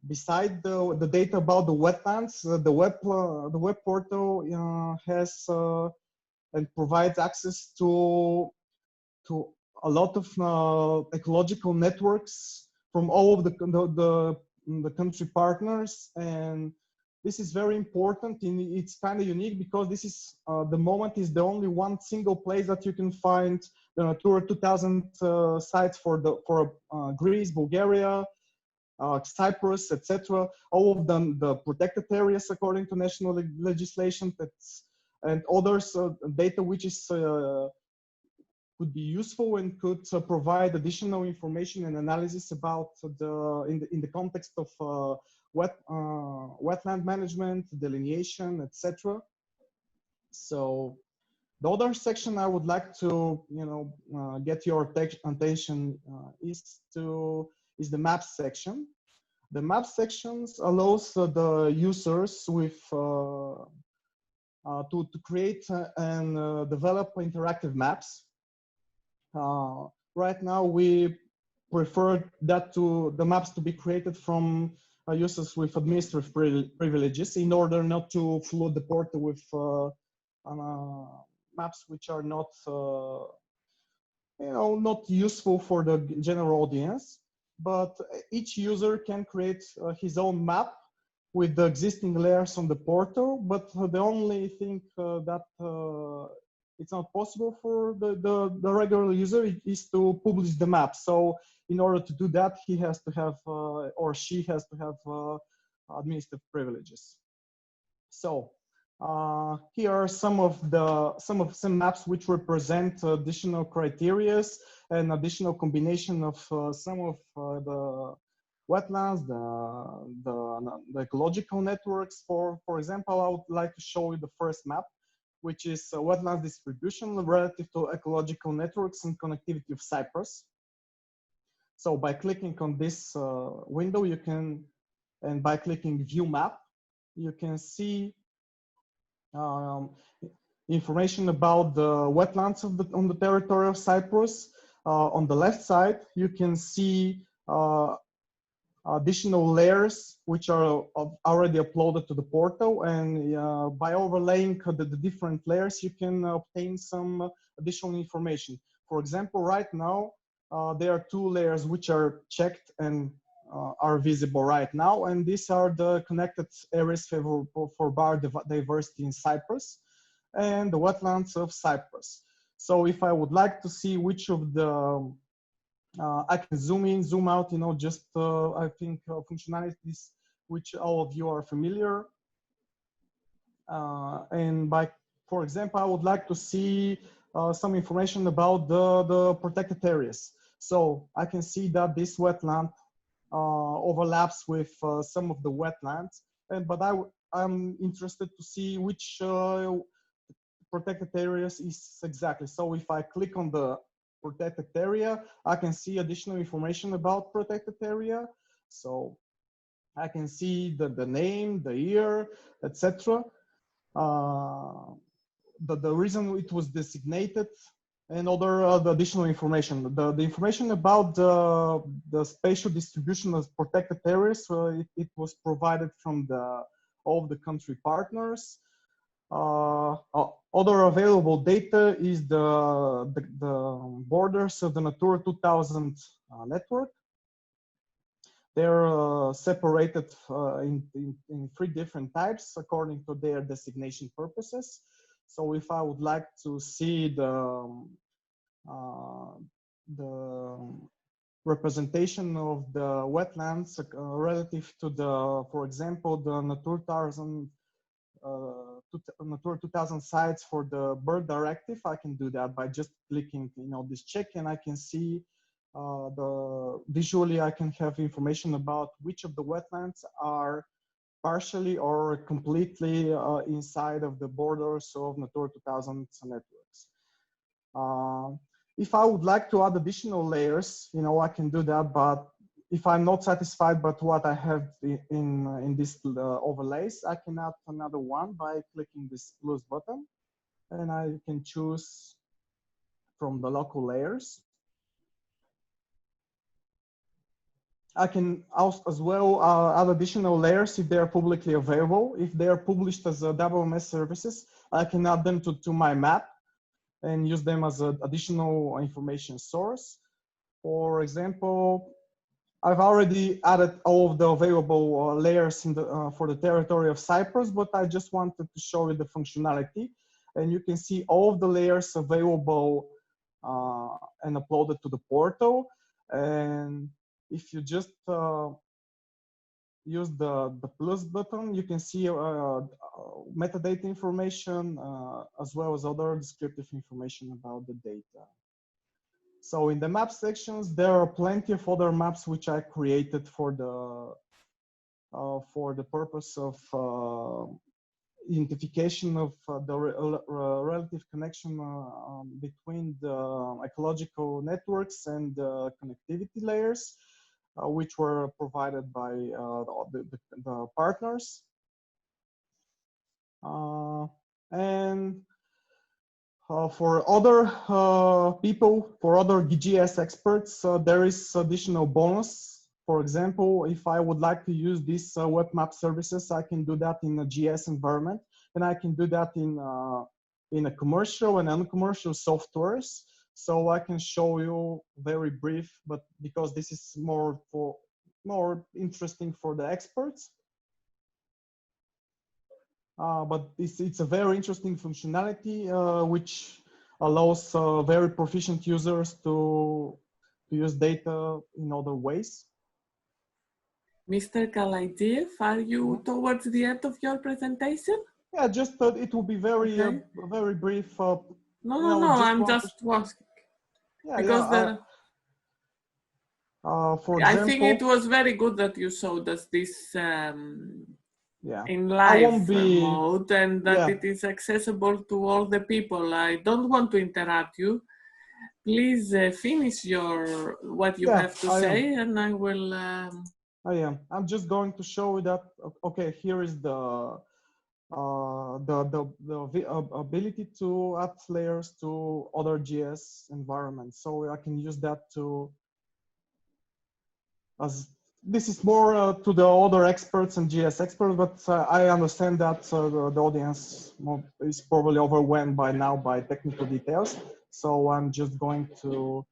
beside the data about the wetlands, the web portal has and provides access to a lot of ecological networks from all of the country partners, and this is very important. It's kind of unique because this is the moment is the only one single place that you can find the Natura 2000 sites for Greece, Bulgaria, Cyprus, etc. All of them, the protected areas according to national legislation, and others data which is could be useful and could provide additional information and analysis about in the context of wetland management, delineation, etc. So the other section I would like to get your attention is the map section. The map sections allows the users with to create and develop interactive maps. Right now, we prefer that the maps to be created from users with administrative privileges in order not to flood the portal with maps which are not not useful for the general audience. But each user can create his own map with the existing layers on the portal. But the only thing that it's not possible for the regular user is to publish the map. So in order to do that, he has to have or she has to have administrative privileges. So here are some maps which represent additional criteria and additional combination of some of the wetlands, the ecological networks. For example, I would like to show you the first map, which is wetlands distribution relative to ecological networks and connectivity of Cyprus. So by clicking on this window, you can, and by clicking view map, you can see information about the wetlands on the territory of Cyprus. On the left side, you can see additional layers which are already uploaded to the portal, and by overlaying the different layers, you can obtain some additional information. For example, right now, there are 2 layers which are checked and are visible right now, and these are the connected areas favorable for biodiversity in Cyprus and the wetlands of Cyprus. So if I would like to see which of the I can zoom in, zoom out, just I think functionalities which all of you are familiar. And for example, I would like to see some information about the protected areas. So I can see that this wetland overlaps with some of the wetlands, but I'm interested to see which protected areas is exactly. So if I click on the protected area, I can see additional information about protected area. So I can see the name, the year, etc. The reason it was designated, and other additional information. The information about the spatial distribution of protected areas, it was provided from all of the country partners. Other available data is the borders of the Natura 2000 network. They're separated in 3 different types according to their designation purposes. So if I would like to see the representation of the wetlands relative to the, for example, the Natura 2000 sites for the bird directive, I can do that by just clicking, this check, and I can see visually I can have information about which of the wetlands are partially or completely inside of the borders of Natura 2000 networks. If I would like to add additional layers, I can do that, but if I'm not satisfied with what I have in these overlays, I can add another one by clicking this plus button, and I can choose from the local layers. I can also as well add additional layers if they are publicly available. If they are published as WMS services, I can add them to my map and use them as an additional information source. For example, I've already added all of the available layers for the territory of Cyprus, but I just wanted to show you the functionality. And you can see all of the layers available and uploaded to the portal. And if you just use the plus button, you can see metadata information as well as other descriptive information about the data. So in the map sections, there are plenty of other maps which I created for the purpose of identification of the relative connection between the ecological networks and the connectivity layers, which were provided by the partners. And for other people, for other GIS experts, there is additional bonus. For example, if I would like to use these web map services, I can do that in a GIS environment, and I can do that in a commercial and uncommercial softwares. So I can show you very brief, but because this is more interesting for the experts. But it's a very interesting functionality which allows very proficient users to use data in other ways. Mr. Kalaidiev, are you towards the end of your presentation? Yeah, just it will be very very brief. No, I'm just asking. Yeah, because for example, I think it was very good that you showed us this in live mode, and that it is accessible to all the people. I don't want to interrupt you. Please finish what you have to say, and I will. I'm just going to show you that. Okay, here is the ability to add layers to other GIS environments. So I can use that this is more to the other experts and GIS experts, but I understand that the audience is probably overwhelmed by now by technical details. So I'm just going to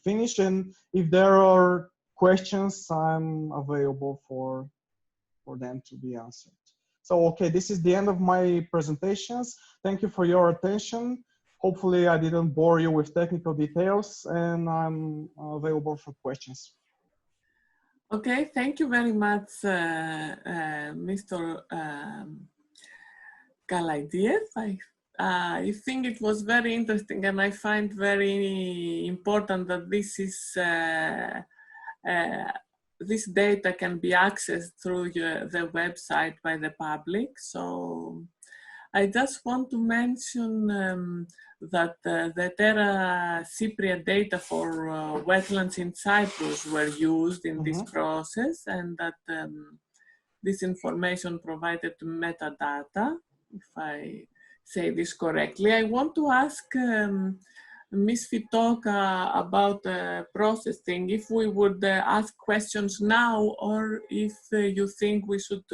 finish, and if there are questions, I'm available for them to be answered. So, okay, this is the end of my presentations. Thank you for your attention. Hopefully I didn't bore you with technical details, and I'm available for questions. Okay, thank you very much, Mr. Kalaidiev. I think it was very interesting, and I find very important that this data can be accessed through the website by the public. So I just want to mention that the Terra Cypriot data for wetlands in Cyprus were used in this process, and that this information provided metadata, if I say this correctly. I want to ask Ms. Fitoka about processing, if we would ask questions now, or if you think we should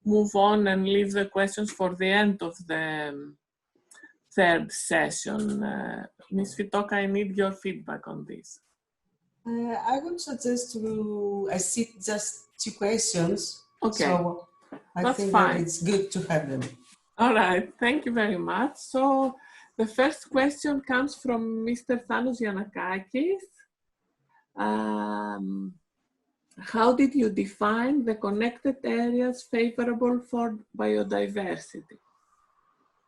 move on and leave the questions for the end of the third session. Ms. Fitoka, I need your feedback on this. I would suggest I see just 2 questions. Okay, so I that's think fine. that it's good to have them. All right, thank you very much. So the first question comes from Mr. Thanos Yanakakis. How did you define the connected areas favorable for biodiversity?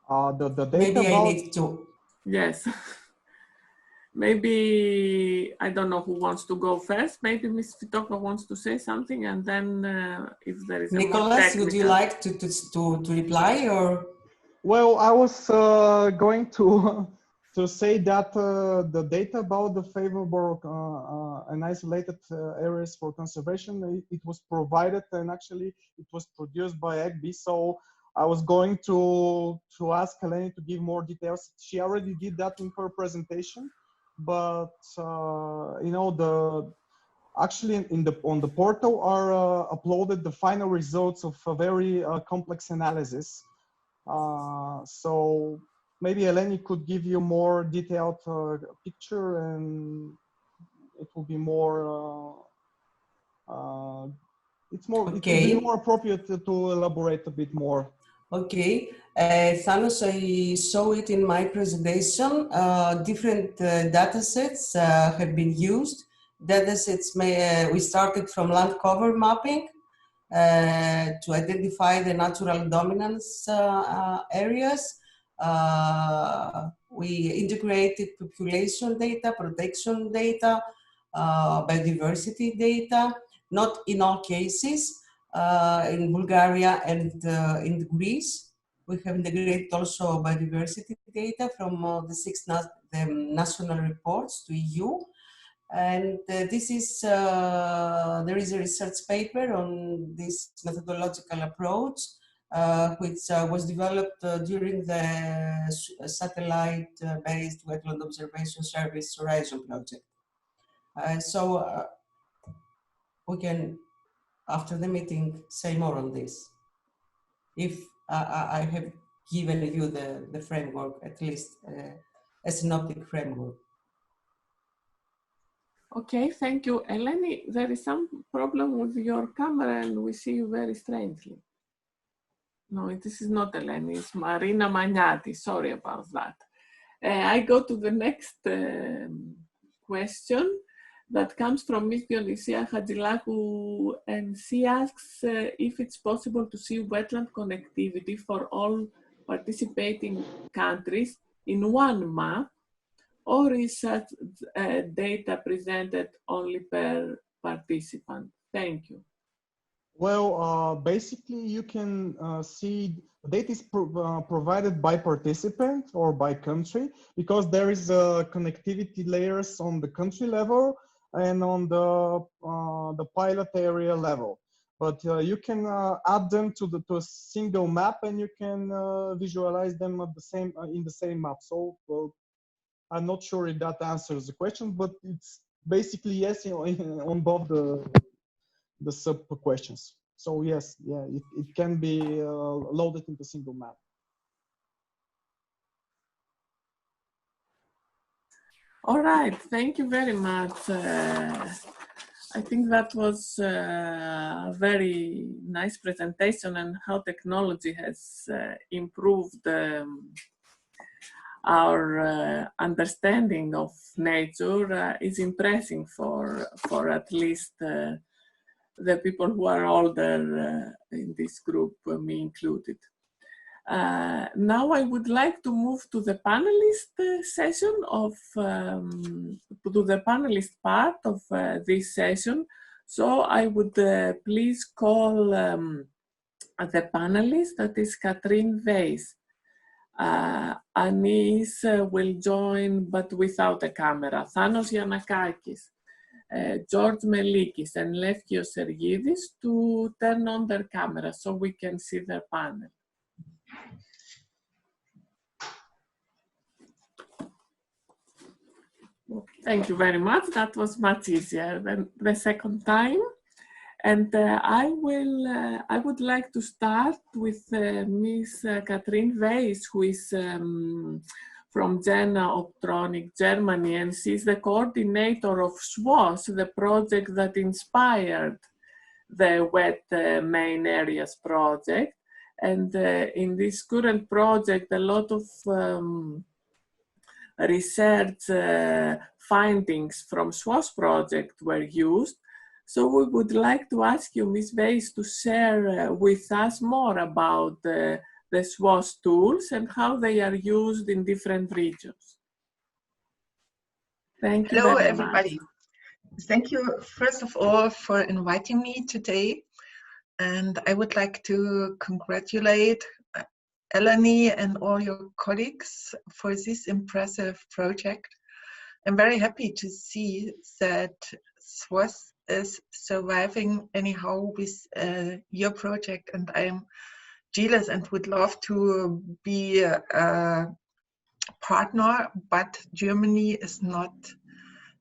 The data Maybe about... I need to. Yes. Maybe, I don't know who wants to go first. Maybe Ms. Fitoka wants to say something, and then if there is Nicholas, would you like to reply, or? Well, I was going to say that the data about the favorable and isolated areas for conservation, it was provided, and actually it was produced by EKBY. So I was going to ask Eleni to give more details. She already did that in her presentation, but you know, actually on the portal are uploaded the final results of a very complex analysis. So maybe Eleni could give you more detailed picture, and it will be more. It will be more appropriate to elaborate a bit more. Okay, Thanos, I saw it in my presentation. Different data sets have been used. Data sets we started from land cover mapping to identify the natural dominance areas. We integrated population data, protection data, biodiversity data, not in all cases. In Bulgaria and in Greece, we have integrated also biodiversity data from the 6 national reports to EU. And this is, there is a research paper on this methodological approach, which was developed during the satellite-based Wetland Observation Service Horizon project. So we can, after the meeting, say more on this. If I have given you the framework, at least a synoptic framework. Okay, thank you. Eleni, there is some problem with your camera and we see you very strangely. No, this is not Eleni, it's Marina Magnati. Sorry about that. I go to the next question that comes from Ms. Dionysia Hadjilakou, and she asks if it's possible to see wetland connectivity for all participating countries in one map, or is such data presented only per participant? Thank you. Well, basically you can see data is provided by participant or by country, because there is connectivity layers on the country level and on the pilot area level. But you can add them to a single map, and you can visualize them at in the same map. So I'm not sure if that answers the question, but it's basically yes, you know, on both the sub questions. So yes, yeah, it can be loaded into a single map. All right, thank you very much. I think that was a very nice presentation, and how technology has improved our understanding of nature is impressive for at least the people who are older in this group, me included. Now I would like to move to the panelist session to the panelist part of this session. So I would please call the panelist, that is Katrin Weiss. Anis will join, but without a camera. Thanos Yanakakis, George Melikis, and Lefkios Sergidis to turn on their camera so we can see their panel. Thank you very much. That was much easier than the second time. And I would like to start with Ms. Katrin Weiss, who is from Jena Optronic, Germany, and she's the coordinator of SWOS, the project that inspired the WetMainAreas project. And in this current project, a lot of research findings from SWOS project were used. So we would like to ask you, Ms. Weiss, to share with us more about the SWOS tools and how they are used in different regions. Thank you Hello, very everybody. much. Thank you, first of all, for inviting me today. And I would like to congratulate Eleni and all your colleagues for this impressive project. I'm very happy to see that SWOS is surviving anyhow with your project, and I'm jealous and would love to be a partner, but Germany is not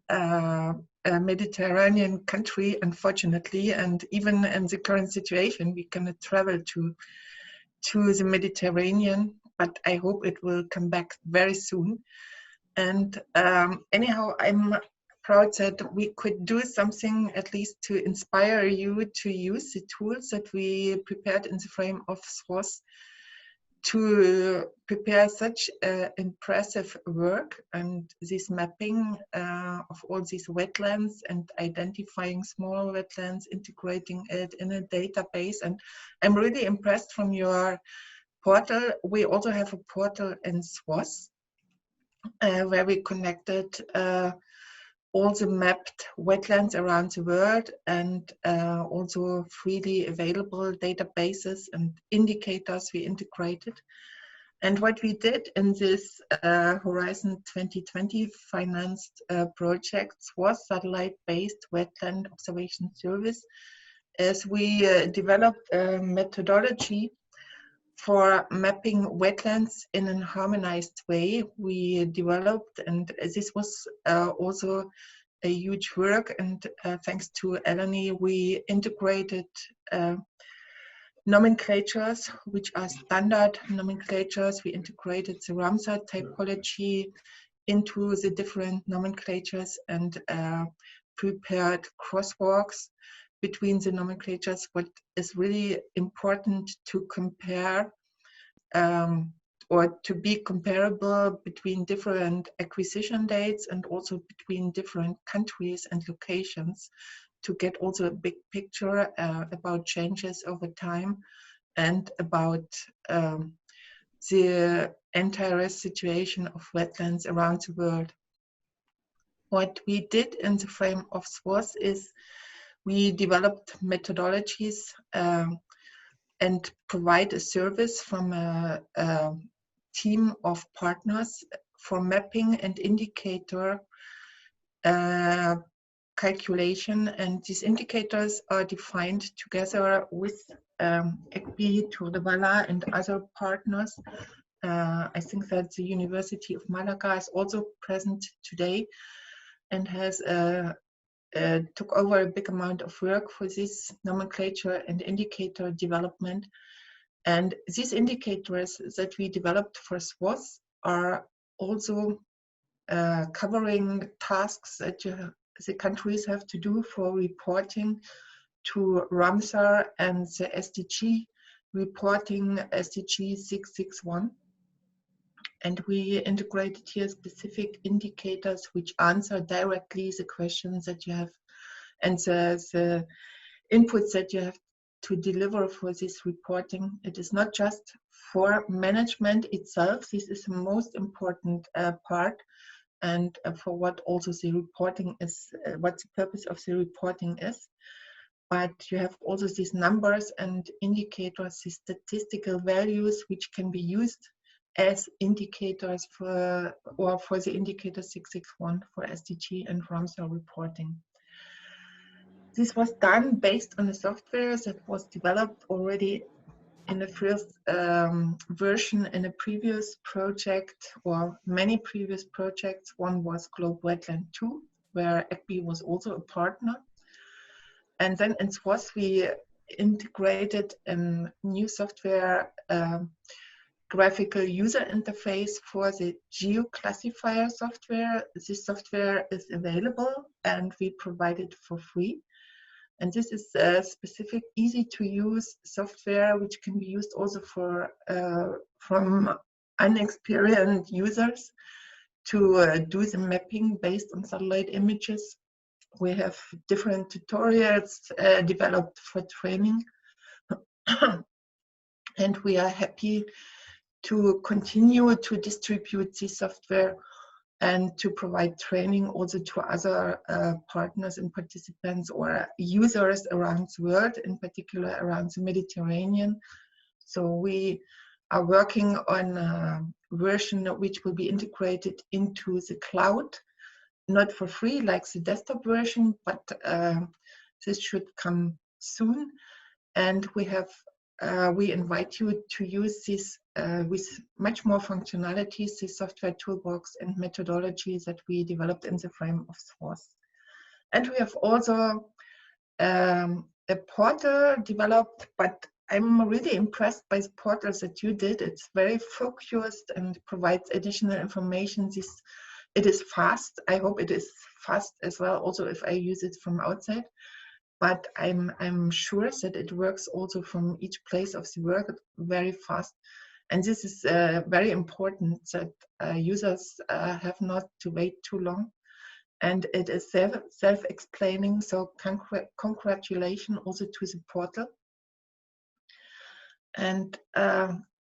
a Mediterranean country, unfortunately, and even in the current situation, we cannot travel to the Mediterranean, but I hope it will come back very soon. And anyhow, I'm proud that we could do something at least to inspire you to use the tools that we prepared in the frame of SWOS to prepare such impressive work, and this mapping of all these wetlands and identifying small wetlands, integrating it in a database. And I'm really impressed from your portal. We also have a portal in SWOS where we connected all the mapped wetlands around the world, and also freely available databases and indicators we integrated. And what we did in this Horizon 2020 financed projects was satellite-based wetland observation service, as we developed a methodology for mapping wetlands in a harmonized way. We developed, and this was also a huge work, and thanks to Eleni, we integrated nomenclatures, which are standard nomenclatures. We integrated the Ramsar typology into the different nomenclatures and prepared crosswalks between the nomenclatures. What is really important to compare or to be comparable between different acquisition dates and also between different countries and locations, to get also a big picture about changes over time and about the entire situation of wetlands around the world. What we did in the frame of SWOS is we developed methodologies and provide a service from a team of partners for mapping and indicator calculation, and these indicators are defined together with EKBY, Tour de Vala, and other partners. I think that the University of Malaga is also present today and has took over a big amount of work for this nomenclature and indicator development. And these indicators that we developed for SWOS are also covering tasks that the countries have to do for reporting to Ramsar and the SDG reporting, SDG 661. And we integrated here specific indicators which answer directly the questions that you have and the inputs that you have to deliver for this reporting. It is not just for management itself. This is the most important part, and for what also the reporting is, what the purpose of the reporting is. But you have also these numbers and indicators, these statistical values, which can be used as indicators for the indicator 661 for SDG and Ramsar reporting. This was done based on a software that was developed already in the first version in a previous project, or many previous projects. One was Globe Wetland 2, where EKBY was also a partner. And then in SWOS, we integrated a new software, graphical user interface for the geoclassifier software. This software is available and we provide it for free. And this is a specific, easy to use software which can be used also for from inexperienced users to do the mapping based on satellite images. We have different tutorials developed for training. And we are happy to continue to distribute this software and to provide training also to other partners and participants or users around the world, in particular around the Mediterranean. So we are working on a version which will be integrated into the cloud, not for free like the desktop version, but this should come soon. And we have we invite you to use this with much more functionalities, the software toolbox and methodologies that we developed in the frame of SWOS. And we have also a portal developed, but I'm really impressed by the portals that you did. It's very focused and provides additional information. It is fast. I hope it is fast as well, also if I use it from outside. But I'm sure that it works also from each place of the world very fast. And this is very important that users have not to wait too long. And it is self-explaining, so congratulations also to the portal. And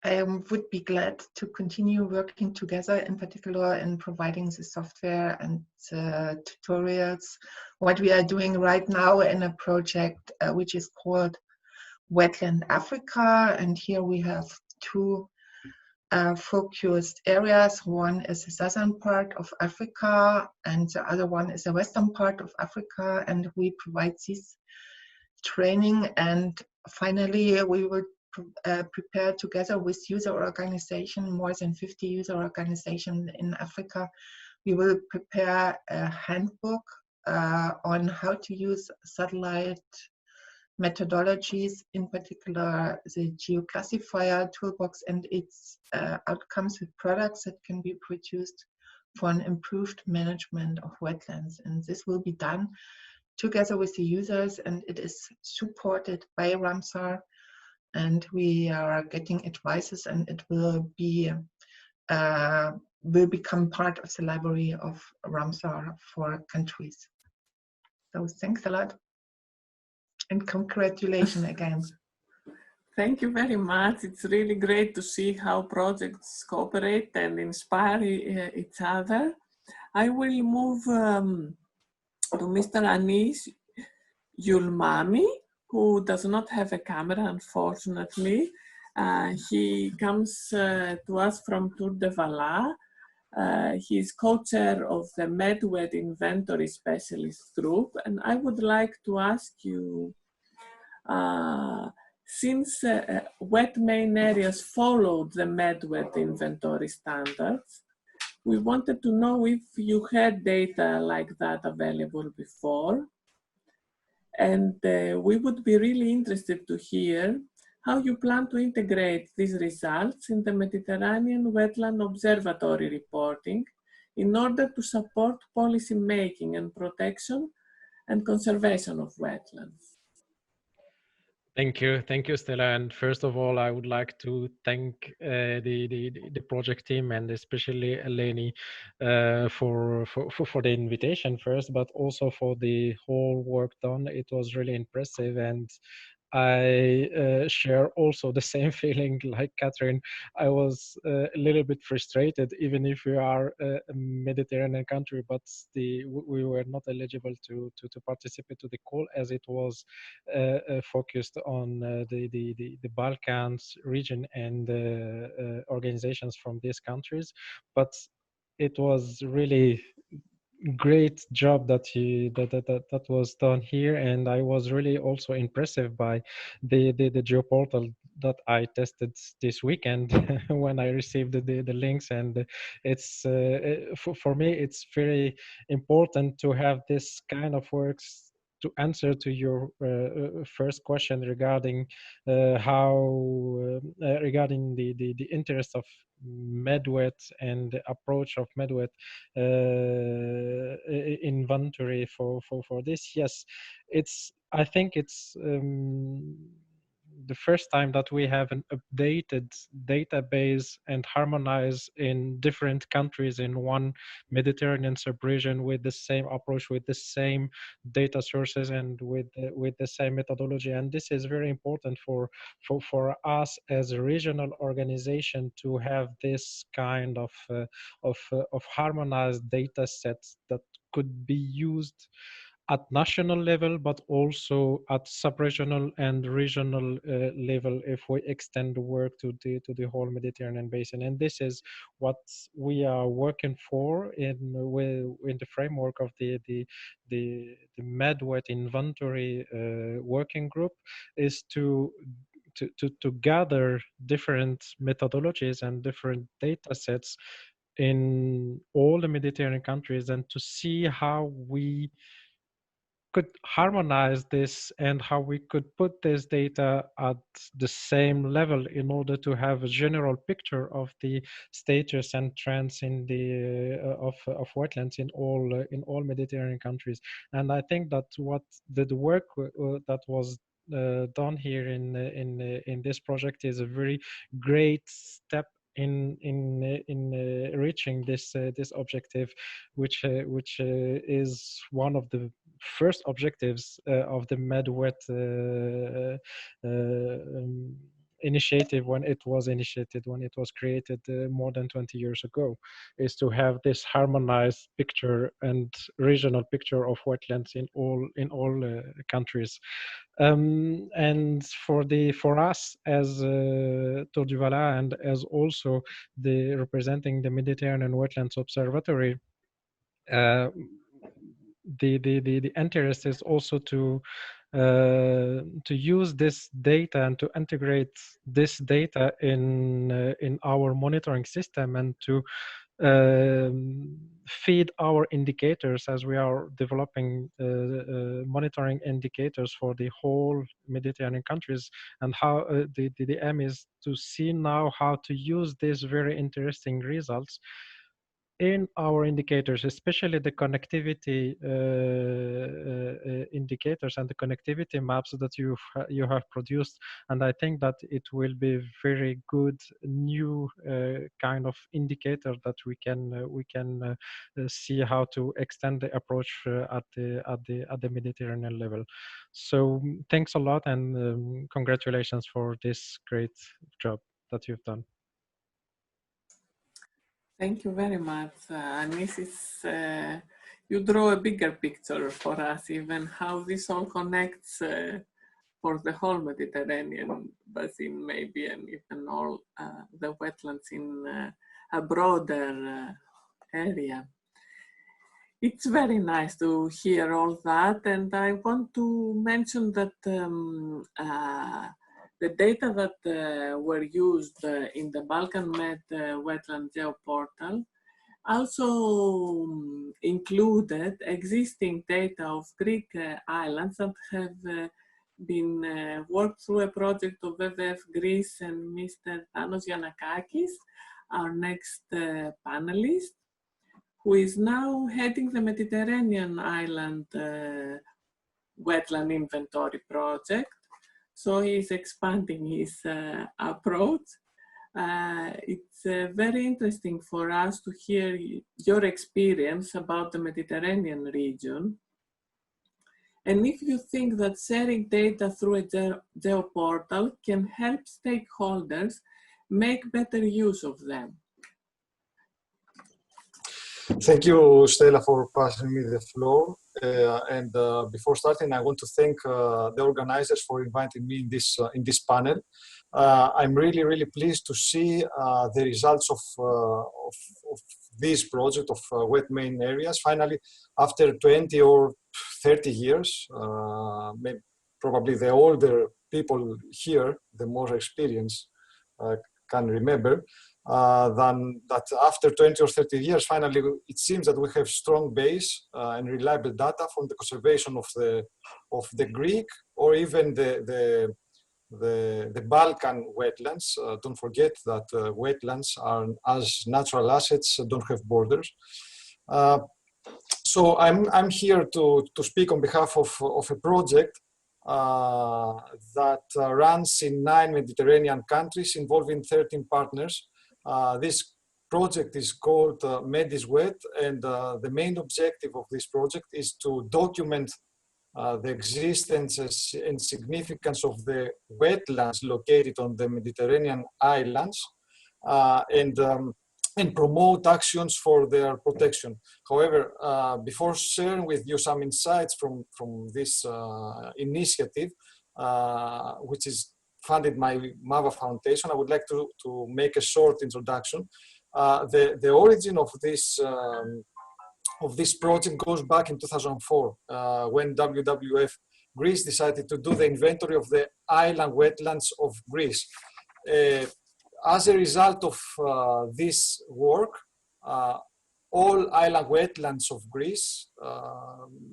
I would be glad to continue working together, in particular in providing the software and the tutorials. What we are doing right now in a project which is called Wetland Africa, and here we have two focused areas. One is the southern part of Africa, and the other one is the western part of Africa, and we provide this training. And finally, we will prepare together with user organization, more than 50 user organizations in Africa. We will prepare a handbook on how to use satellite methodologies, in particular the geoclassifier toolbox and its outcomes with products that can be produced for an improved management of wetlands. And this will be done together with the users, and it is supported by Ramsar. And we are getting advices, and it will become part of the library of Ramsar for countries. So thanks a lot, and congratulations again. Thank you very much. It's really great to see how projects cooperate and inspire each other. I will move to Mr. Anis Yulmami, who does not have a camera, unfortunately. He comes to us from Tour de Vala. He is co-chair of the MedWed Inventory Specialist Group. And I would like to ask you, since WetMainAreas followed the MedWed inventory standards, we wanted to know if you had data like that available before. And we would be really interested to hear how you plan to integrate these results in the Mediterranean Wetland Observatory reporting in order to support policy making and protection and conservation of wetlands. Thank you, Stella. And first of all, I would like to thank the project team and especially Eleni for the invitation first, but also for the whole work done. It was really impressive, and I share also the same feeling like Catherine. I was a little bit frustrated, even if we are a Mediterranean country, but we were not eligible to participate to the call, as it was focused on the Balkans region and organizations from these countries. But it was really great job that was done here, and I was really also impressed by the geoportal that I tested this weekend when I received the links. And it's for me it's very important to have this kind of works to answer to your first question regarding regarding the interest of MedWet and the approach of MedWet inventory for this, yes, I think it's the first time that we have an updated database and harmonized in different countries in one Mediterranean sub-region with the same approach, with the same data sources, and with the same methodology. And this is very important for us as a regional organization to have this kind of harmonized data sets that could be used at national level, but also at sub-regional and regional level if we extend the work to the whole Mediterranean basin. And this is what we are working for in the framework of the MedWet inventory working group, is to gather different methodologies and different data sets in all the Mediterranean countries, and to see how we could harmonize this and how we could put this data at the same level in order to have a general picture of the status and trends in the of wetlands in all Mediterranean countries. And I think that what the work that was done here in this project is a very great step in reaching this objective, which is one of the first objectives of the MedWet initiative when it was created more than 20 years ago, is to have this harmonized picture and regional picture of wetlands in all countries. And for us as Tour du Vala, and as also representing the Mediterranean Wetlands Observatory, the interest is also to use this data and to integrate this data in our monitoring system, and to feed our indicators as we are developing monitoring indicators for the whole Mediterranean countries. And how the aim is to see now how to use these very interesting results in our indicators, especially the connectivity indicators and the connectivity maps that you have produced. And I think that it will be very good new kind of indicator that we can see how to extend the approach at the Mediterranean level. So thanks a lot, and congratulations for this great job that you've done. Thank you very much, Anis. You draw a bigger picture for us, even how this all connects for the whole Mediterranean basin, maybe, and even all the wetlands in a broader area. It's very nice to hear all that, and I want to mention that the data that were used in the Balkan Med Wetland Geoportal also included existing data of Greek islands that have been worked through a project of WWF Greece and Mr. Thanos Giannakakis, our next panelist, who is now heading the Mediterranean Island Wetland Inventory Project. So he's expanding his approach. It's very interesting for us to hear your experience about the Mediterranean region. And if you think that sharing data through a geoportal can help stakeholders make better use of them. Thank you, Stella, for passing me the floor. Before starting, I want to thank the organizers for inviting me in this panel. I'm really pleased to see the results of this project of WetMainAreas. Finally, after 20 or 30 years, probably the older people here, the more experienced, can remember. than that after 20 or 30 years, finally, it seems that we have strong base and reliable data from the conservation of the Greek or even the Balkan wetlands. Don't forget that wetlands are, as natural assets, don't have borders. So I'm here to speak on behalf of a project that runs in 9 Mediterranean countries involving 13 partners. This project is called MEDISWET, and the main objective of this project is to document the existence and significance of the wetlands located on the Mediterranean islands and promote actions for their protection. However, before sharing with you some insights from this initiative, which is funded by MAVA Foundation, I would like to make a short introduction. The origin of this project goes back in 2004, when WWF Greece decided to do the inventory of the island wetlands of Greece. As a result of this work, all island wetlands of Greece,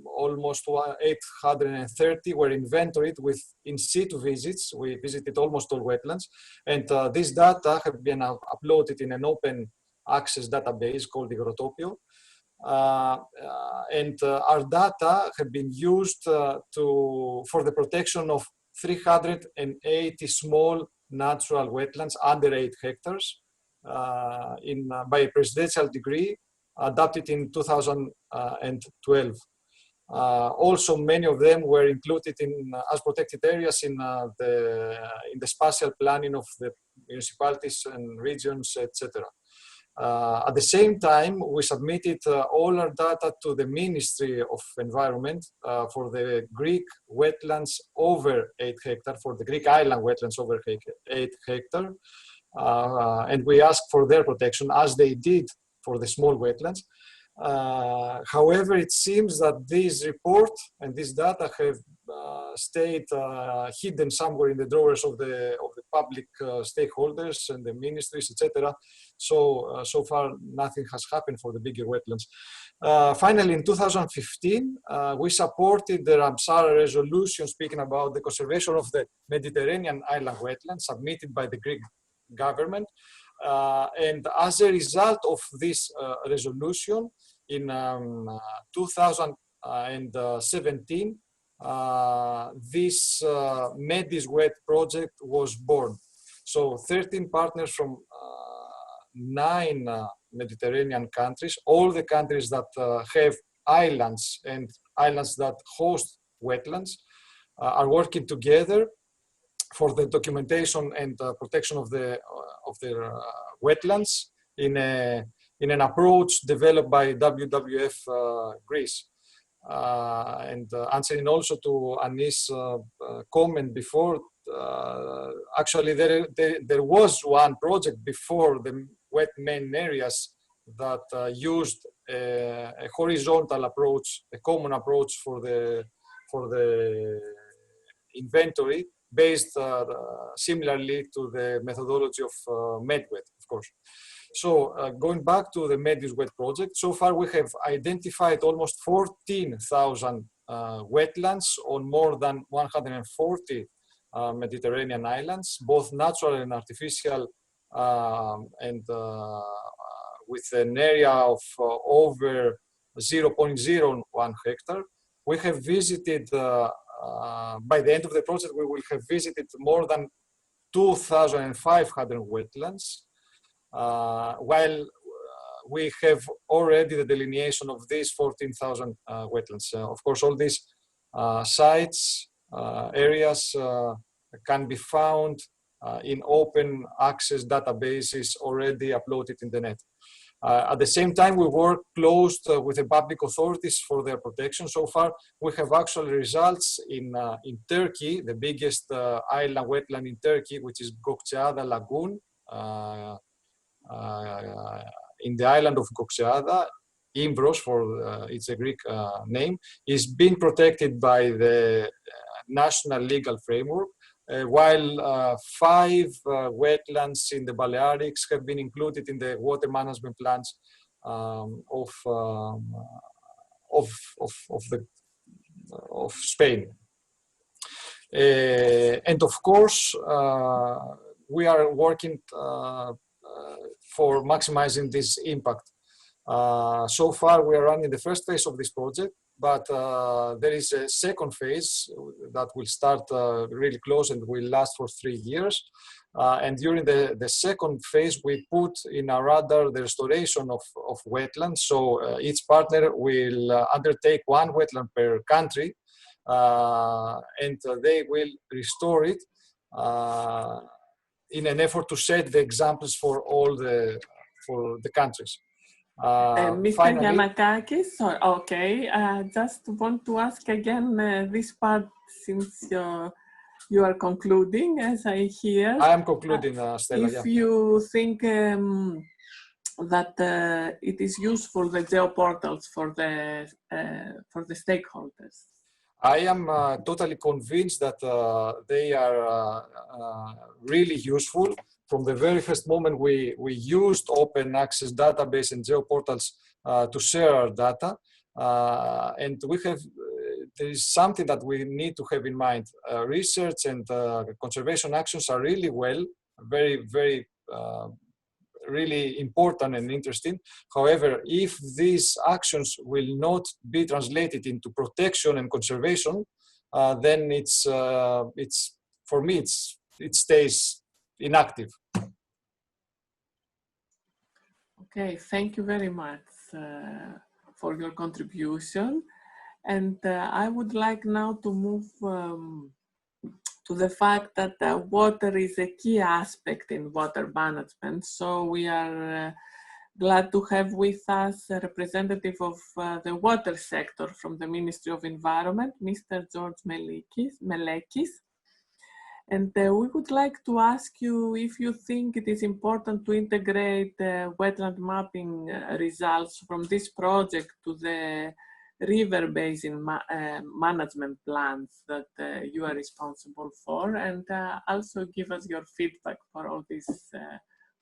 almost 830, were inventoried with in situ visits. We visited almost all wetlands, and this data have been uploaded in an open access database called Biotope. And our data have been used for the protection of 380 small natural wetlands under 8 hectares by a presidential decree adopted in 2012. Also, many of them were included as protected areas in the spatial planning of the municipalities and regions, etc. At the same time, we submitted all our data to the Ministry of Environment for the Greek wetlands over 8 hectares, for the Greek island wetlands over 8 hectares. And we asked for their protection, as they did for the small wetlands. However, it seems that this report and this data have stayed hidden somewhere in the drawers of the public stakeholders and the ministries, etc. So far, nothing has happened for the bigger wetlands. Finally, in 2015, we supported the Ramsar resolution speaking about the conservation of the Mediterranean island wetlands submitted by the Greek government. And as a result of this resolution, in 2017, this MEDISWET project was born. So 13 partners from 9 Mediterranean countries, all the countries that have islands and islands that host wetlands, are working together for the documentation and protection of their wetlands in an approach developed by WWF Greece. And answering also to Anis' comment before, actually there was one project before the WetMainAreas that used a horizontal approach, a common approach for the inventory, based similarly to the methodology of MedWet, of course. So going back to the MEDISWET project, so far we have identified almost 14,000 wetlands on more than 140 Mediterranean islands, both natural and artificial, and with an area of over 0.01 hectare. We have visited, by the end of the project, we will have visited more than 2,500 wetlands, while we have already the delineation of these 14,000 wetlands. Of course, all these sites, areas can be found in open access databases already uploaded in the net. At the same time, we work close with the public authorities for their protection. So far, we have actual results in Turkey, the biggest island wetland in Turkey, which is Gökçeada Lagoon. In the island of Gökçeada, Imbros, it's a Greek name, is being protected by the national legal framework. while 5 wetlands in the Balearics have been included in the water management plans of Spain. And of course, we are working for maximizing this impact. So far, we are running the first phase of this project, but there is a second phase that will start really close and will last for 3 years. And during the second phase, we put in our radar the restoration of wetlands. So each partner will undertake 1 wetland per country, and they will restore it in an effort to set the examples for all the countries. Mr. Giannakakis, okay, just want to ask again this part, since you are concluding, as I hear. I am concluding, Stella. If you think that it is useful, the geoportals for the stakeholders. I am totally convinced that they are really useful. From the very first moment, we used open access database and geoportals to share our data. And we have, there is something that we need to have in mind. Research and conservation actions are really really important and interesting. However, if these actions will not be translated into protection and conservation, then it's for me it stays inactive. Okay, thank you very much for your contribution, and I would like now to move to the fact that water is a key aspect in water management. So we are glad to have with us a representative of the water sector from the Ministry of Environment, Mr. George Melekis. And we would like to ask you if you think it is important to integrate wetland mapping results from this project to the river basin management plans that you are responsible for, and also give us your feedback for all this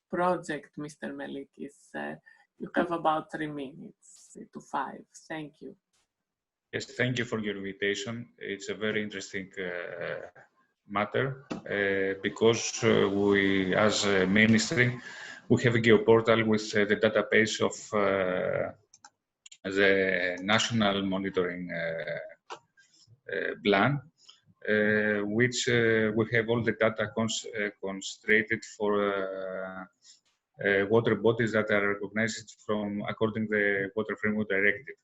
project, Mr. Melekis. You have about 3 minutes, 3 to 5. Thank you. Yes, thank you for your invitation. It's a very interesting matter because we, as a ministry, we have a geoportal with the database of the national monitoring plan, which we have all the data concentrated for water bodies that are recognized from according to the Water Framework Directive.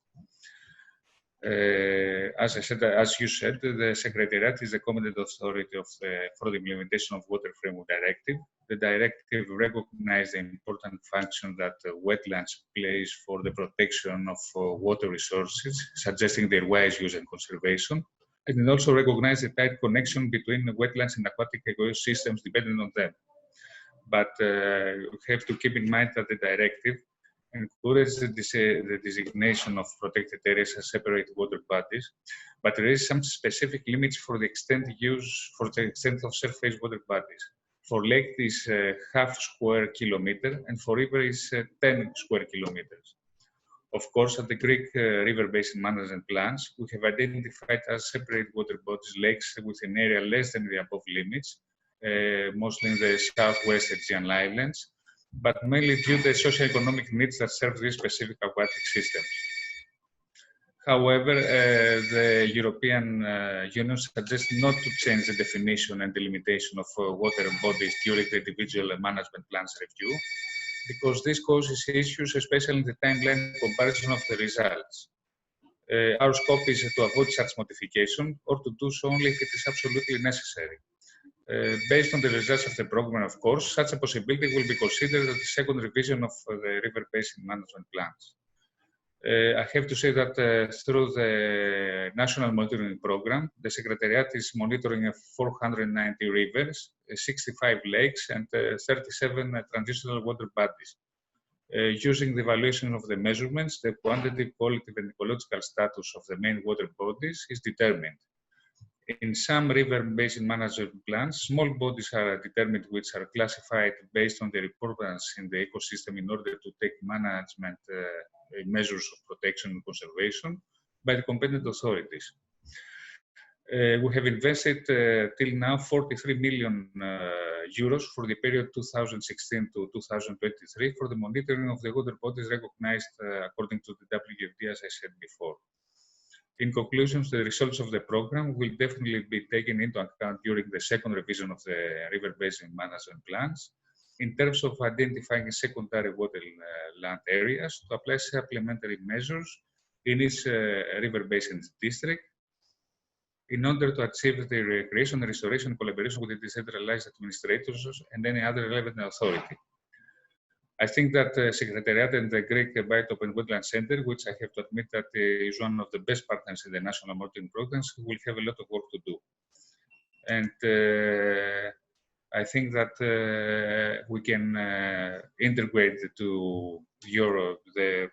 As I said, as you said, the Secretariat is the competent authority for the implementation of Water Framework Directive. The directive recognizes the important function that wetlands plays for the protection of water resources, suggesting their wise use and conservation. And it also recognizes the tight connection between wetlands and aquatic ecosystems dependent on them. But we have to keep in mind that the directive encourages the designation of protected areas as separate water bodies, but there is some specific limits for the extent of surface water bodies. For lake is half square kilometer, and for river is 10 square kilometers. Of course, at the Greek river basin management plans, we have identified as separate water bodies lakes with an area less than the above limits, mostly in the southwest Aegean islands, but mainly due to the socio-economic needs that serve these specific aquatic systems. However, the European Union suggests not to change the definition and delimitation of water bodies during the individual management plans review, because this causes issues, especially in the timeline comparison of the results. Our scope is to avoid such modification or to do so only if it is absolutely necessary. Based on the results of the program, of course, such a possibility will be considered at the second revision of the river basin management plans. I have to say that through the National Monitoring Program, the Secretariat is monitoring 490 rivers, 65 lakes, and 37 transitional water bodies. Using the evaluation of the measurements, the quantity, quality, and ecological status of the main water bodies is determined. In some river basin management plans, small bodies are determined which are classified based on their importance in the ecosystem in order to take management measures of protection and conservation by the competent authorities. We have invested till now 43 million euros for the period 2016 to 2023 for the monitoring of the water bodies recognized according to the WFD, as I said before. In conclusion, the results of the program will definitely be taken into account during the second revision of the river basin management plans in terms of identifying secondary waterland areas to apply supplementary measures in each river basin district in order to achieve the recreation and restoration collaboration with the decentralized administrators and any other relevant authority. I think that Secretariat and the Greek Biotope and Wetland Centre, which I have to admit that is one of the best partners in the national monitoring programs, will have a lot of work to do. And I think that we can integrate to the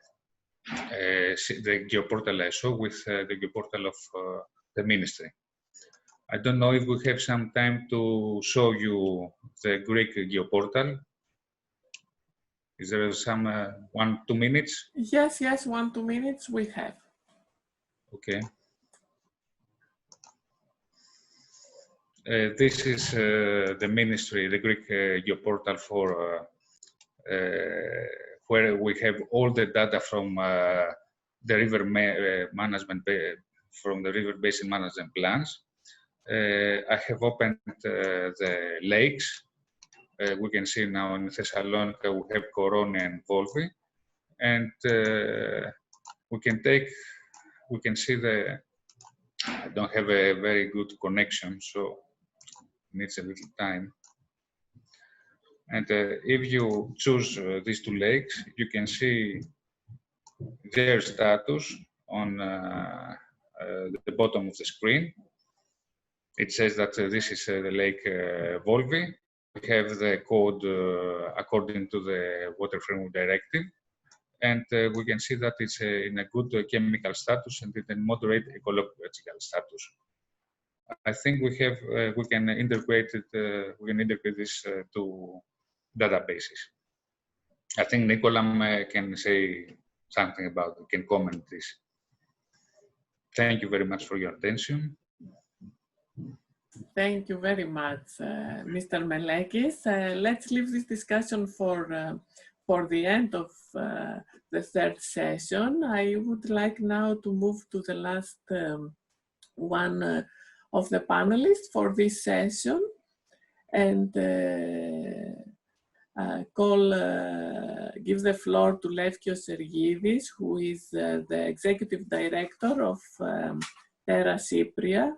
geoportal ISO with the geoportal of the ministry. I don't know if we have some time to show you the Greek geoportal. Is there some 1-2 minutes? Yes, 1-2 minutes we have. Okay. This is the ministry, the Greek geoportal for where we have all the data from the river management, from the river basin management plans. I have opened the lakes. We can see now in Thessalonica we have Koroni and Volvi, and we can see I don't have a very good connection, so it needs a little time. And if you choose these two lakes, you can see their status on the bottom of the screen. It says that this is the lake Volvi. We have the code according to the Water Framework Directive, and we can see that it's in a good chemical status and in a moderate ecological status. I think we can integrate it. We can integrate this to databases. I think Nicolam can say something about it, can comment this. Thank you very much for your attention. Thank you very much, Mr. Melekis. Let's leave this discussion for the end of the third session. I would like now to move to the last one of the panelists for this session and give the floor to Lefkios Sergidis, who is the Executive Director of Terra Cypria,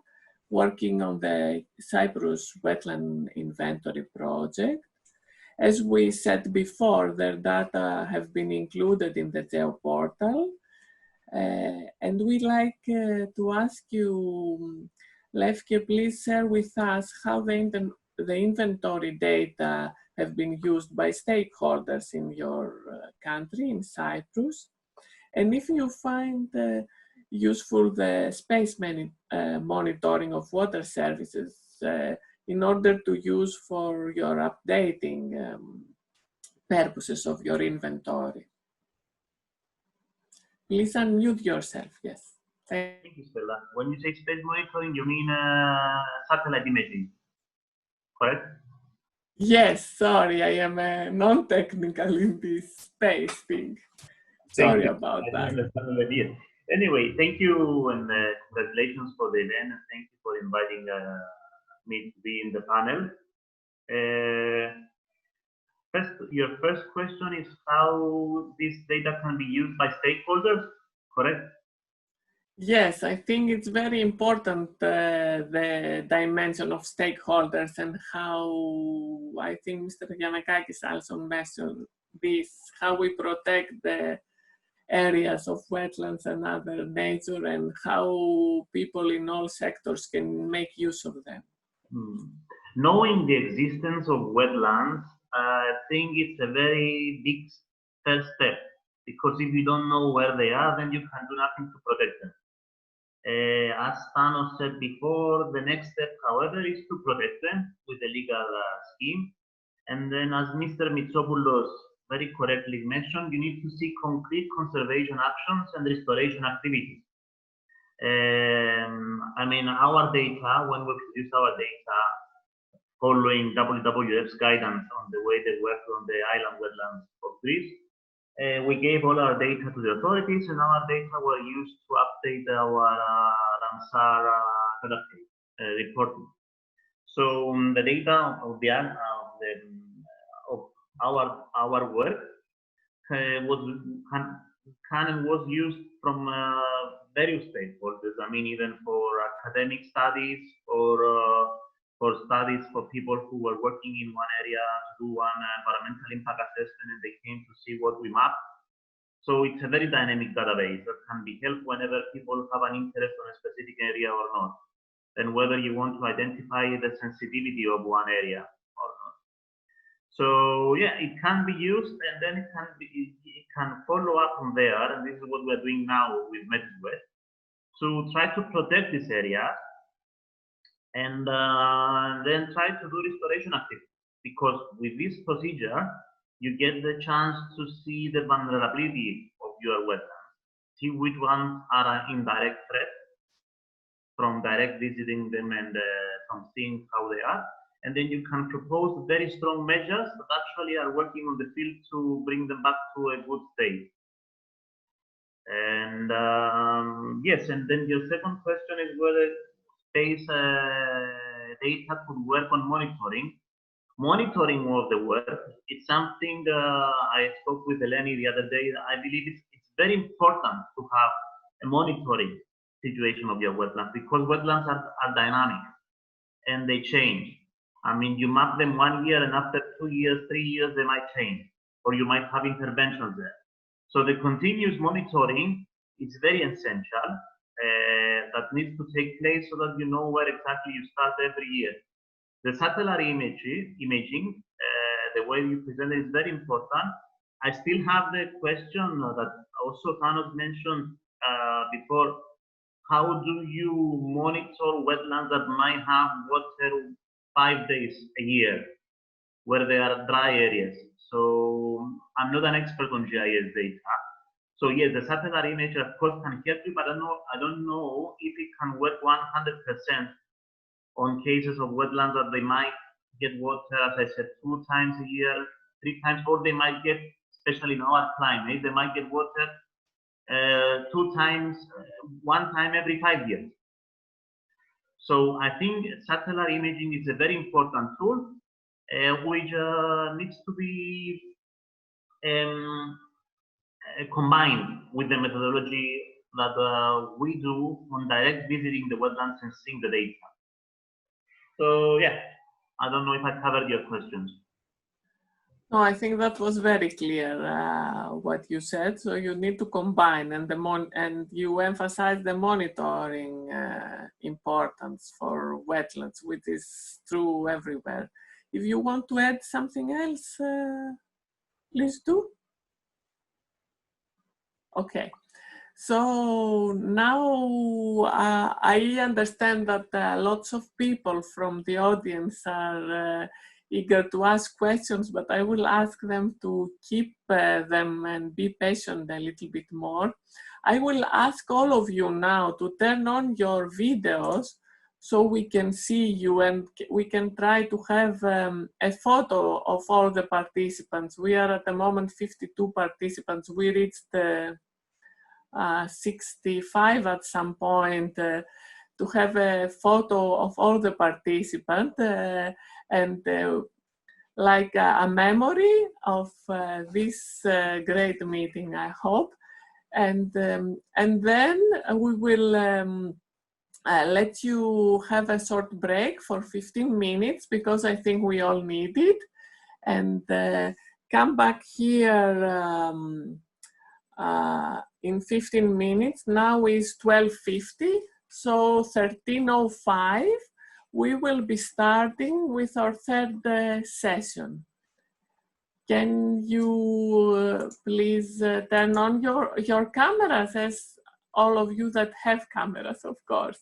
working on the Cyprus Wetland Inventory Project. As we said before, their data have been included in the geoportal. And we'd like to ask you, Lefke, please share with us how the inventory data have been used by stakeholders in your country, in Cyprus. And if you find useful the space monitoring of water services in order to use for your updating purposes of your inventory. Please unmute yourself, yes. Thank you, Stella. When you say space monitoring, you mean satellite imaging, correct? Yes, sorry, I am non-technical in this space thing. Sorry about that. Anyway, thank you and congratulations for the event, and thank you for inviting me to be in the panel. Your first question is how this data can be used by stakeholders, correct? Yes, I think it's very important, the dimension of stakeholders and how, I think Mr. Giannakakis also mentioned this, how we protect the areas of wetlands and other nature and how people in all sectors can make use of them. Knowing the existence of wetlands, I think it's a very big first step, because if you don't know where they are, then you can do nothing to protect them. As Thanos said before, the next step, however, is to protect them with a legal scheme. And then, as Mr. Mitsopoulos very correctly mentioned, you need to see concrete conservation actions and restoration activities. I mean, our data, when we produce our data, following WWF's guidance on the way they work on the island wetlands of Greece, we gave all our data to the authorities, and our data were used to update our Ramsar reporting. So the data of our work was used from various stakeholders. I mean, even for academic studies or for studies for people who were working in one area to do one environmental impact assessment, and they came to see what we mapped. So it's a very dynamic database that can be helpful whenever people have an interest on a specific area or not, and whether you want to identify the sensitivity of one area or not. So yeah, it can be used, and then it can follow up from there, and this is what we're doing now with MedWet, to try to protect this area and then try to do restoration activities. Because with this procedure, you get the chance to see the vulnerability of your wetlands, see which ones are an indirect threat from direct visiting them and from seeing how they are. And then you can propose very strong measures that actually are working on the field to bring them back to a good state. And yes, and then your second question is whether space data could work on monitoring. Monitoring of the work, it's something I spoke with Eleni the other day. I believe it's very important to have a monitoring situation of your wetlands, because wetlands are dynamic and they change. I mean, you map them 1 year, and after 2 years, 3 years, they might change, or you might have interventions there. So the continuous monitoring is very essential. That needs to take place so that you know where exactly you start every year. The satellite imaging, the way you present it is very important. I still have the question that also Thanos mentioned before. How do you monitor wetlands that might have water 5 days a year, where there are dry areas? So I'm not an expert on GIS data. So yes, the satellite image of course can help you, but I don't know if it can work 100% on cases of wetlands that they might get water, as I said, 2 times a year, 3 times, or they might get, especially in our climate, they might get water 2 times, 1 time every 5 years. So I think satellite imaging is a very important tool, which needs to be combined with the methodology that we do on direct visiting the wetlands and seeing the data. So yeah, I don't know if I covered your questions. No, I think that was very clear what you said. So you need to combine, and you emphasize the monitoring importance for wetlands, which is true everywhere. If you want to add something else, please do. Okay. So now I understand that lots of people from the audience are eager to ask questions, but I will ask them to keep them and be patient a little bit more. I will ask all of you now to turn on your videos so we can see you, and we can try to have a photo of all the participants. We are at the moment 52 participants. We reached 65 at some point, to have a photo of all the participants and like a memory of this great meeting, I hope. And then we will let you have a short break for 15 minutes, because I think we all need it, and come back here in 15 minutes. Now is 12:50, so 13:05. We will be starting with our third session. Can you please turn on your cameras as all of you that have cameras, of course.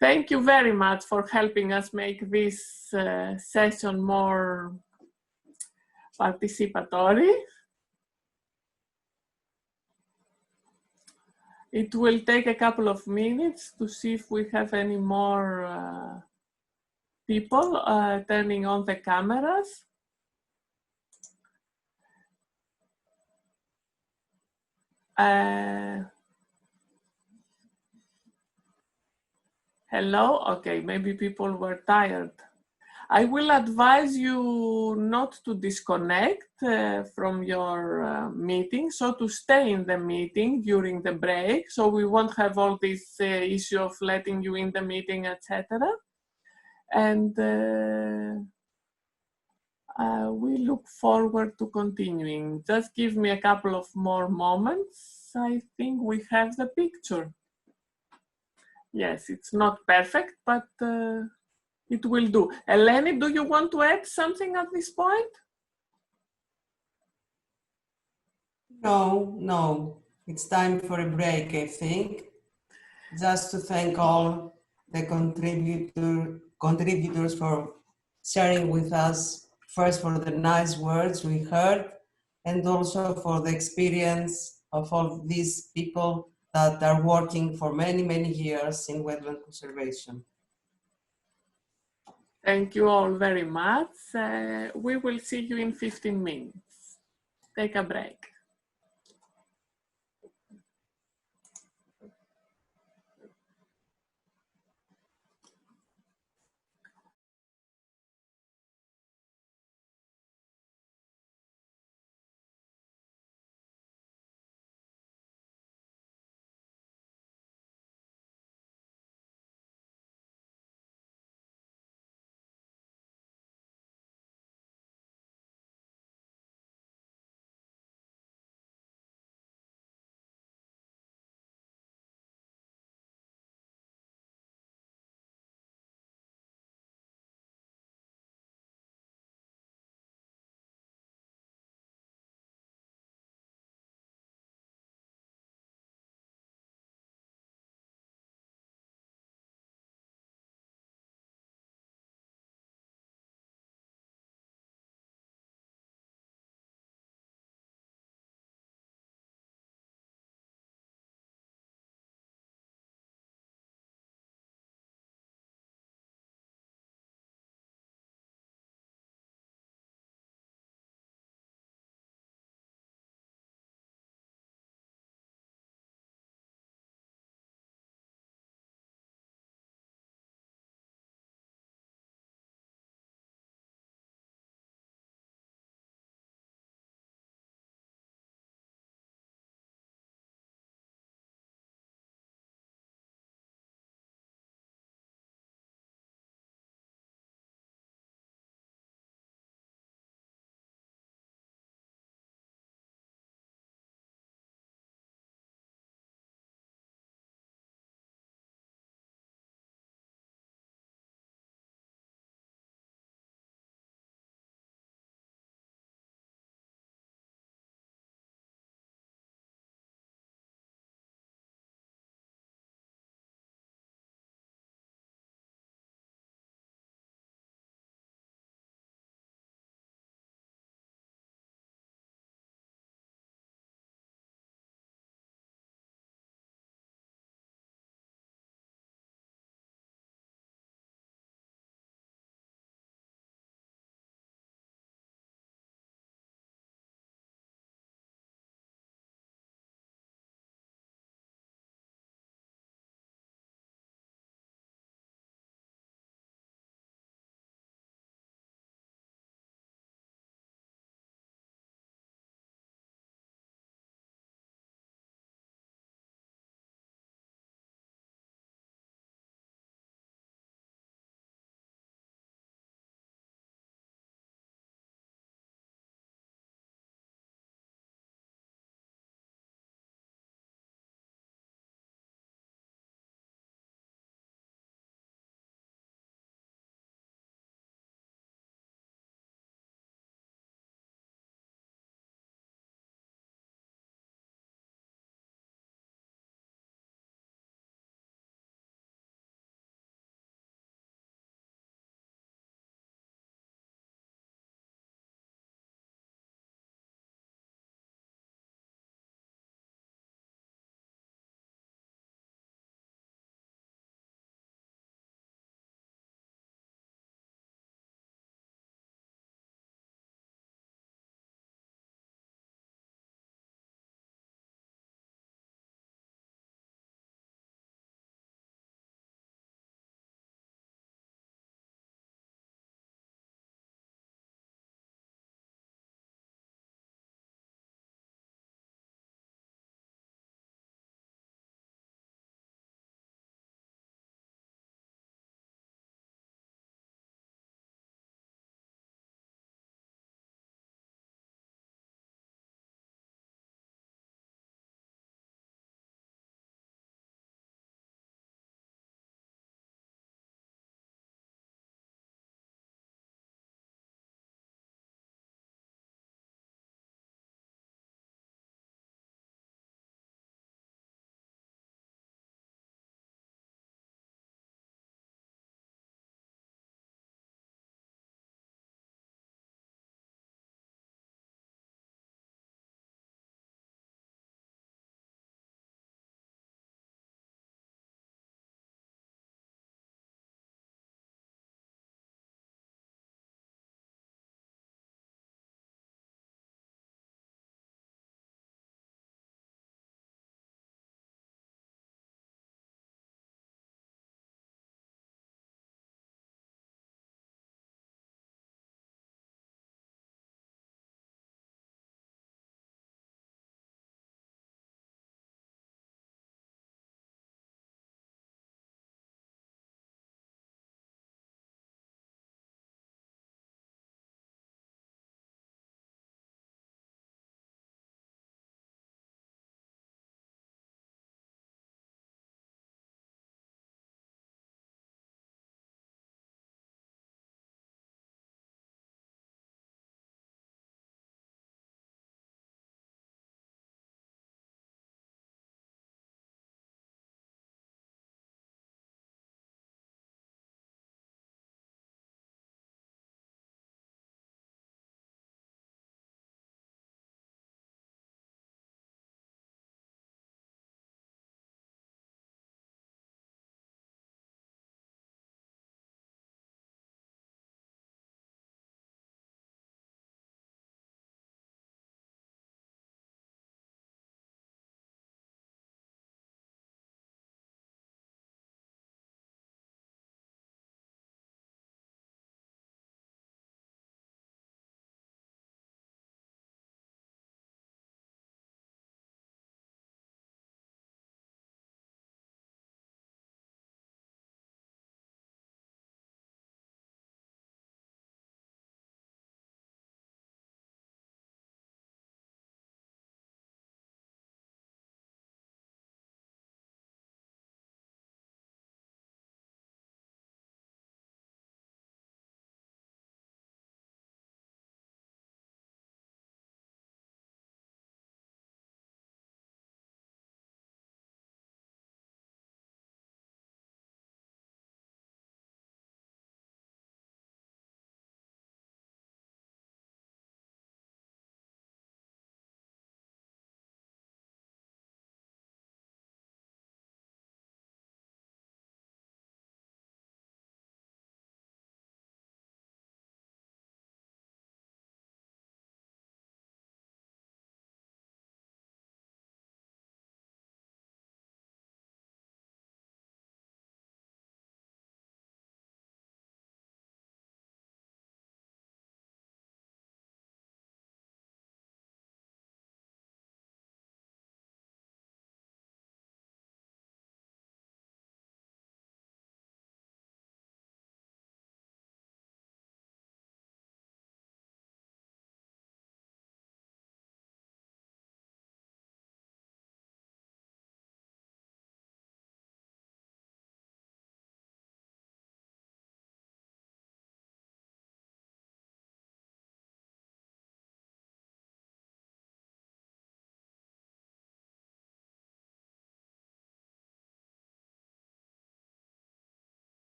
Thank you very much for helping us make this session more participatory. It will take a couple of minutes to see if we have any more people turning on the cameras. Hello, okay, maybe people were tired. I will advise you not to disconnect from your meeting, so to stay in the meeting during the break, so we won't have all this issue of letting you in the meeting, etc. And we look forward to continuing. Just give me a couple of more moments. I think we have the picture. Yes, it's not perfect, but it will do. Eleni, do you want to add something at this point? No. It's time for a break, I think. Just to thank all the contributors for sharing with us, first for the nice words we heard, and also for the experience of all these people that are working for many, many years in wetland conservation. Thank you all very much. We will see you in 15 minutes. Take a break.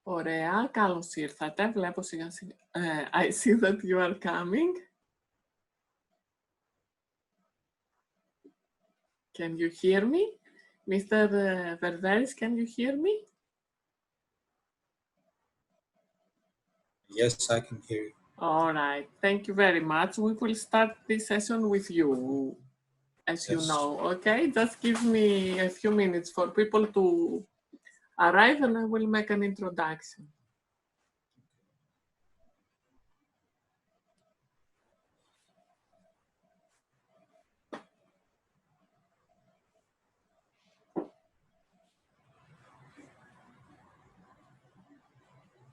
Ωραία, καλώς ήρθατε. Βλέπω σιγά σιγά. I see that you are coming. Can you hear me? Mr. Ververis, can you hear me? Yes, I can hear you. All right, thank you very much. We will start this session with you, as you know, okay? Just give me a few minutes for people to arrive and I will make an introduction.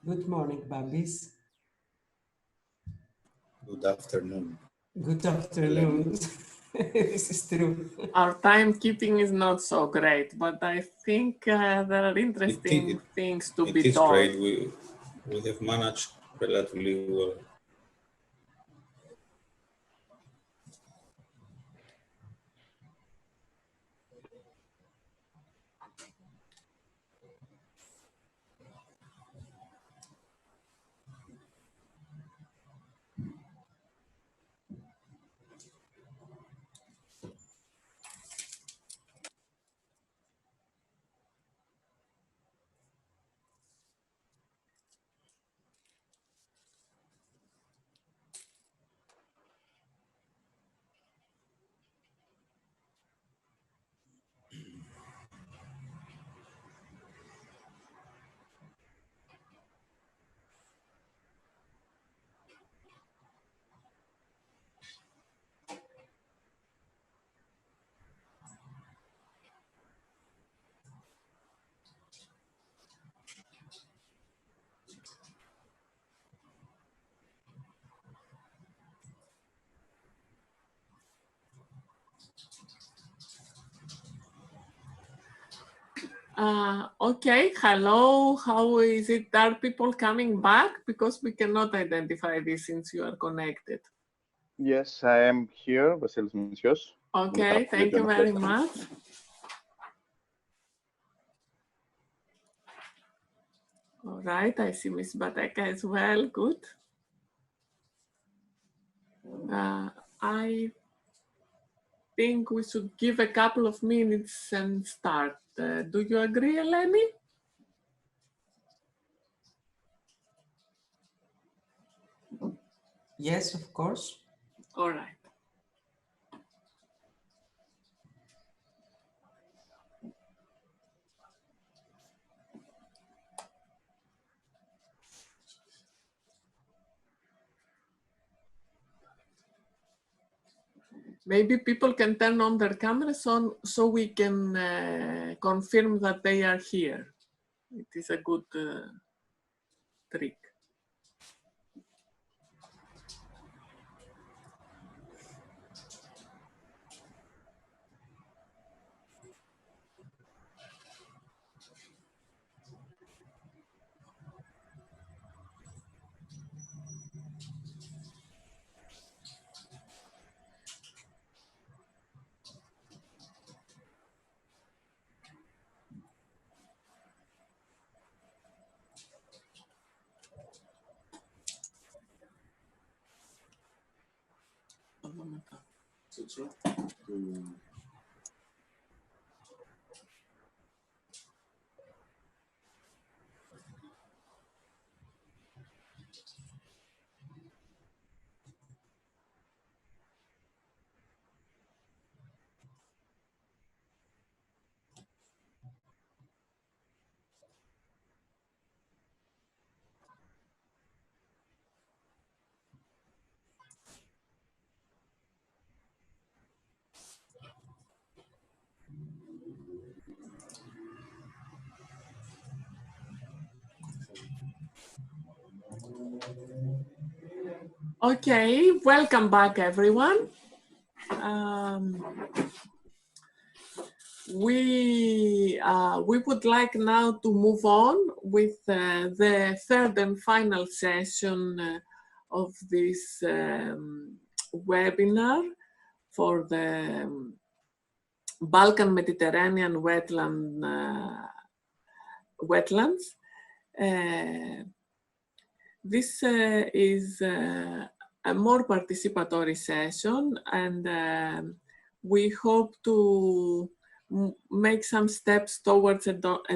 Good morning, Babis. Good afternoon. Good afternoon. This is true. Our timekeeping is not so great, but I think there are interesting things to be It is told. great. We have managed relatively well. Okay, hello, how is it? Are people coming back? Because we cannot identify this since you are connected. Yes, I am here, Vasilis Mintsios. Okay, thank you very much. All right, I see Ms. Bateka as well, good. I think we should give a couple of minutes and start. Do you agree, Eleni? Yes, of course. All right. Maybe people can turn on their cameras on so we can confirm that they are here. It is a good trick. Okay, welcome back, everyone. We would like now to move on with the third and final session of this webinar for the Balkan-Mediterranean Wetlands. This is a more participatory session, and we hope to make some steps towards a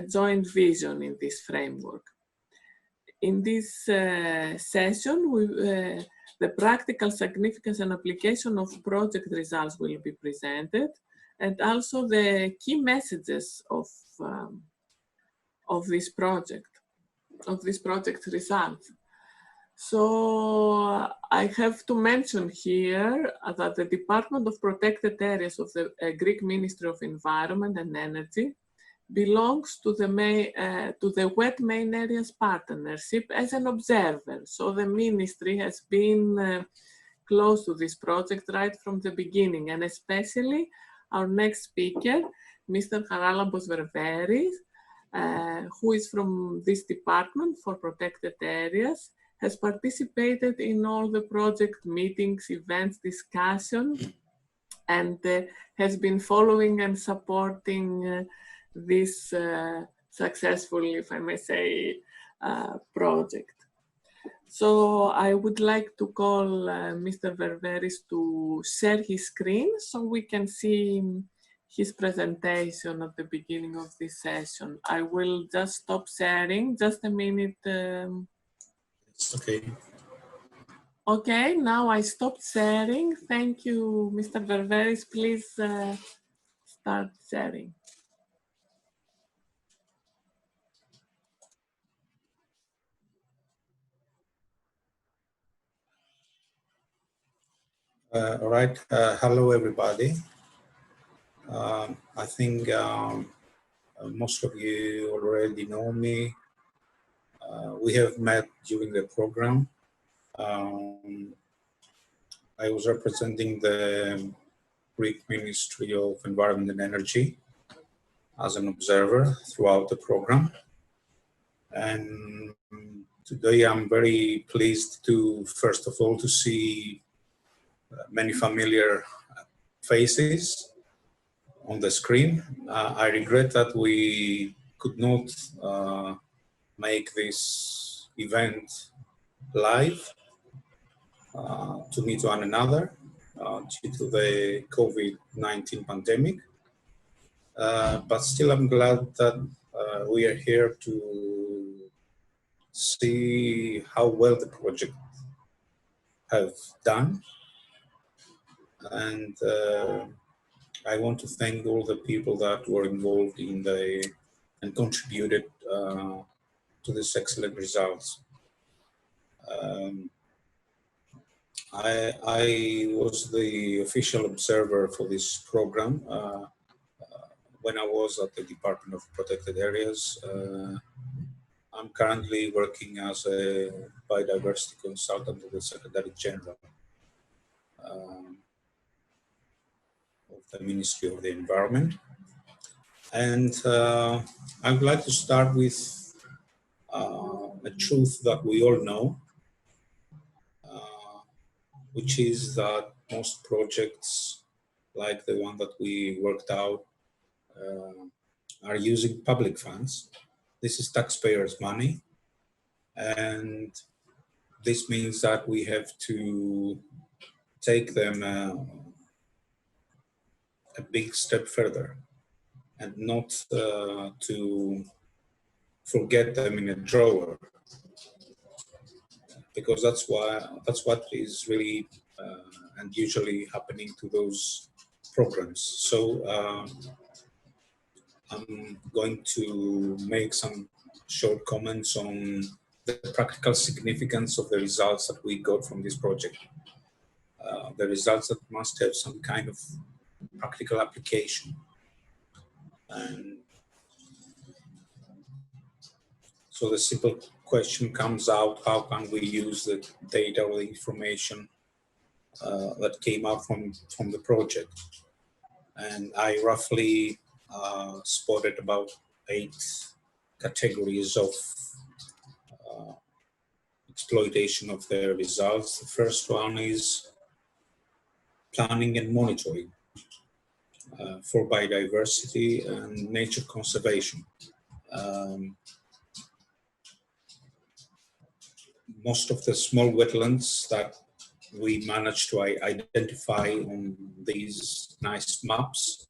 joint vision in this framework. In this session, the practical significance and application of project results will be presented, and also the key messages of this project results. So I have to mention here that the Department of Protected Areas of the Greek Ministry of Environment and Energy belongs to the WetMainAreas partnership as an observer. So the ministry has been close to this project right from the beginning, and especially our next speaker, Mr. Charalambos Ververis, who is from this department for protected areas, has participated in all the project meetings, events, discussions, and has been following and supporting this successful, if I may say, project. So I would like to call Mr. Ververis to share his screen so we can see his presentation at the beginning of this session. I will just stop sharing, just a minute. Okay. Okay, now I stopped sharing. Thank you, Mr. Ververis. Please start sharing. All right. Hello, everybody. I think most of you already know me. We have met during the program. I was representing the Greek Ministry of Environment and Energy as an observer throughout the program. And today I'm very pleased to, first of all, to see many familiar faces on the screen. I regret that we could not make this event live to meet one another due to the COVID-19 pandemic. But still, I'm glad that we are here to see how well the project have done. And I want to thank all the people that were involved in and contributed to this excellent results. I was the official observer for this program when I was at the Department of Protected Areas. I'm currently working as a biodiversity consultant to the Secretary General of the Ministry of the Environment. And I would like to start with a truth that we all know, which is that most projects like the one that we worked out are using public funds. This is taxpayers' money, and this means that we have to take them a big step further and not to forget them in a drawer, because that's what is really and usually happening to those programs. So I'm going to make some short comments on the practical significance of the results that we got from this project. The results that must have some kind of practical application. And so the simple question comes out: how can we use the data or the information that came out from the project? And I roughly spotted about 8 categories of exploitation of the results. The first one is planning and monitoring for biodiversity and nature conservation. most of the small wetlands that we managed to identify on these nice maps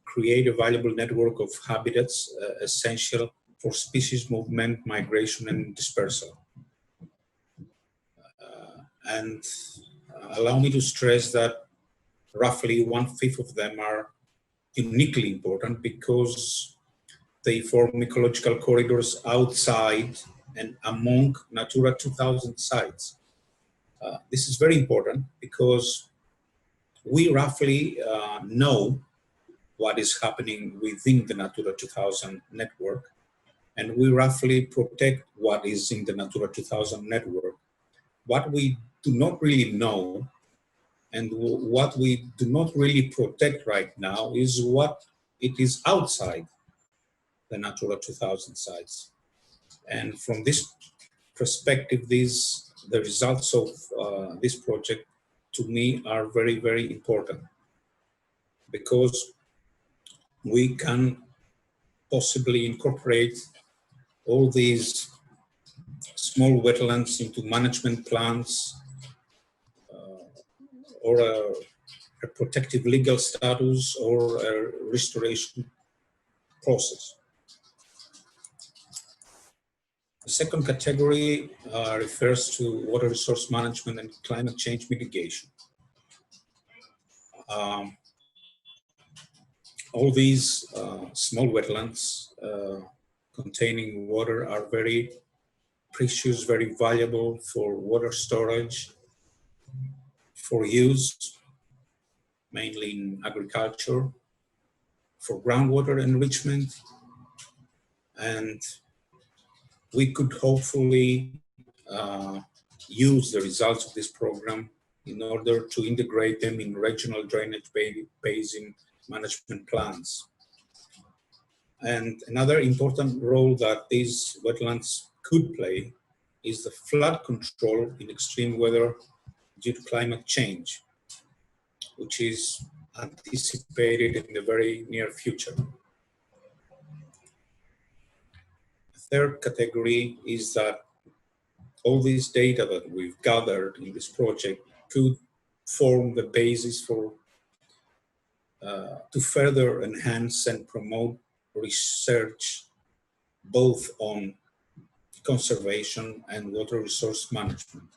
create a valuable network of habitats essential for species movement, migration, and dispersal. And allow me to stress that roughly 1/5 of them are uniquely important because they form ecological corridors outside and among Natura 2000 sites. This is very important because we roughly know what is happening within the Natura 2000 network, and we roughly protect what is in the Natura 2000 network. What we do not really know and what we do not really protect right now is what it is outside the Natura 2000 sites. And from this perspective, the results of this project to me are very, very important because we can possibly incorporate all these small wetlands into management plans or a protective legal status or a restoration process. The second category refers to water resource management and climate change mitigation. All these small wetlands containing water are very precious, very valuable for water storage, for use, mainly in agriculture, for groundwater enrichment, and we could hopefully use the results of this program in order to integrate them in regional drainage basin management plans. And another important role that these wetlands could play is the flood control in extreme weather due to climate change, which is anticipated in the very near future. The third category is that all this data that we've gathered in this project could form the basis for to further enhance and promote research both on conservation and water resource management.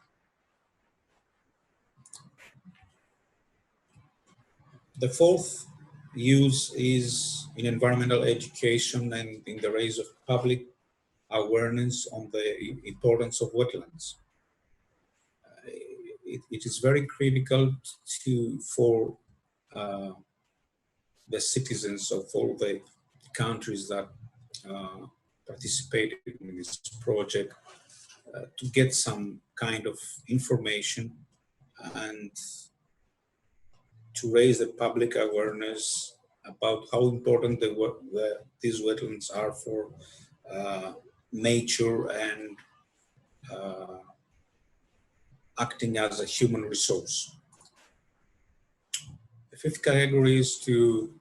The fourth use is in environmental education and in the raise of public awareness on the importance of wetlands. It is very critical for the citizens of all the countries that participated in this project to get some kind of information and to raise the public awareness about how important these wetlands are for nature and acting as a human resource. The fifth category is to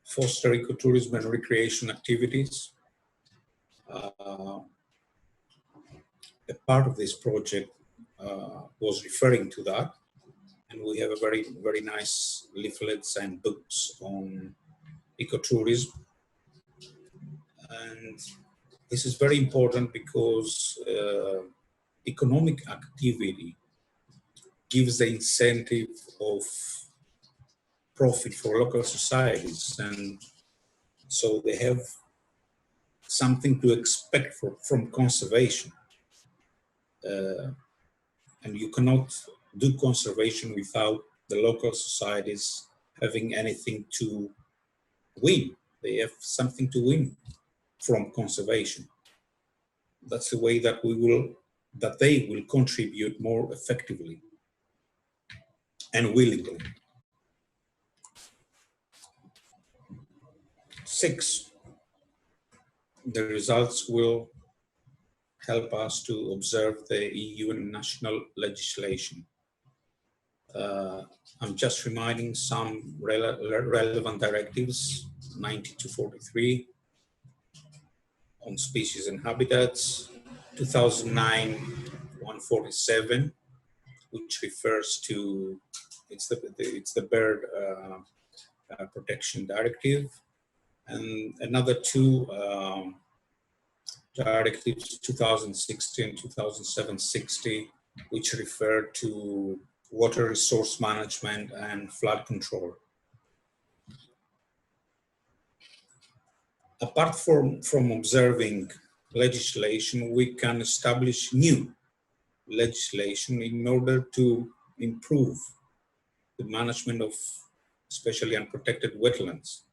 foster ecotourism and recreation activities. A part of this project was referring to that, and we have a very, very nice leaflets and books on ecotourism. And this is very important because economic activity gives the incentive of profit for local societies, and so they have something to expect from conservation. And you cannot do conservation without the local societies having anything to win. They have something to win from conservation. That's the way that they will contribute more effectively and willingly. 6, the results will help us to observe the EU and national legislation. I'm just reminding some relevant directives, 92/43 on species and habitats, 2009-147, which refers to, it's the bird protection directive, and another two directives, 2016, 2007-60, which refer to water resource management and flood control. Apart from observing legislation, we can establish new legislation in order to improve the management of especially unprotected wetlands,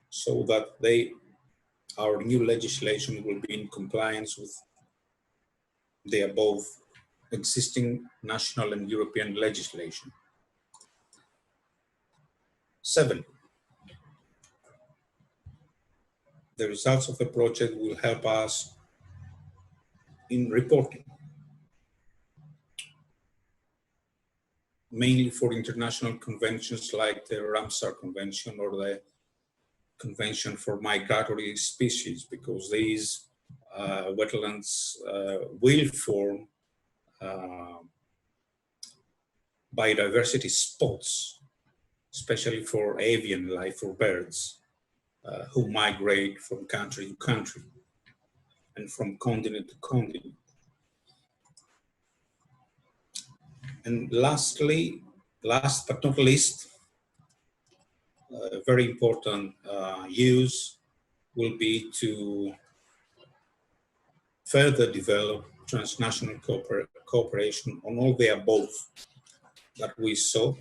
so that our new legislation will be in compliance with the above existing national and European legislation. 7. The results of the project will help us in reporting, mainly for international conventions like the Ramsar Convention or the Convention for Migratory Species, because these wetlands will form biodiversity spots, especially for avian life, for birds who migrate from country to country and from continent to continent. And lastly, last but not least, a very important use will be to further develop transnational cooperation on all the above that we saw,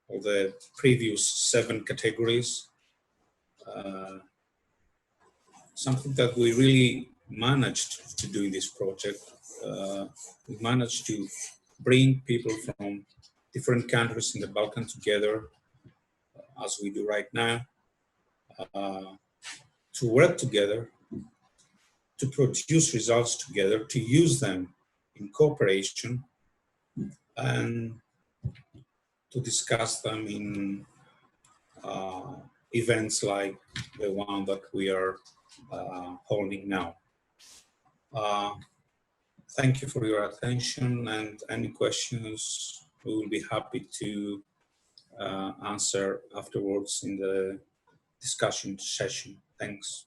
or the previous 7 categories. Something that we really managed to do in this project. We managed to bring people from different countries in the Balkans together, as we do right now, to work together, to produce results together, to use them in cooperation, and to discuss them in events like the one that we are holding now. Thank you for your attention, and any questions we will be happy to answer afterwards in the discussion session. Thanks.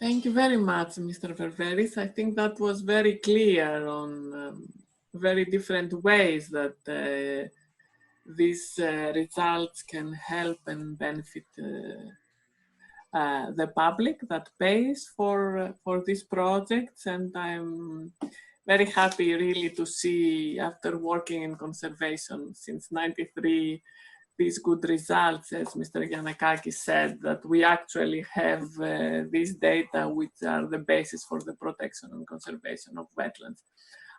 Thank you very much, Mr. Ververis. I think that was very clear on very different ways that these results can help and benefit the public that pays for these projects. And I'm very happy really to see, after working in conservation since '93, these good results, as Mr. Giannakakis said, that we actually have these data which are the basis for the protection and conservation of wetlands.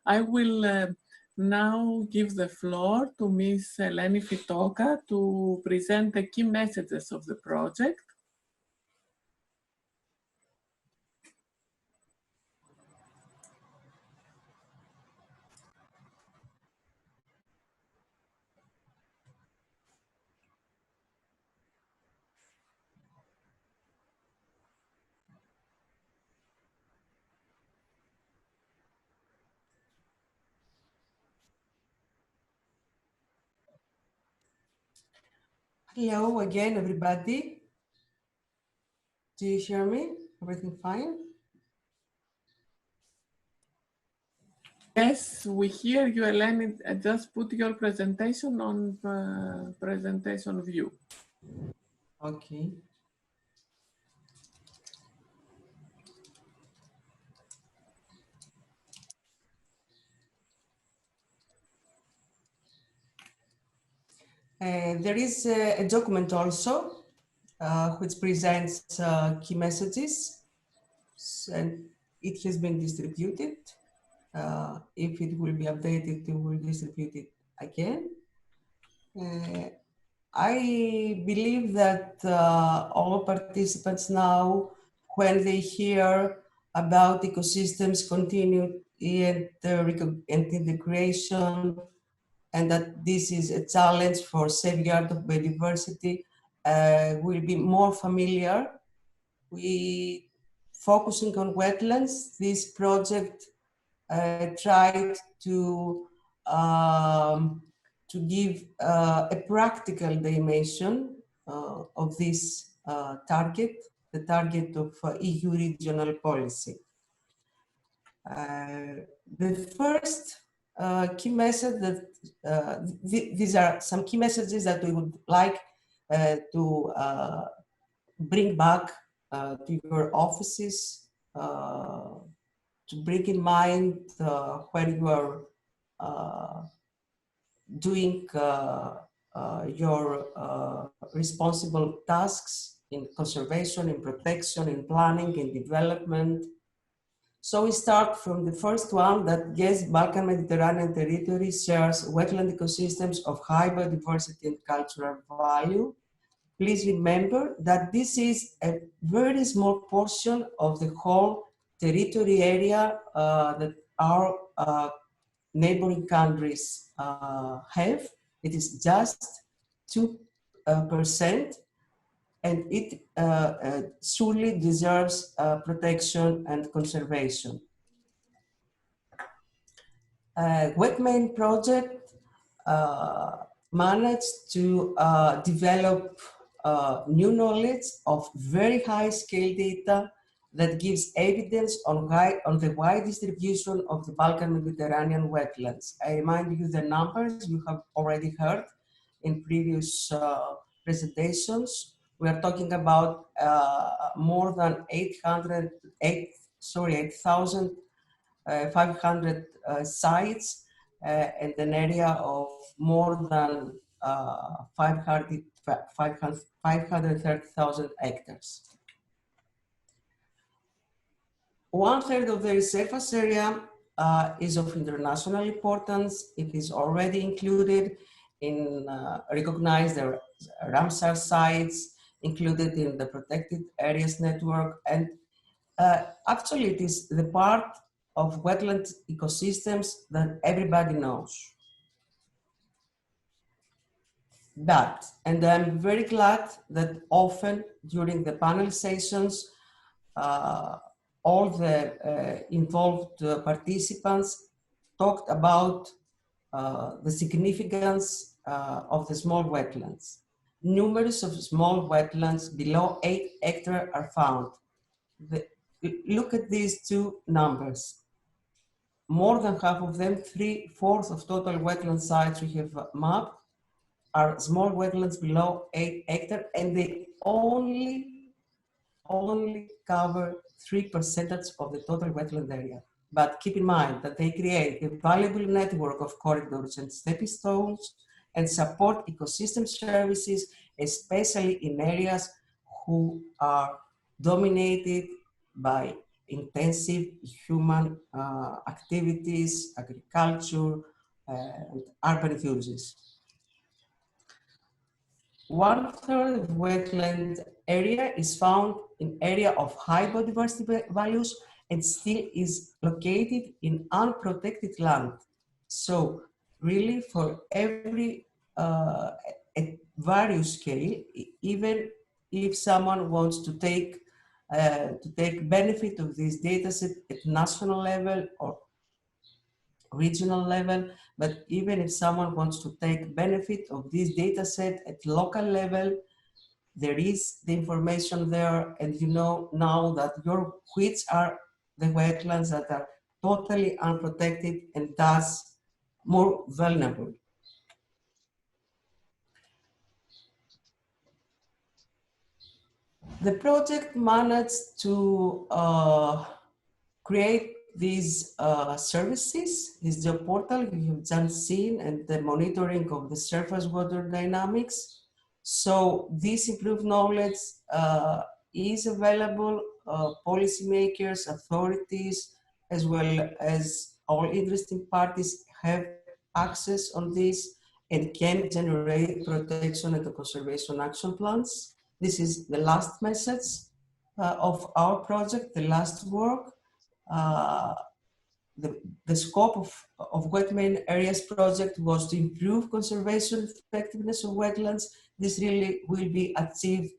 I will now give the floor to Ms. Eleni Fitoka to present the key messages of the project. Hello again, everybody. Do you hear me? Everything fine? Yes, we hear you, Eleni. Just put your presentation on presentation view. Okay. There is a document also which presents key messages, and it has been distributed. If it will be updated, we will distribute it again. I believe that all participants now, when they hear about ecosystems continued and integration, and that this is a challenge for safeguard of biodiversity will be more familiar. We focusing on wetlands. This project tried to give a practical dimension of this target, the target of EU regional policy. The first key message that these are some key messages that we would like to bring back to your offices, to bring in mind when you are doing your responsible tasks in conservation, in protection, in planning, in development. So we start from the first one, that yes, Balkan-Mediterranean territory shares wetland ecosystems of high biodiversity and cultural value. Please remember that this is a very small portion of the whole territory area that our neighboring countries have. It is just 2%, and it surely deserves protection and conservation. WetMain project managed to develop new knowledge of very high scale data that gives evidence on the wide distribution of the Balkan-Mediterranean wetlands. I remind you the numbers you have already heard in previous presentations. We are talking about more than 8,500 sites and an area of more than 530,000 hectares. 1/3 of the resurface area is of international importance. It is already included in recognized Ramsar sites, included in the protected areas network, and actually it is the part of wetland ecosystems that everybody knows. But, and I'm very glad that often during the panel sessions, all the involved participants talked about the significance of the small wetlands. Numerous of small wetlands below 8 hectares are found. Look at these two numbers. More than half of them, 3/4 of total wetland sites we have mapped, are small wetlands below 8 hectares, and they only cover 3% of the total wetland area. But keep in mind that they create a valuable network of corridors and stepping stones and support ecosystem services, especially in areas who are dominated by intensive human activities, agriculture, and urban uses. 1/3 of wetland area is found in area of high biodiversity values and still is located in unprotected land. So really for every at various scale, even if someone wants to take benefit of this data set at national level or regional level, but even if someone wants to take benefit of this data set at local level, there is the information there, and you know now that which are the wetlands that are totally unprotected and thus more vulnerable. The project managed to create these services, this job portal you have just seen, and the monitoring of the surface water dynamics. So this improved knowledge is available. Policymakers, authorities, as well as all interested parties have access on this and can generate protection and conservation action plans. This is the last message of our project, the last work. the scope of WetMainAreas project was to improve conservation effectiveness of wetlands. This really will be achieved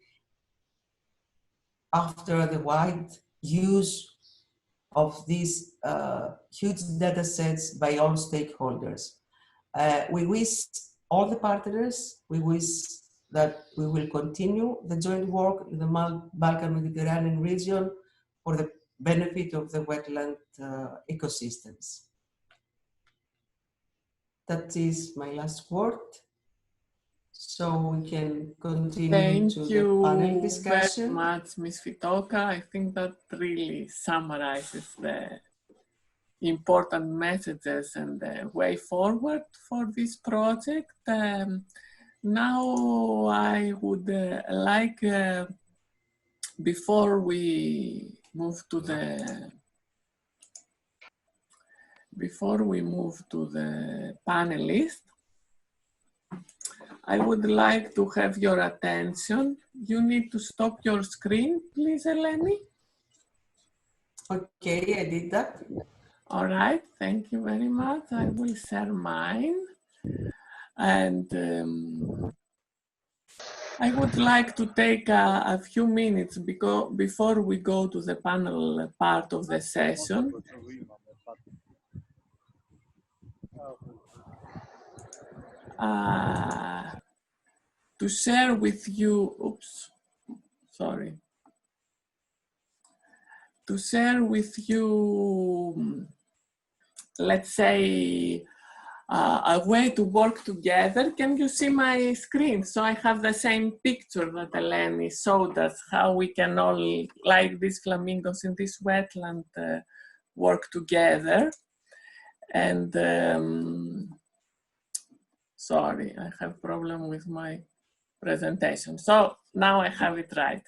after the wide use of these huge data sets by all stakeholders. We wish all the partners, we wish that we will continue the joint work in the Balkan-Mediterranean region for the benefit of the wetland ecosystems. That is my last word. So we can continue to the panel discussion. Thank you very much, Ms. Fitoka. I think that really summarizes the important messages and the way forward for this project. Now I would like, before we move to the panelists, I would like to have your attention. You need to stop your screen, please, Eleni. Okay, I did that. All right, thank you very much. I will share mine. And I would like to take a few minutes before we go to the panel part of the session. To share with you, to share with you, let's say, a way to work together. Can you see my screen? So I have the same picture that Eleni showed us, how we can all, like these flamingos in this wetland, work together. And sorry, I have a problem with my presentation. So now I have it right.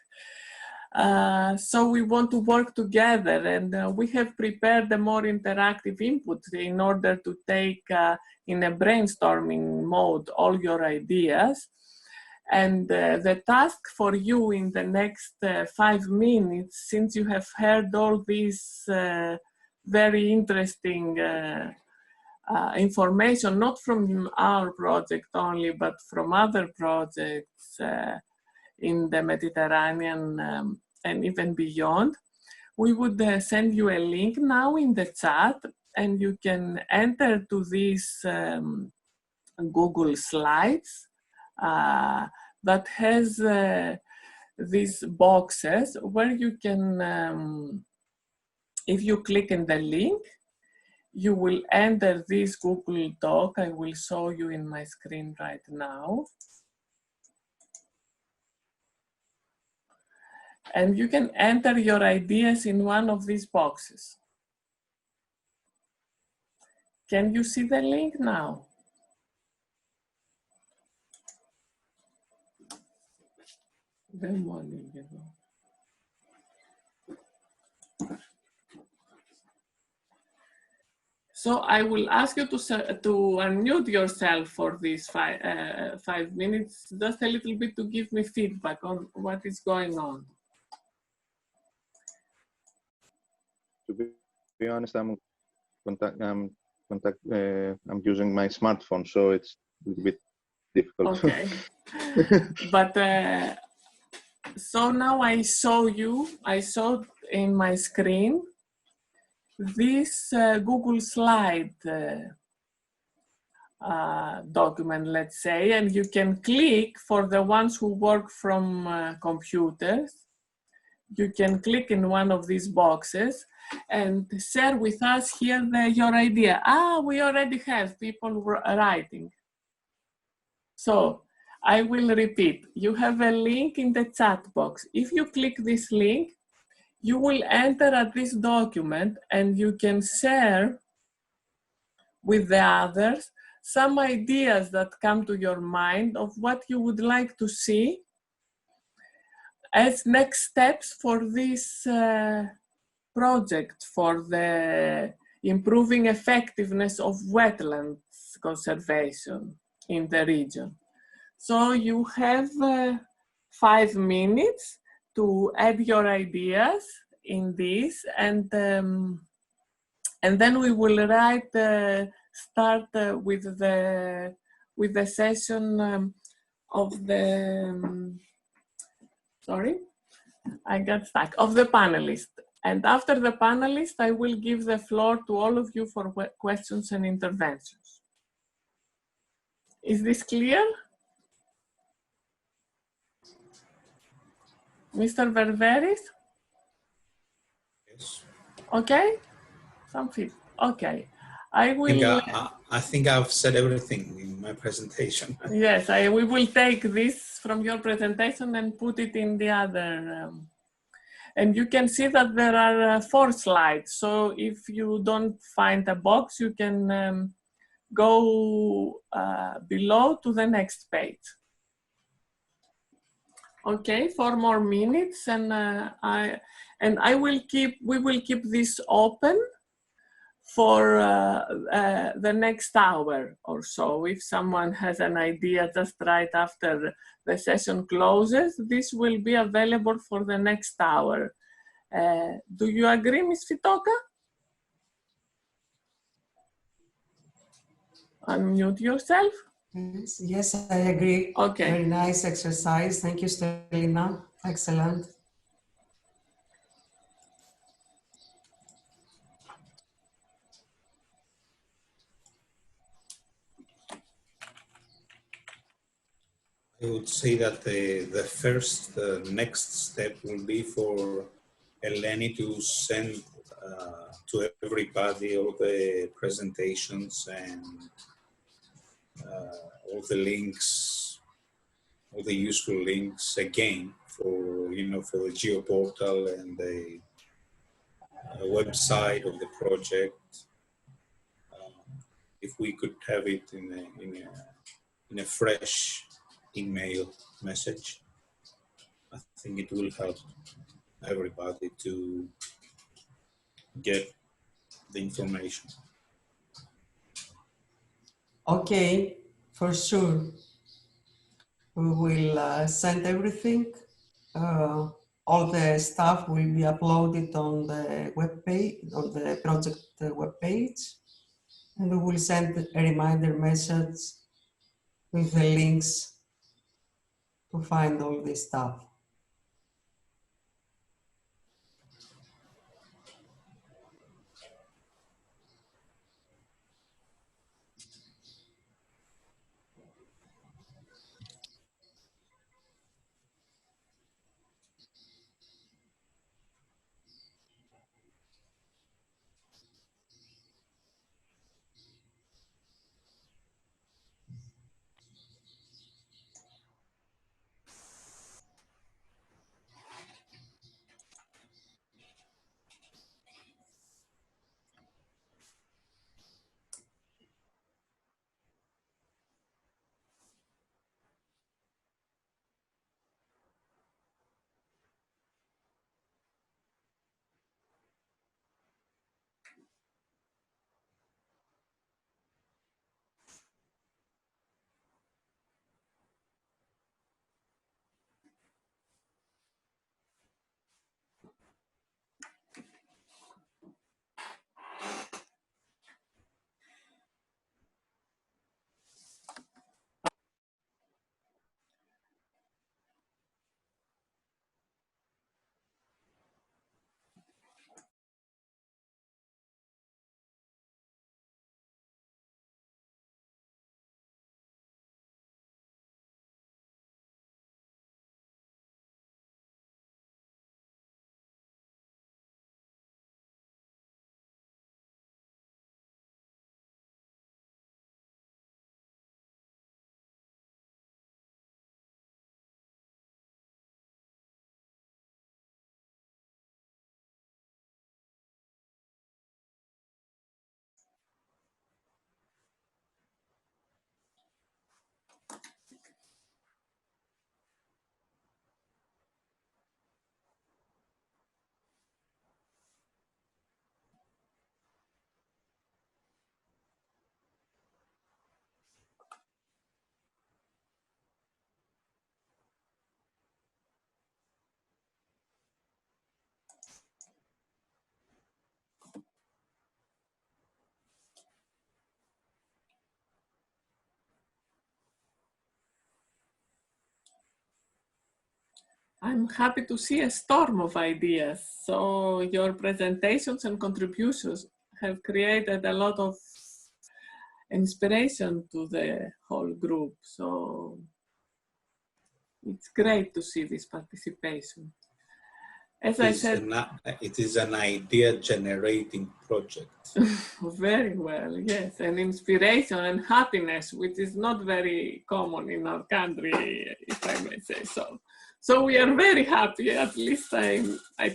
So we want to work together, and we have prepared a more interactive input in order to take in a brainstorming mode all your ideas. And the task for you in the next 5 minutes, since you have heard all these very interesting information, not from our project only, but from other projects in the Mediterranean and even beyond, we would send you a link now in the chat, and you can enter to these Google Slides that has these boxes where you can, if you click in the link, you will enter this Google Doc. I will show you in my screen right now. And you can enter your ideas in one of these boxes. Can you see the link now? Good morning. So I will ask you to unmute yourself for these 5 minutes, just a little bit to give me feedback on what is going on. To be honest, I'm using my smartphone, so it's a little bit difficult. Okay, but so now I saw in my screen this Google Slide document, let's say, and you can click for the ones who work from computers. You can click in one of these boxes and share with us here your idea. We already have people writing. So I will repeat, you have a link in the chat box. If you click this link, you will enter at this document and you can share with the others some ideas that come to your mind of what you would like to see as next steps for this project, for the improving effectiveness of wetlands conservation in the region. So you have 5 minutes to add your ideas in this, and And then we will start with the session of the, sorry, I got stuck, of the panelists. And after the panelists, I will give the floor to all of you for questions and interventions. Is this clear? Mr. Ververis? Yes. Okay? Okay. I think I've said everything in my presentation. Yes, we will take this from your presentation and put it in the other. And you can see that there are 4 slides. So if you don't find a box, you can go below to the next page. Okay, 4 more minutes, and we will keep this open for the next hour or so. If someone has an idea just right after the session closes, this will be available for the next hour. Do you agree, Ms. Fitoka? Unmute yourself. Yes, I agree. Okay. Very nice exercise. Thank you, Stelina. Excellent. I would say that the first, next step will be for Eleni to send to everybody all the presentations and all the links, all the useful links again for, for the geoportal and the website of the project. If we could have it in a fresh email message, I think it will help everybody to get the information. Okay, for sure. We will send everything. All the stuff will be uploaded on the web page, on the project web page, and we will send a reminder message with the links to find all this stuff. I'm happy to see a storm of ideas. So your presentations and contributions have created a lot of inspiration to the whole group. So it's great to see this participation. As I said, it is an idea generating project. Very well, yes, and inspiration and happiness, which is not very common in our country, if I may say so. So we are very happy, at least I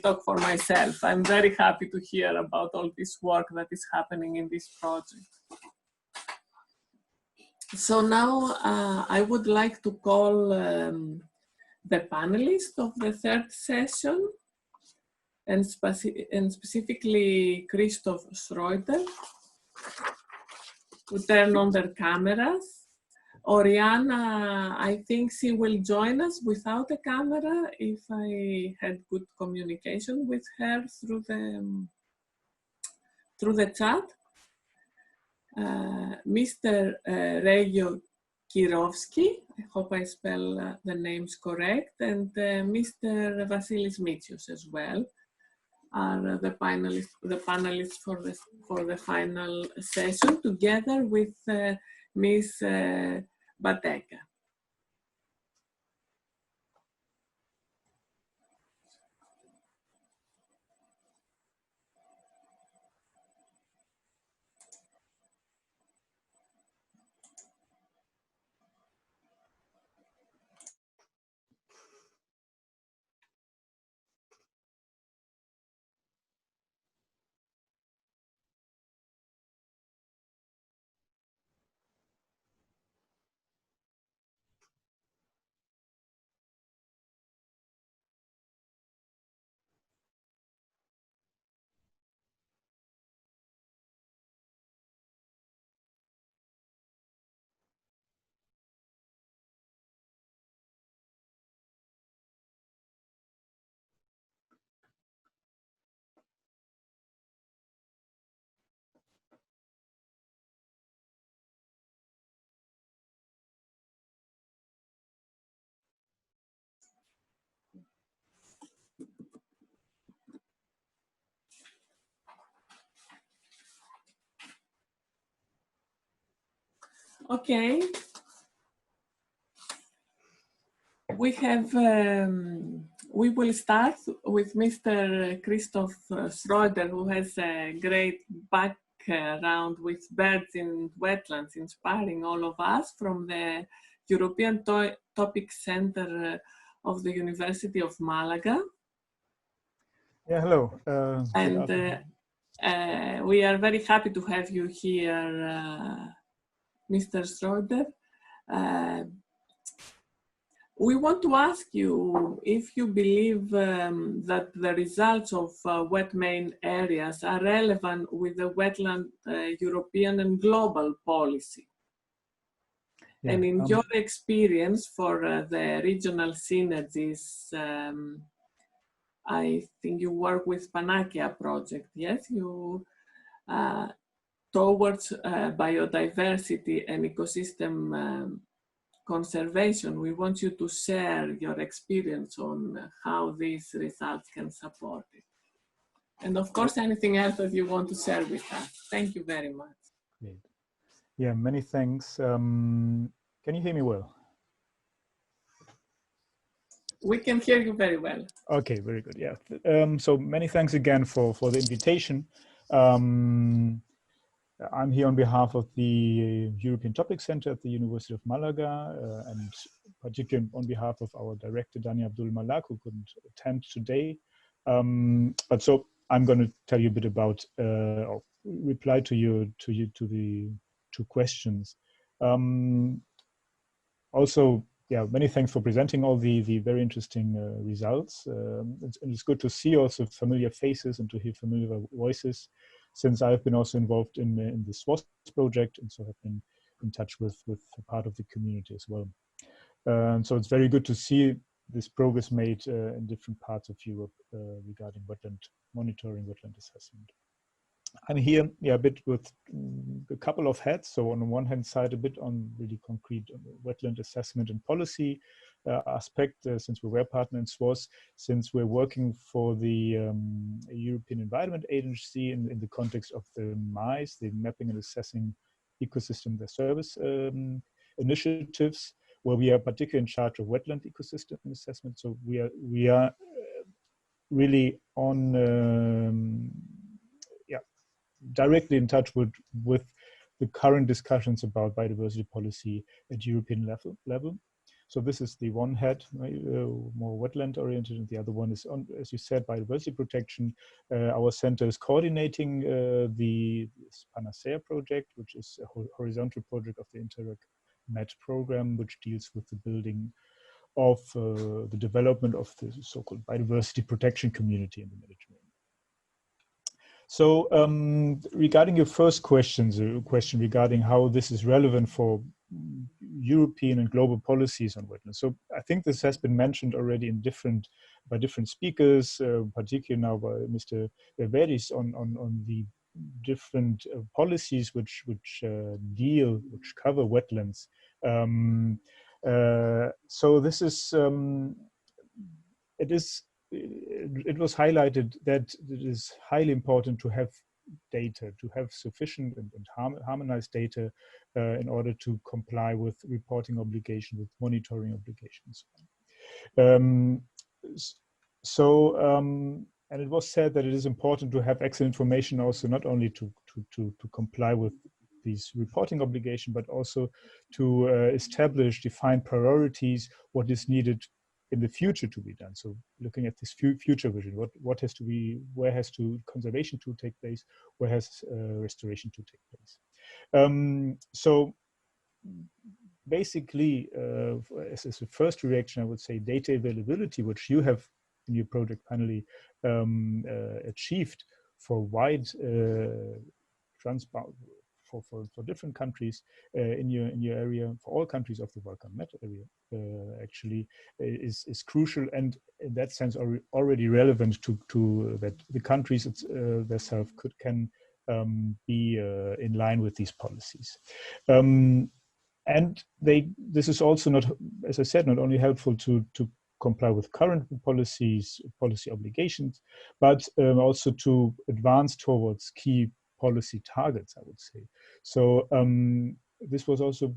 talk for myself. I'm very happy to hear about all this work that is happening in this project. So now I would like to call the panelists of the third session, and specifically Christoph Schreuder, to turn on their cameras. Oriana, I think she will join us without a camera if I had good communication with her through the chat. Mr. Regio Kirovsky, I hope I spell the names correct, and Mr. Vasilis Mitsios as well are the panelists for the final session, together with Ms. Bateka. Okay. We will start with Mr. Christoph Schreuder, who has a great background with birds in wetlands, inspiring all of us from the European Topic Centre of the University of Malaga. Yeah, hello. And we are very happy to have you here, Mr. Schreuder. We want to ask you if you believe that the results of WetMainAreas are relevant with the wetland European and global policy. Yeah, and in your experience for the regional synergies, I think you work with Panakia project, yes? You towards biodiversity and ecosystem conservation. We want you to share your experience on how these results can support it. And of course, anything else that you want to share with us. Thank you very much. Great. Yeah, many thanks. Can you hear me well? We can hear you very well. Okay, very good. Yeah. So many thanks again for the invitation. I'm here on behalf of the European Topic Centre at the University of Malaga, and particularly on behalf of our director, Dani Abdul Malak, who couldn't attend today. But so I'm going to tell you a bit about, or reply to the two questions. Also, yeah, many thanks for presenting all the very interesting results. It's good to see also familiar faces and to hear familiar voices, since I've been also involved in the SWOS project, and so have been in touch with part of the community as well. So it's very good to see this progress made in different parts of Europe regarding wetland monitoring, wetland assessment. I'm here, yeah, a bit with a couple of hats. So on the one hand side, a bit on really concrete wetland assessment and policy aspect, since we were partner in SWOS, since we're working for the European Environment Agency in the context of the MICE, the Mapping and Assessing Ecosystem the Service initiatives, where we are particularly in charge of wetland ecosystem assessment. So we are really on directly in touch with the current discussions about biodiversity policy at European level. So this is the one hat, more wetland oriented, and the other one is on, as you said, biodiversity protection. Our center is coordinating the Panacea project, which is a horizontal project of the INTERREG Med program, which deals with the building of the development of the so-called biodiversity protection community in the Mediterranean. So regarding your first question regarding how this is relevant for European and global policies on wetlands. So I think this has been mentioned already in by different speakers, particularly now by Mr. Veris on the different policies which cover wetlands. So this is it was highlighted that it is highly important to have data, to have sufficient and harmonized data in order to comply with reporting obligations, with monitoring obligations. And it was said that it is important to have excellent information also not only to comply with these reporting obligations, but also to establish, define priorities, what is needed in the future to be done. So looking at this future vision, what has to be, where has to conservation to take place, where has restoration to take place. So basically, as a first reaction, I would say data availability, which you have in your project finally achieved for wide for different countries in your area, for all countries of the Balkan-Med area, actually is crucial, and in that sense already relevant to that the countries themselves can be in line with these policies. And this is also not, as I said, not only helpful to comply with current policy obligations, but also to advance towards key policy targets, I would say. So this was also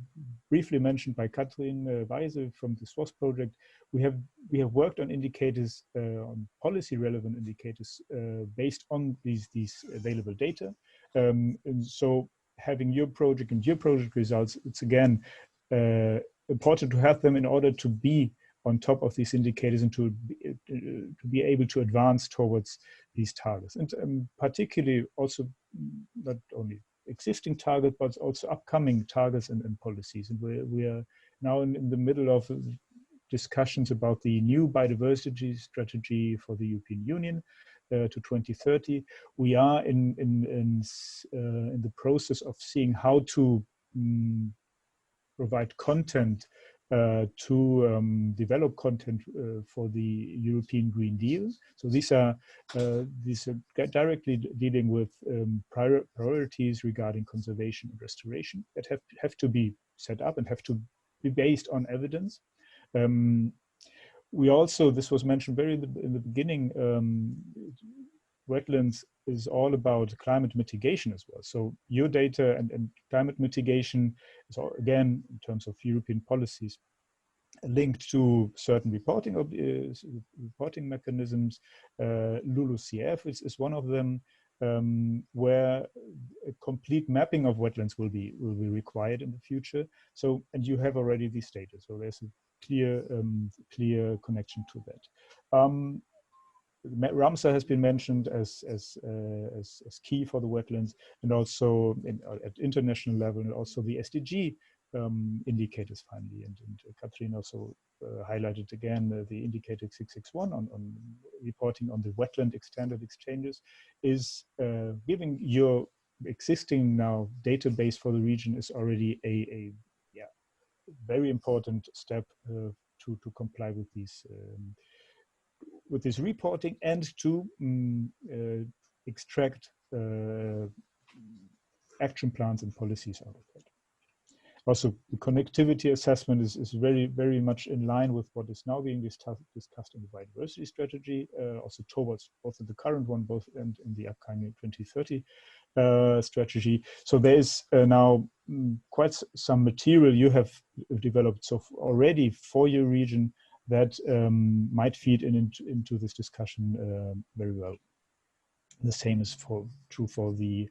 briefly mentioned by Katrin Weise from the SWOS project. We have worked on indicators, on policy relevant indicators based on these available data. And so having your project and your project results, it's again important to have them in order to be on top of these indicators and to be able to advance towards these targets. And particularly also not only existing targets, but also upcoming targets and policies. And we are now in the middle of discussions about the new biodiversity strategy for the European Union to 2030. We are in the process of seeing how to provide content to develop content for the European Green Deal. So these are directly dealing with priorities regarding conservation and restoration that have to be set up and have to be based on evidence. We also, this was mentioned very in the beginning, wetlands is all about climate mitigation as well. So your data and climate mitigation is all, again, in terms of European policies, linked to certain reporting mechanisms. LULUCF is one of them, where a complete mapping of wetlands will be required in the future. So, and you have already these data, so there's a clear connection to that. Ramsar has been mentioned as key for the wetlands, and also at international level, and also the SDG indicators finally. And Katrin also highlighted again the indicator 661 on reporting on the wetland standard exchanges is giving your existing now database for the region is already a very important step to comply with these. With this reporting and to extract action plans and policies out of that. Also, the connectivity assessment is very, very much in line with what is now being discussed in the biodiversity strategy, also towards also the current one, both and in the upcoming 2030 strategy. So there is now quite some material you have developed so already for your region that might feed into this discussion very well. The same is true for the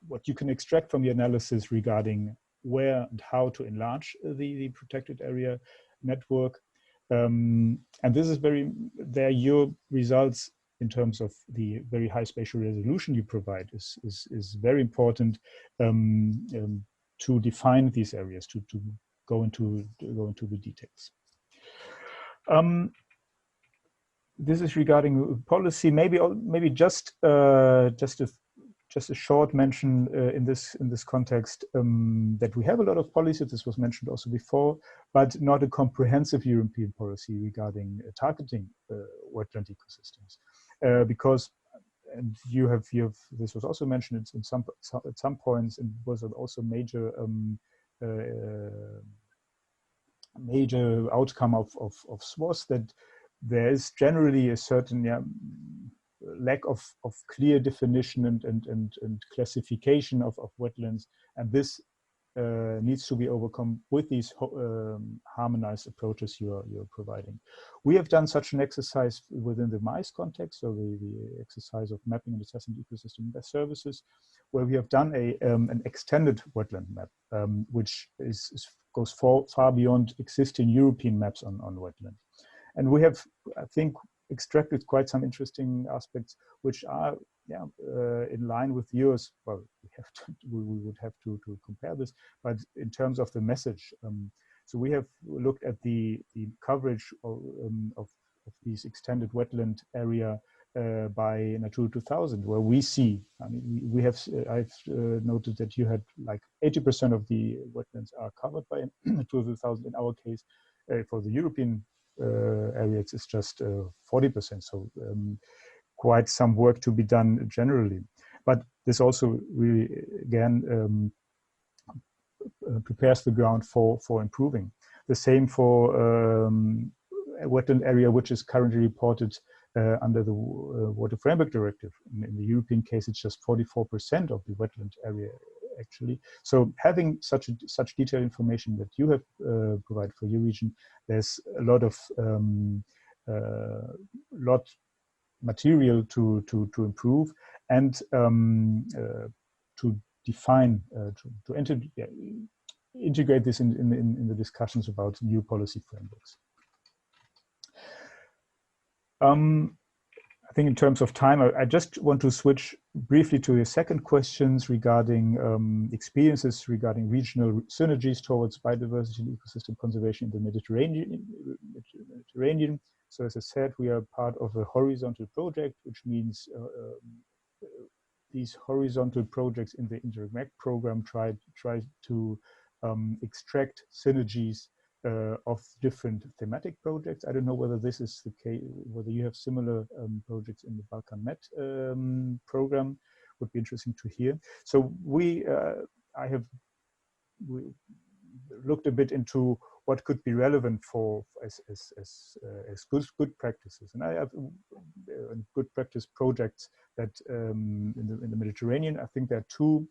what you can extract from the analysis regarding where and how to enlarge the protected area network. And this is your results in terms of the very high spatial resolution you provide is very important to define these areas, to go into the details. This is regarding policy. Maybe just a short mention in this context that we have a lot of policies. This was mentioned also before, but not a comprehensive European policy regarding targeting wetland ecosystems, because and you have this was also mentioned at some points, and was also major outcome of SWOS that there is generally a certain lack of clear definition and classification of wetlands, and this needs to be overcome with these harmonized approaches you're providing. We have done such an exercise within the MICE context, so the exercise of mapping and assessing ecosystem services, where we have done an extended wetland map, which goes far beyond existing European maps on wetland. And we have, I think, extracted quite some interesting aspects which are in line with yours. Well, we would have to compare this, but in terms of the message, so we have looked at the coverage of these extended wetland area by Natura 2000, where we see, I mean, I've noted that you had like 80% of the wetlands are covered by Natura 2000. In our case, for the European area, it's just 40%. So quite some work to be done generally. But this also really, again, prepares the ground for improving. The same for a wetland area which is currently reported under the Water Framework Directive. In the European case, it's just 44% of the wetland area, actually. So having such detailed information that you have provided for your region, there's a lot of material to improve and to define, to integrate this in the discussions about new policy frameworks. I think in terms of time, I just want to switch briefly to your second questions regarding experiences regarding regional synergies towards biodiversity and ecosystem conservation in the Mediterranean. So as I said, we are part of a horizontal project, which means these horizontal projects in the INTERREG program try to extract synergies of different thematic projects. I don't know whether this is the case, whether you have similar projects in the Balkan Med program. Would be interesting to hear. So we looked a bit into what could be relevant for as good practices, and I have good practice projects that in the Mediterranean. I think there are two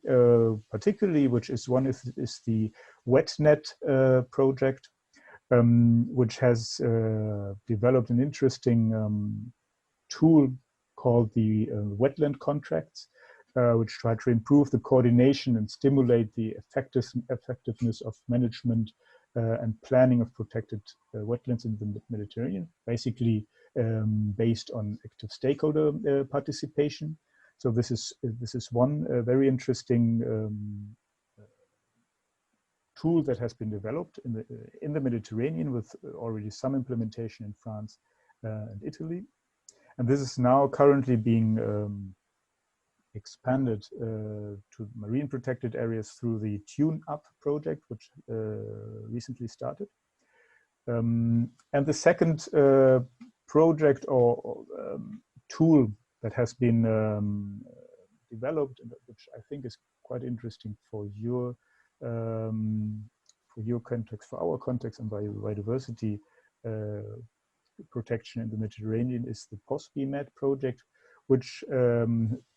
particularly, which is one is the WetNet project, which has developed an interesting tool called the wetland contracts, which try to improve the coordination and stimulate the effectiveness of management and planning of protected wetlands in the Mediterranean, basically based on active stakeholder participation. So this is one very interesting tool that has been developed in the Mediterranean with already some implementation in France and Italy, and this is now currently being expanded to marine protected areas through the Tune Up project, which recently started. And the second project or tool that has been developed, which I think is quite interesting for your context, for our context, and biodiversity protection in the Mediterranean, is the POSBMed project, which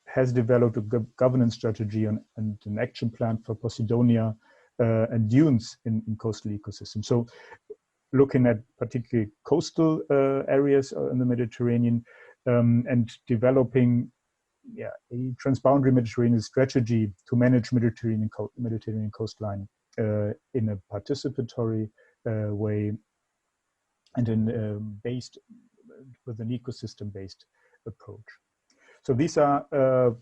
has developed a governance strategy and an action plan for Posidonia and dunes in coastal ecosystems. So looking at particularly coastal areas in the Mediterranean and developing a transboundary Mediterranean strategy to manage Mediterranean coastline in a participatory way and based with an ecosystem-based approach. So these are a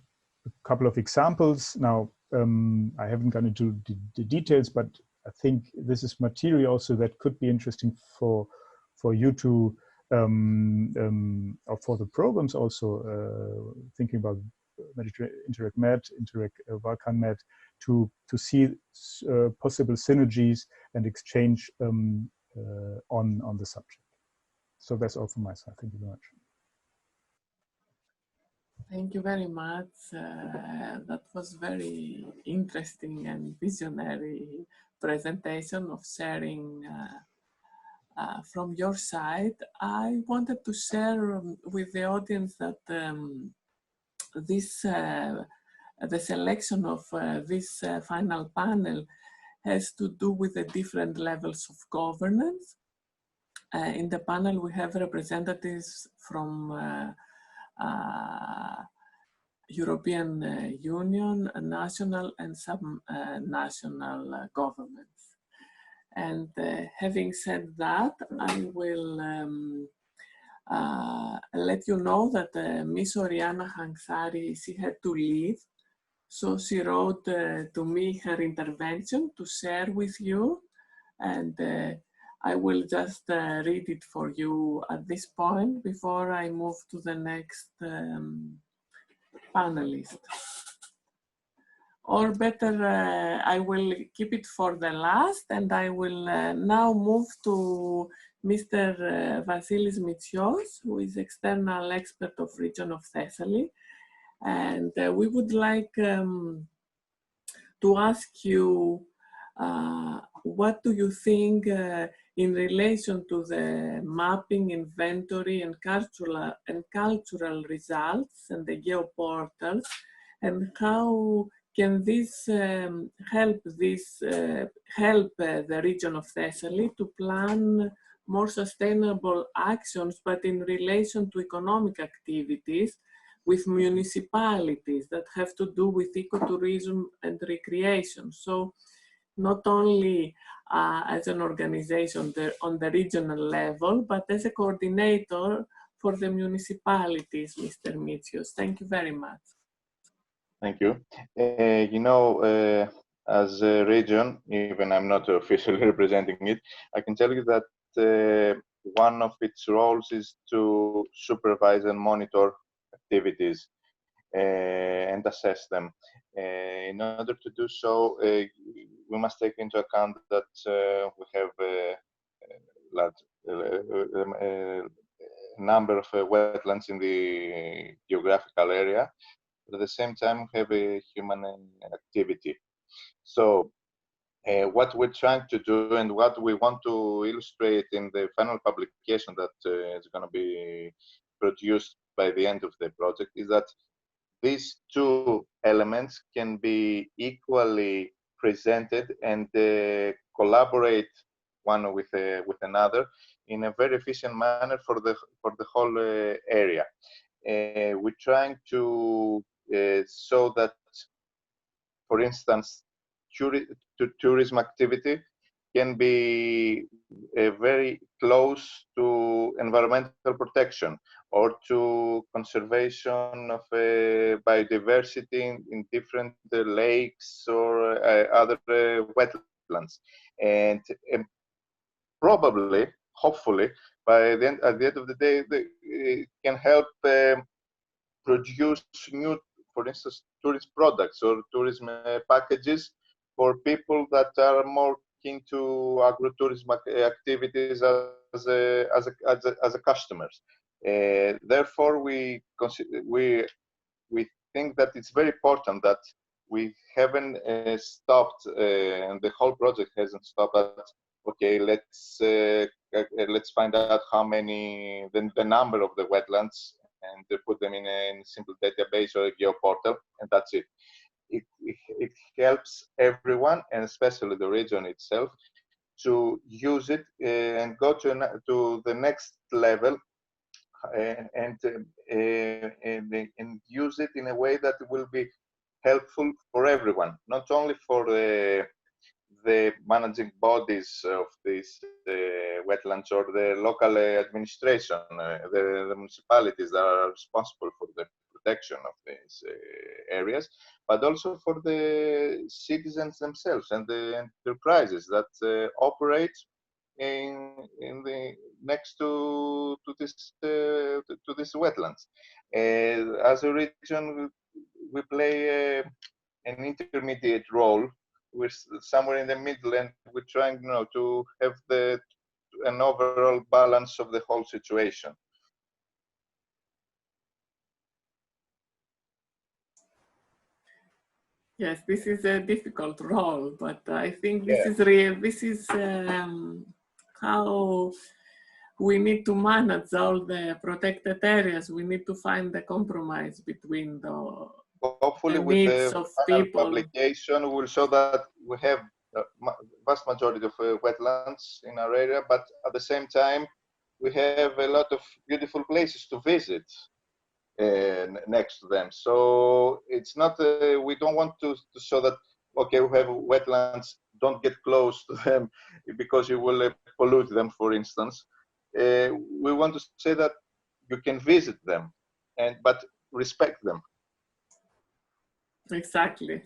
couple of examples. Now, I haven't gone into the details, but I think this is material also that could be interesting for you to, or for the programs also, thinking about INTERREG Med, INTERREG Balkan Med, to see possible synergies and exchange on the subject. So that's all from my side. Thank you very much. Thank you very much. That was very interesting and visionary presentation of sharing from your side. I wanted to share with the audience that the selection of this final panel has to do with the different levels of governance. In the panel, we have representatives from European Union, national and sub-national governments. And having said that, I will let you know that Miss Oriana Hangsari, she had to leave. So she wrote to me her intervention to share with you. And I will just read it for you at this point before I move to the next panelist. Or better, I will keep it for the last, and I will now move to Mr. Vasilis Mitsios, who is external expert of region of Thessaly. And we would like to ask you, what do you think in relation to the mapping, inventory, and cultural results and the geoportals, and how can this help the region of Thessaly to plan more sustainable actions, but in relation to economic activities with municipalities that have to do with ecotourism and recreation? So not only as an organization on the regional level, but as a coordinator for the municipalities, Mr. Mitsios. Thank you very much. Thank you. You know, as a region, even I'm not officially representing it, I can tell you that one of its roles is to supervise and monitor activities and assess them. In order to do so, we must take into account that we have a large number of wetlands in the geographical area. At the same time, we have a human activity. So what we're trying to do and what we want to illustrate in the final publication that is going to be produced by the end of the project is that these two elements can be equally presented and collaborate one with another in a very efficient manner for the whole area. We're trying to show that, for instance, tourism activity can be very close to environmental protection or to conservation of biodiversity in different lakes or other wetlands. And probably, hopefully, at the end of the day, it can help produce new, for instance, tourist products or tourism packages for people that are more keen to agrotourism activities as a customers. Therefore, we think that it's very important that we haven't stopped, and the whole project hasn't stopped at, okay, let's find out how many, the number of the wetlands, and put them in a simple database or a geoportal, and that's it. It helps everyone, and especially the region itself, to use it and go to the next level, and use it in a way that will be helpful for everyone, not only for the managing bodies of these wetlands or the local administration, the municipalities that are responsible for the protection of these areas, but also for the citizens themselves and the enterprises that operate in the next to this wetlands. As a region, we play an intermediate role. We're somewhere in the middle, and we're trying, to have an overall balance of the whole situation. Yes, this is a difficult role, but I think this is real. This is how we need to manage all the protected areas. We need to find the compromise between hopefully the with needs the of final people. publication, we'll show that we have a vast majority of wetlands in our area, but at the same time, we have a lot of beautiful places to visit next to them. So it's not, we don't want to show that, okay, we have wetlands, don't get close to them because you will pollute them, for instance. We want to say that you can visit them, but respect them. Exactly.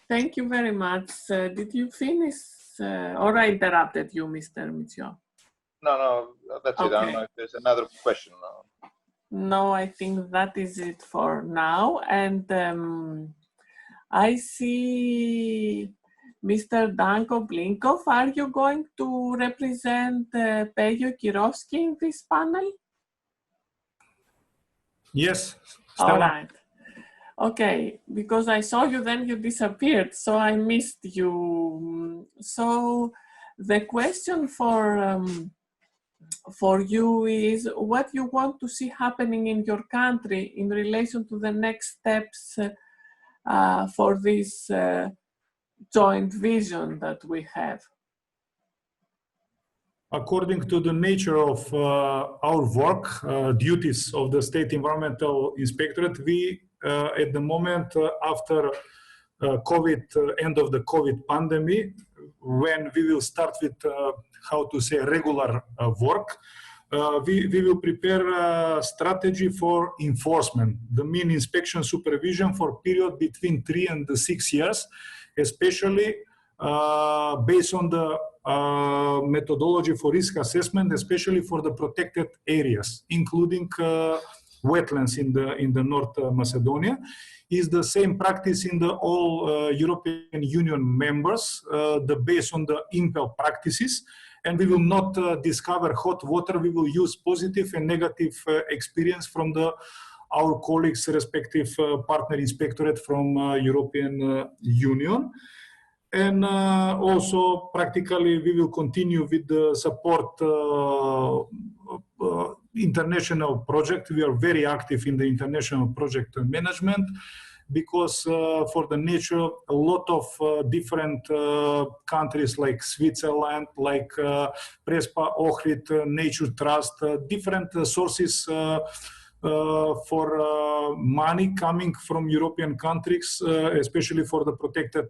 Thank you very much. Did you finish or I interrupted you, Mr. Mitsio? No, that's it. I don't know if there's another question. No, I think that is it for now. And I see Mr. Danko Blinkov. Are you going to represent Pejo Kirovsky in this panel? Yes. All right. Okay, because I saw you, then you disappeared, so I missed you. So the question for you is what you want to see happening in your country in relation to the next steps for this joint vision that we have. According to the nature of our work, duties of the State Environmental Inspectorate, we at the moment after COVID, end of the COVID pandemic, when we will start with how to say regular work, we will prepare a strategy for enforcement, the mean inspection supervision for period between 3 and 6 years, especially based on the methodology for risk assessment, especially for the protected areas, including wetlands in the North Macedonia. Is the same practice in the all European Union members, based on the INPEL practices, and we will not discover hot water. We will use positive and negative experience from our colleagues, respective partner inspectorate from European Union. And also, practically, we will continue with the support international project. We are very active in the international project management because for the nature, a lot of different countries like Switzerland, like Prespa, Ohrid, Nature Trust, different sources for money coming from European countries, especially for the protected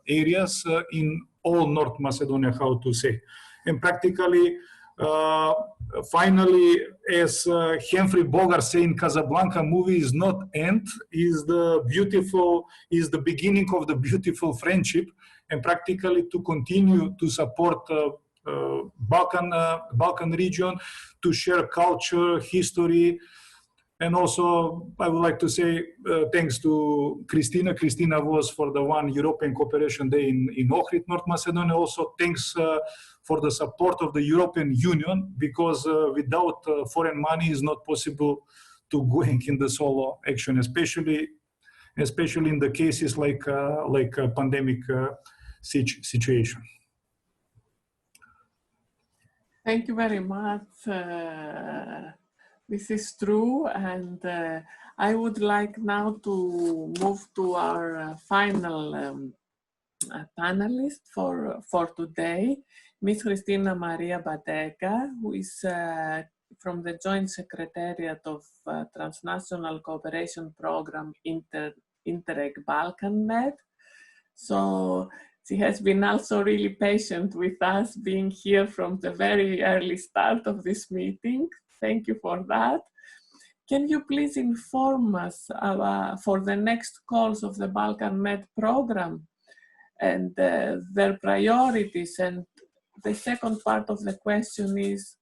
areas in all North Macedonia, how to say. And practically, finally, as Humphrey Bogart say in Casablanca, movie is not end, is the beginning of the beautiful friendship, and practically to continue to support Balkan region, to share culture, history. And also, I would like to say thanks to Christina. Christina was for the one European Cooperation Day in Ohrid, North Macedonia. Also, thanks for the support of the European Union, because without foreign money it's not possible to going in the solo action, especially in the cases like a pandemic situation. Thank you very much. This is true, and I would like now to move to our final panelist for today, Ms. Christina Maria Badega, who is from the Joint Secretariat of Transnational Cooperation Program INTERREG Balkan Med. So she has been also really patient with us, being here from the very early start of this meeting. Thank you for that. Can you please inform us for the next calls of the Balkan Med program and their priorities? And the second part of the question is,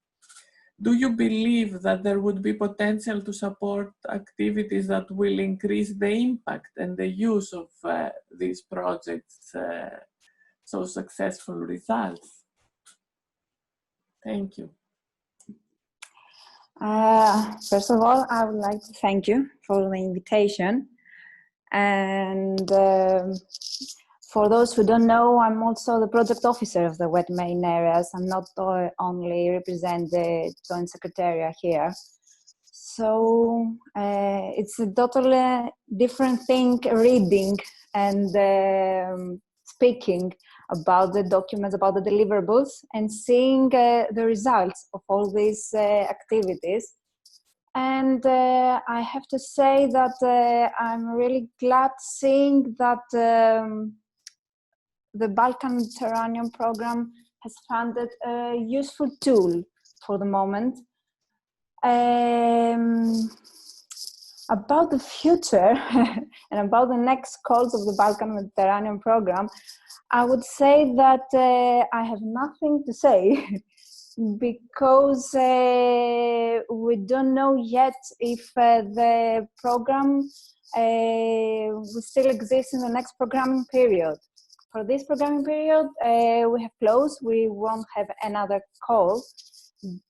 do you believe that there would be potential to support activities that will increase the impact and the use of these projects' so successful results? Thank you. First of all, I would like to thank you for the invitation. And for those who don't know, I'm also the project officer of the WetMainAreas. I'm not only represent the Joint Secretariat here. So it's a totally different thing reading and speaking about the documents, about the deliverables, and seeing the results of all these activities. And I have to say that I'm really glad seeing that the Balkan-Mediterranean program has funded a useful tool for the moment. About the future and about the next calls of the Balkan-Mediterranean program, I would say that I have nothing to say because we don't know yet if the program will still exist in the next programming period. For this programming period, we have closed. We won't have another call,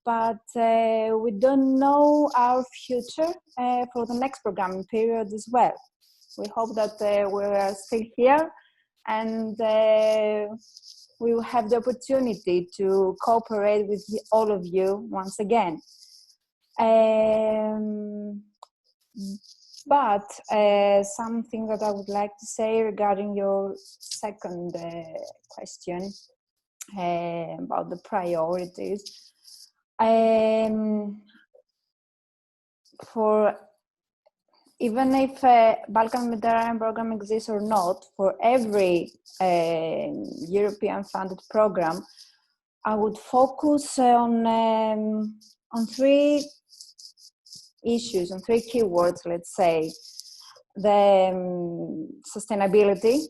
but we don't know our future for the next programming period as well. We hope that we are still here and we will have the opportunity to cooperate with all of you once again. But something that I would like to say regarding your second question about the priorities. For even if Balkan-Mediterranean program exists or not, for every European funded program, I would focus on three issues, on three keywords, let's say. The sustainability,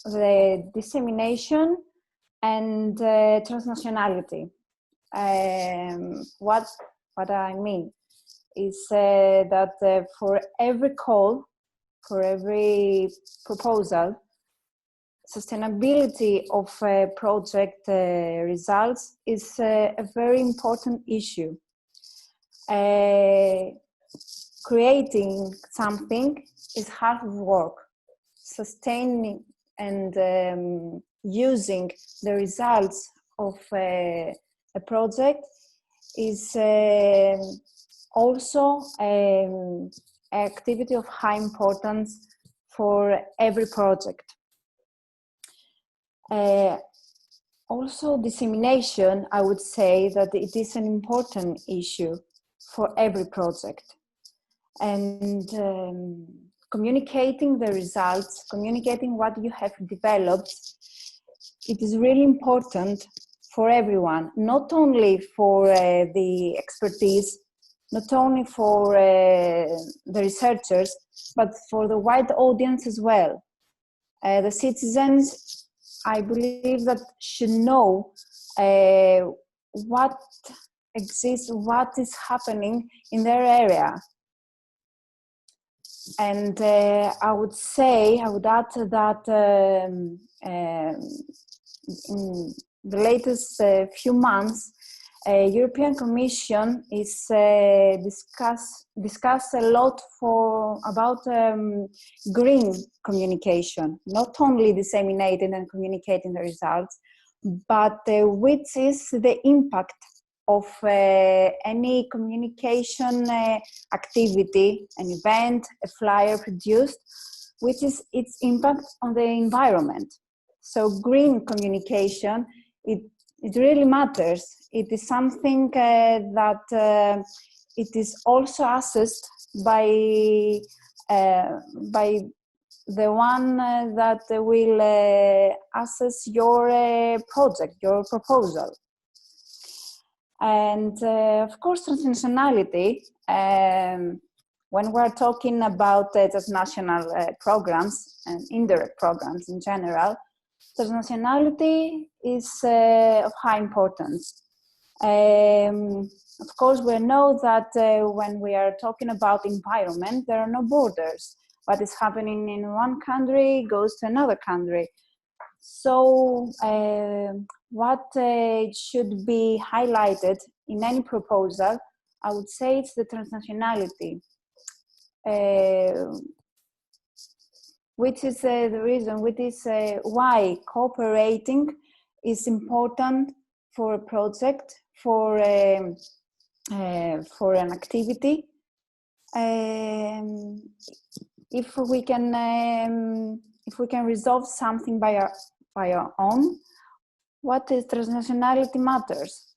the dissemination, and transnationality. What I mean is that for every call, for every proposal, sustainability of project results is a very important issue. Creating something is hard work. Sustaining and using the results of a project is also an activity of high importance for every project. Also, dissemination, I would say that it is an important issue for every project. And communicating the results, communicating what you have developed, it is really important for everyone, not only for the expertise, not only for the researchers, but for the wide audience as well. The citizens, I believe, that should know what exists, what is happening in their area. And I would add that the latest few months, European Commission is discuss a lot about green communication, not only disseminating and communicating the results, but which is the impact of any communication activity, an event, a flyer produced, which is its impact on the environment. So green communication, it really matters. It is something that it is also assessed by the one that will assess your project, your proposal. And of course, transnationality, when we're talking about transnational programs and indirect programs in general, transnationality is of high importance. Of course, we know that when we are talking about environment, there are no borders. What is happening in one country goes to another country. So what should be highlighted in any proposal, I would say it's the transnationality, which is the reason, which is why cooperating is important for a project, for an activity. If we can resolve something by our own, what is transnationality matters.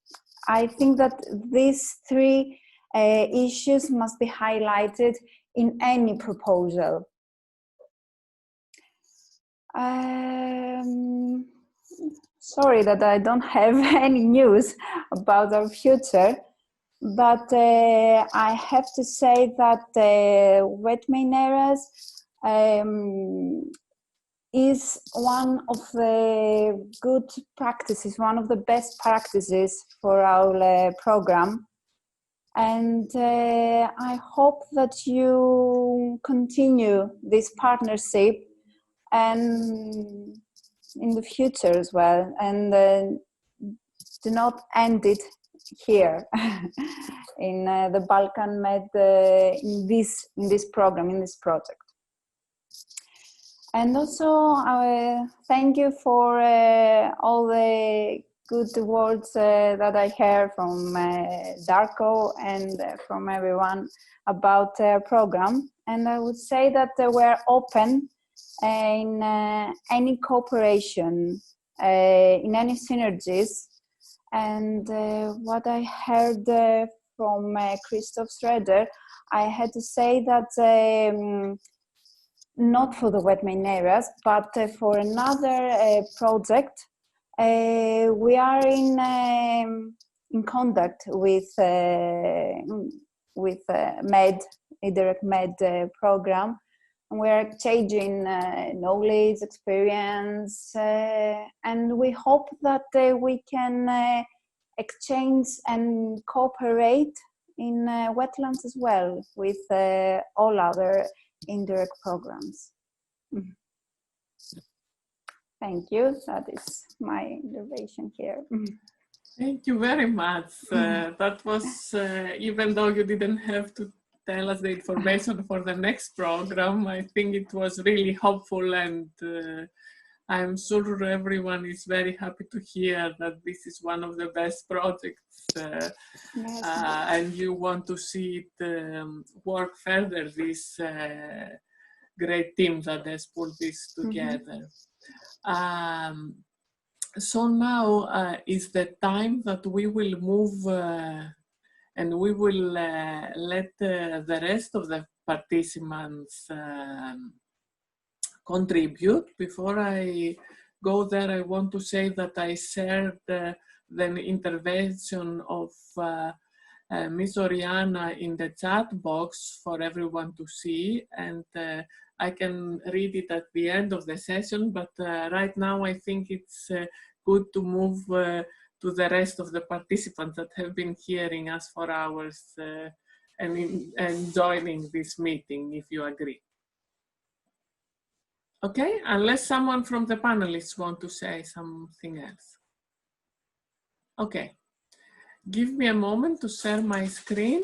I think that these three issues must be highlighted in any proposal. Sorry that I don't have any news about our future, but I have to say that WetMainAreas is one of the good practices, one of the best practices for our program. And I hope that you continue this partnership and in the future as well, and do not end it here in the Balkan Med, in this program, in this project. And also thank you for all the good words that I heard from Darko and from everyone about our program. And I would say that we're open in any cooperation, in any synergies. And what I heard from Christoph Schroeder, I had to say that not for the WetMainAreas, but for another project, we are in contact with Med, INTERREG Med program. We're exchanging knowledge, experience, and we hope that we can exchange and cooperate in wetlands as well with all other indirect programs. Thank you. That is my intervention here. Thank you very much. That was, even though you didn't have to tell us the information for the next program, I think it was really helpful, and I'm sure everyone is very happy to hear that this is one of the best projects, and you want to see it work further, this great team that has put this together. So now is the time that we will move and we will let the rest of the participants contribute. Before I go there, I want to say that I shared the intervention of Ms. Oriana in the chat box for everyone to see, and I can read it at the end of the session, but right now I think it's good to move to the rest of the participants that have been hearing us for hours and joining this meeting, if you agree. Okay, unless someone from the panelists want to say something else. Okay, give me a moment to share my screen.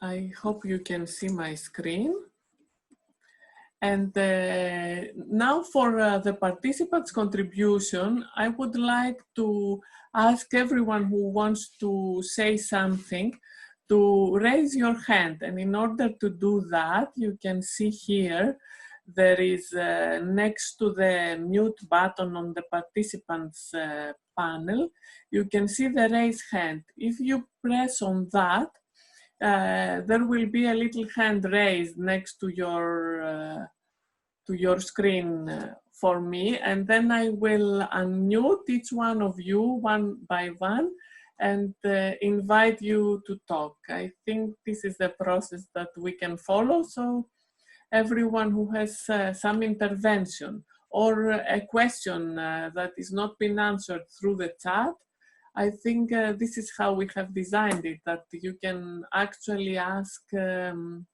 I hope you can see my screen. And now for the participants' contribution, I would like to ask everyone who wants to say something to raise your hand. And in order to do that, you can see here, there is next to the mute button on the participants panel, you can see the raise hand. If you press on that, there will be a little hand raised next to your screen for me, and then I will unmute each one of you one by one and invite you to talk. I think this is the process that we can follow, so everyone who has some intervention or a question that is not been answered through the chat, I think this is how we have designed it, that you can actually ask the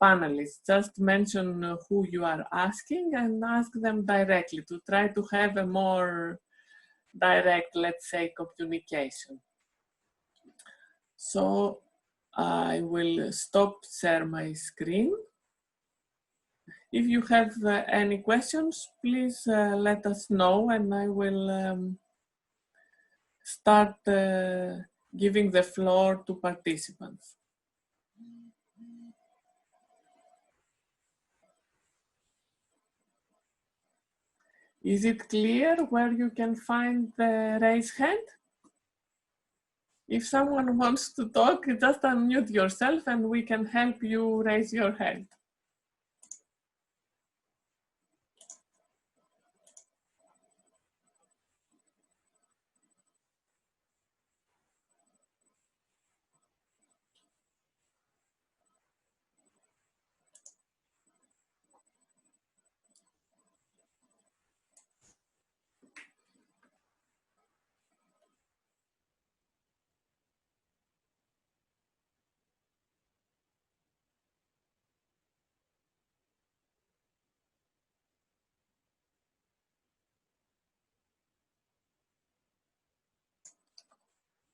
panelists. Just mention who you are asking and ask them directly to try to have a more direct, let's say, communication. So I will stop share my screen. If you have any questions, please let us know and I will start giving the floor to participants. Is it clear where you can find the raise hand? If someone wants to talk, just unmute yourself and we can help you raise your hand.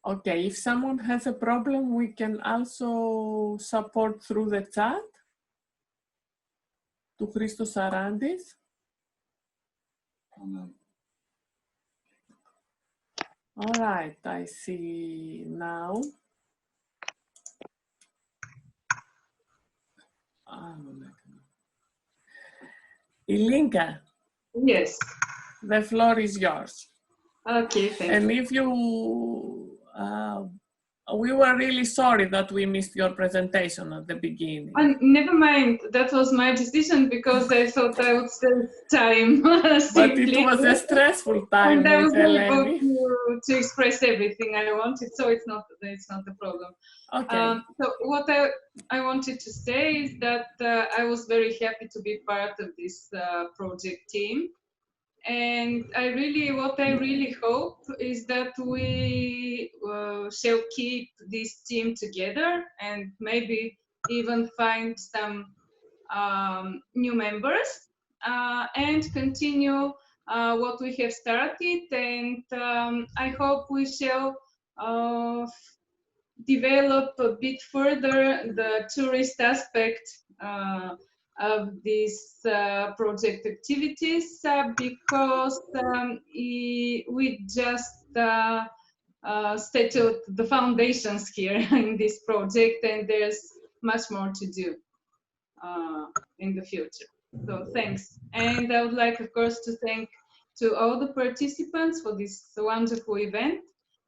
Okay, if someone has a problem, we can also support through the chat to Christos Arandis. All right, I see now. Ilinka. Yes. The floor is yours. Okay, thank you. And if you, we were really sorry that we missed your presentation at the beginning. And never mind, that was my decision because I thought I would save time. But it was a stressful time. And I was with able to express everything I wanted, so it's not a problem. Okay. So what I wanted to say is that I was very happy to be part of this project team. And what I really hope is that we shall keep this team together and maybe even find some new members and continue what we have started. And I hope we shall develop a bit further the tourist aspect of these project activities because we just settled the foundations here in this project and there's much more to do in the future. So thanks. And I would like, of course, to thank to all the participants for this wonderful event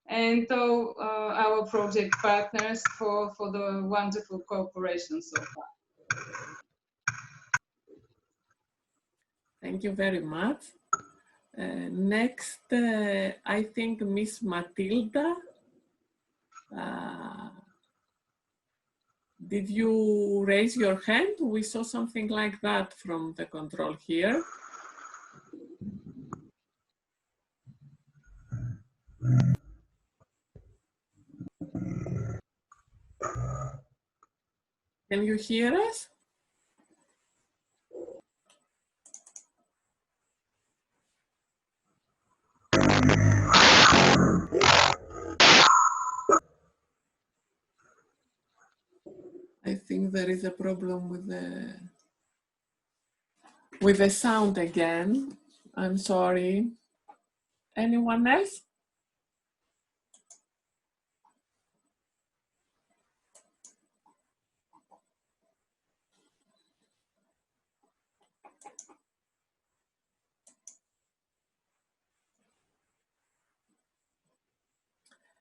and to our project partners for the wonderful cooperation so far. Thank you very much. Next, I think Miss Matilda. Did you raise your hand? We saw something like that from the control here. Can you hear us? I think there is a problem with the sound again. I'm sorry. Anyone else?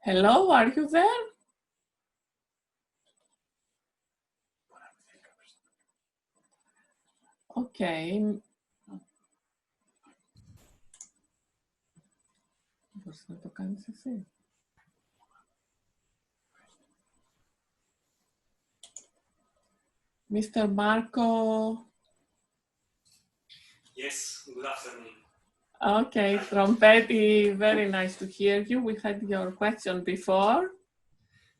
Hello, are you there? Okay. Mr. Marco. Yes, good afternoon. Okay, from Betty, very nice to hear you. We had your question before.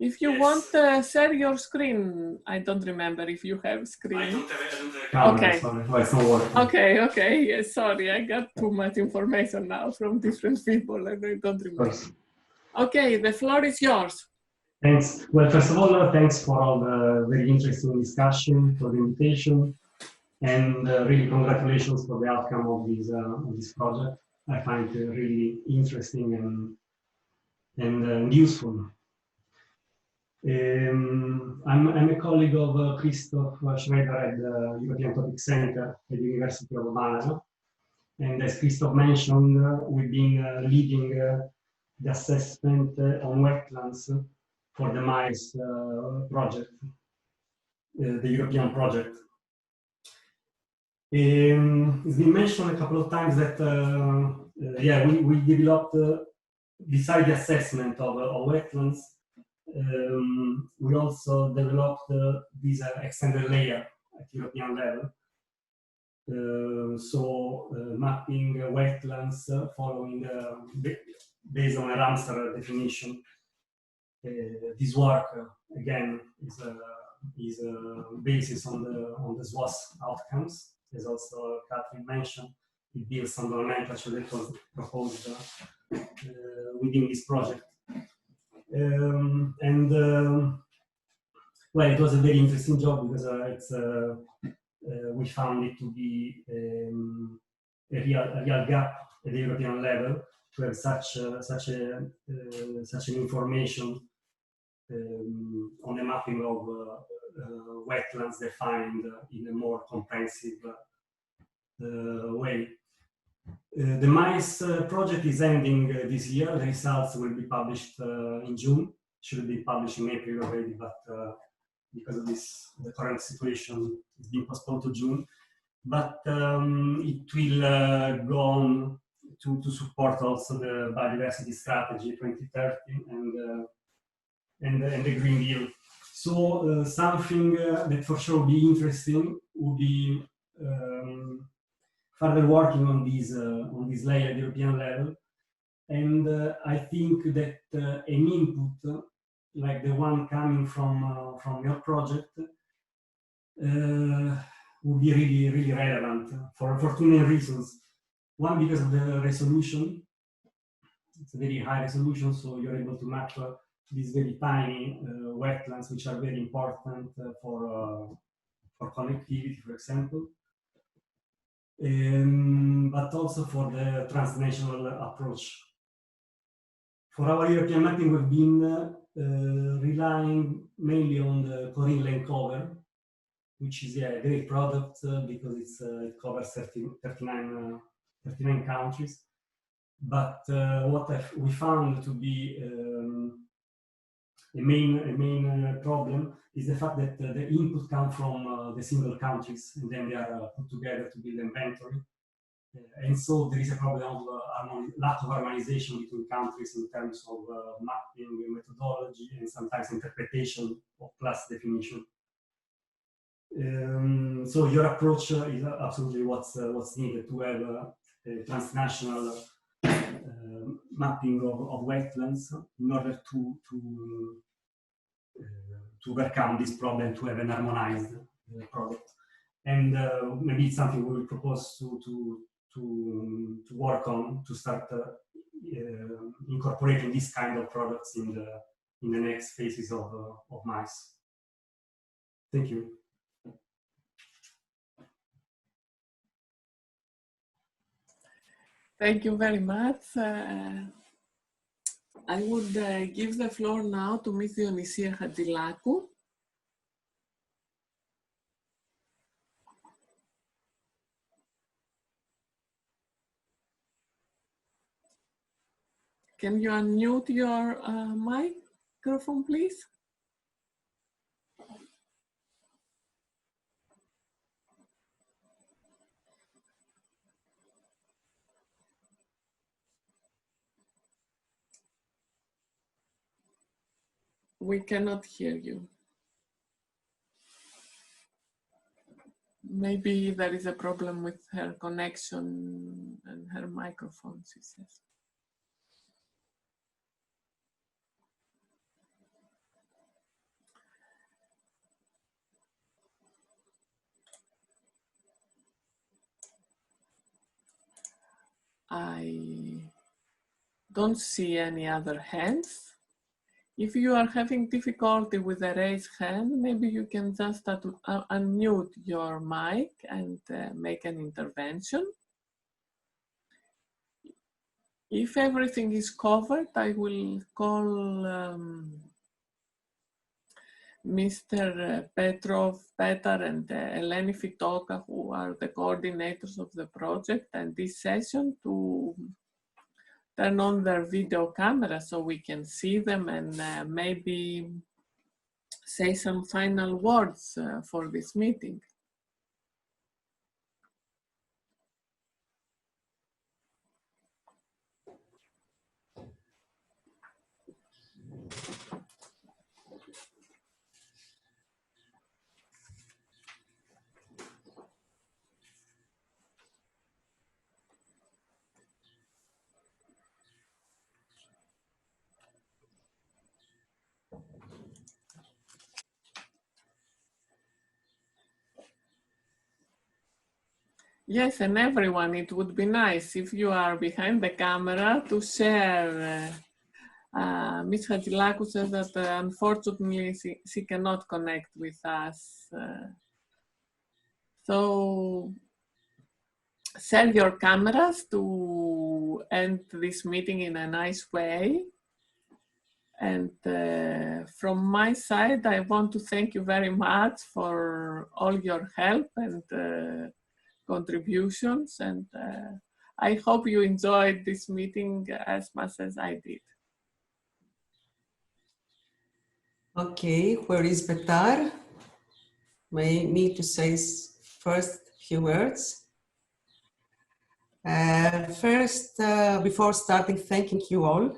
If you want to share your screen, I don't remember if you have screen. I don't have a camera, okay. Sorry. Oh, it's not working. Okay, yes, sorry, I got too much information now from different people and I don't remember. Okay, the floor is yours. Thanks. Well, first of all, thanks for all the very interesting discussion, for the invitation, and really congratulations for the outcome of this project. I find it really interesting and useful. I'm a colleague of Christoph Schroeder at the European Topic Center at the University of Malaga. And as Christoph mentioned, we've been leading the assessment on wetlands for the MICE project, the European project. It's been mentioned a couple of times that, yeah, we developed, beside the assessment of wetlands, we also developed this extended layer at European level. Mapping wetlands following based on a Ramsar definition. This work again is a basis on the SWOS outcomes, as also Catherine mentioned. It builds on the nomenclature that was proposed within this project. Well, it was a very interesting job because we found it to be a real gap at the European level to have such an information on the mapping of wetlands defined in a more comprehensive way. The MICE project is ending this year. The results will be published in June. Should be published in April already, but because of the current situation, it's been postponed to June. But it will go on to support also the biodiversity strategy 2030 and the Green Deal. So something that for sure will be interesting would be further working on this layer at the European level. And I think that an input like the one coming from your project would be really relevant for two main reasons. One, because of the resolution. It's a very high resolution, so you're able to map these very tiny wetlands, which are very important for connectivity, for example. But also for the transnational approach. For our European mapping, we've been relying mainly on the chlorine lane cover, which is a great product because it covers 39 countries. But what we found to be a main problem is the fact that the input comes from the single countries, and then they are put together to build inventory. And so there is a problem of lack of harmonization between countries in terms of mapping methodology and sometimes interpretation of class definition. So your approach is absolutely what's needed to have a transnational mapping of wetlands in order to overcome this problem, to have an harmonized product. And maybe it's something we will propose to work on, to start incorporating this kind of products in the next phases of MICE. Thank you. Thank you very much. I would give the floor now to Ms. Dionysia Hadjilakou. Can you unmute your microphone, please? We cannot hear you. Maybe there is a problem with her connection and her microphone, she says. I don't see any other hands. If you are having difficulty with the raised hand, maybe you can just unmute your mic and make an intervention. If everything is covered, I will call Mr. Petar and Eleni Fitoka, who are the coordinators of the project and this session, to turn on their video camera so we can see them and maybe say some final words for this meeting. Yes, and everyone, it would be nice if you are behind the camera to share. Ms. Hadjilakou says that unfortunately she cannot connect with us. So share your cameras to end this meeting in a nice way. And from my side, I want to thank you very much for all your help and contributions, and I hope you enjoyed this meeting as much as I did. Okay, where is Petar? May need to say first few words. First, before starting thanking you all,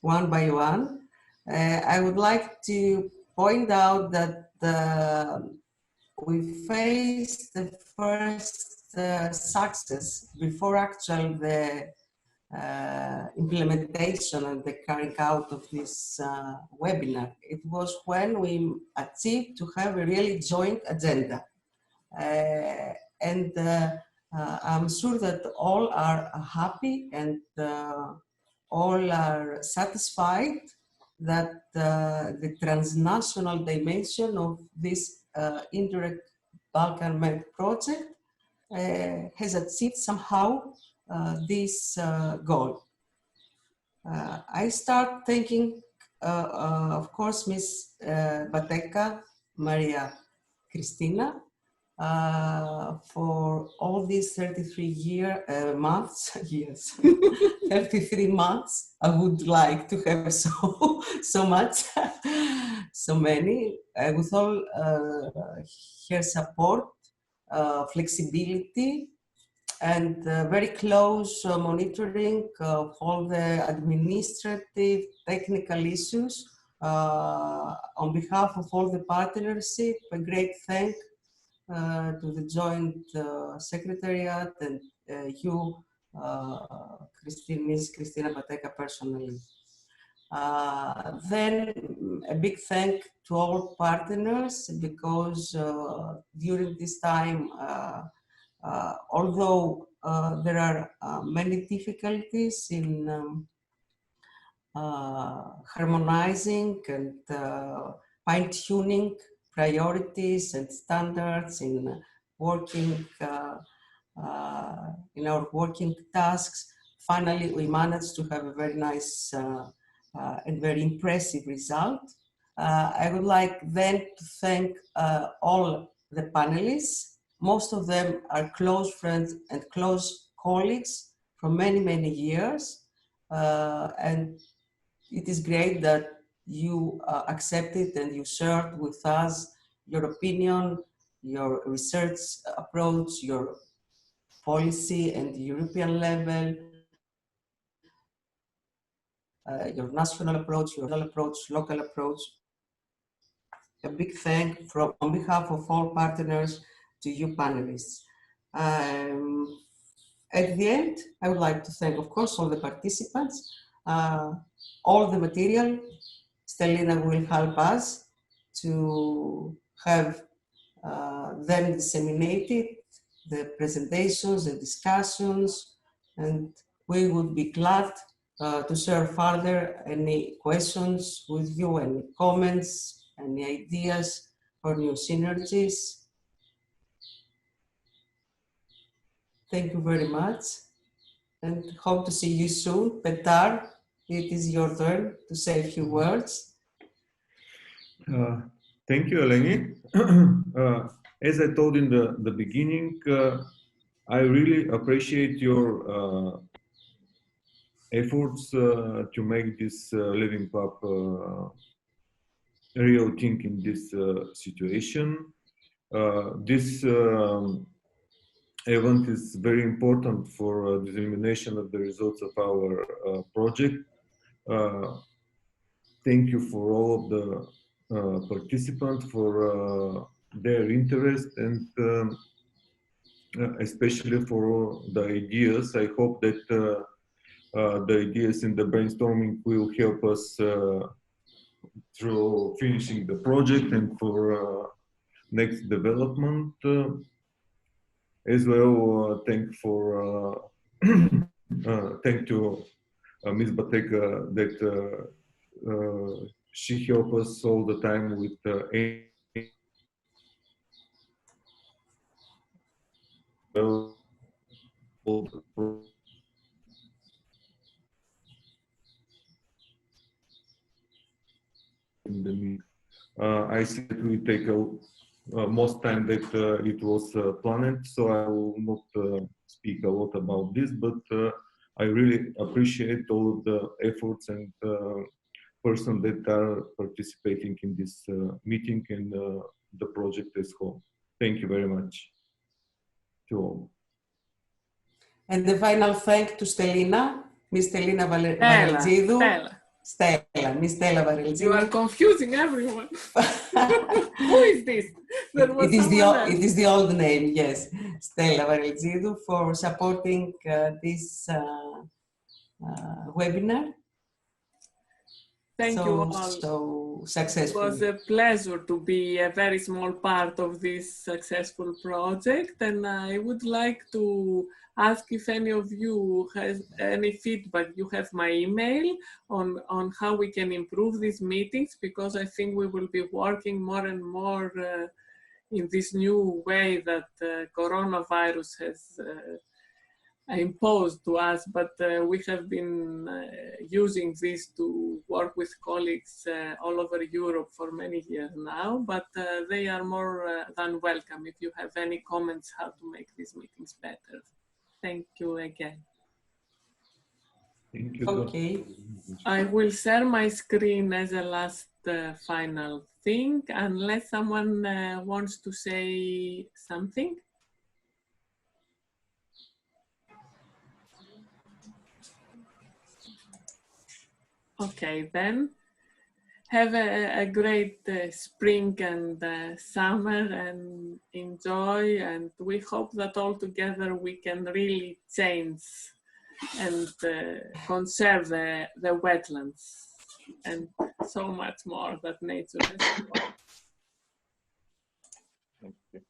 one by one, I would like to point out that we faced the first success before actually the implementation and the carrying out of this webinar. It was when we achieved to have a really joint agenda. And I'm sure that all are happy and all are satisfied that the transnational dimension of this INTERREG Balkan Med project has achieved somehow this goal. I start thanking, of course, Ms. Bateka Maria Cristina for all these 33 months, yes, 33 months. I would like to have so much, so many, with all her support, flexibility, and very close monitoring of all the administrative, technical issues. On behalf of all the partnership, a great thank to the joint secretariat and you, Ms. Christina Bateka, personally. Then a big thank to all partners, because during this time, although there are many difficulties in harmonizing and fine-tuning priorities and standards in working in our working tasks, finally we managed to have a very nice and very impressive result. I would like then to thank all the panelists. Most of them are close friends and close colleagues for many, many years. And it is great that you accepted and you shared with us your opinion, your research approach, your policy and European level, your national approach, local approach. A big thank on behalf of all partners to you panelists. At the end, I would like to thank, of course, all the participants. All the material, Stelina will help us to have them disseminated, the presentations, the discussions, and we would be glad to share further any questions with you, any comments, any ideas for new synergies. Thank you very much and hope to see you soon. Petar, it is your turn to say a few words. Thank you, Eleni. As I told in the beginning, I really appreciate your efforts to make this Living Pub real thing in this situation. This event is very important for dissemination of the results of our project. Thank you for all of the participants for their interest and especially for the ideas. I hope that the ideas in the brainstorming will help us through finishing the project and for next development. As well, thank to Ms. Bateka that she helped us all the time with I see that we take most time that it was planned, so I will not speak a lot about this, but I really appreciate all of the efforts and persons that are participating in this meeting and the project as whole. Thank you very much to all. And the final thank to Stelina, Miss Stelina Varelzidou. Stella, Miss Stella Varelzidou. You are confusing everyone. Who is this? It is the old name, yes. Stella Varelzidou for supporting this webinar. Thank you all. So successful. It was a pleasure to be a very small part of this successful project, and I would like to ask if any of you has any feedback. You have my email on how we can improve these meetings, because I think we will be working more and more in this new way that coronavirus has imposed to us, but we have been using this to work with colleagues all over Europe for many years now, but they are more than welcome if you have any comments how to make these meetings better. Thank you again. Thank you. Okay. I will share my screen as a last final thing, unless someone wants to say something. Okay, then have a great spring and summer and enjoy, and we hope that all together we can really change and conserve the wetlands and so much more that nature has to offer. Thank you.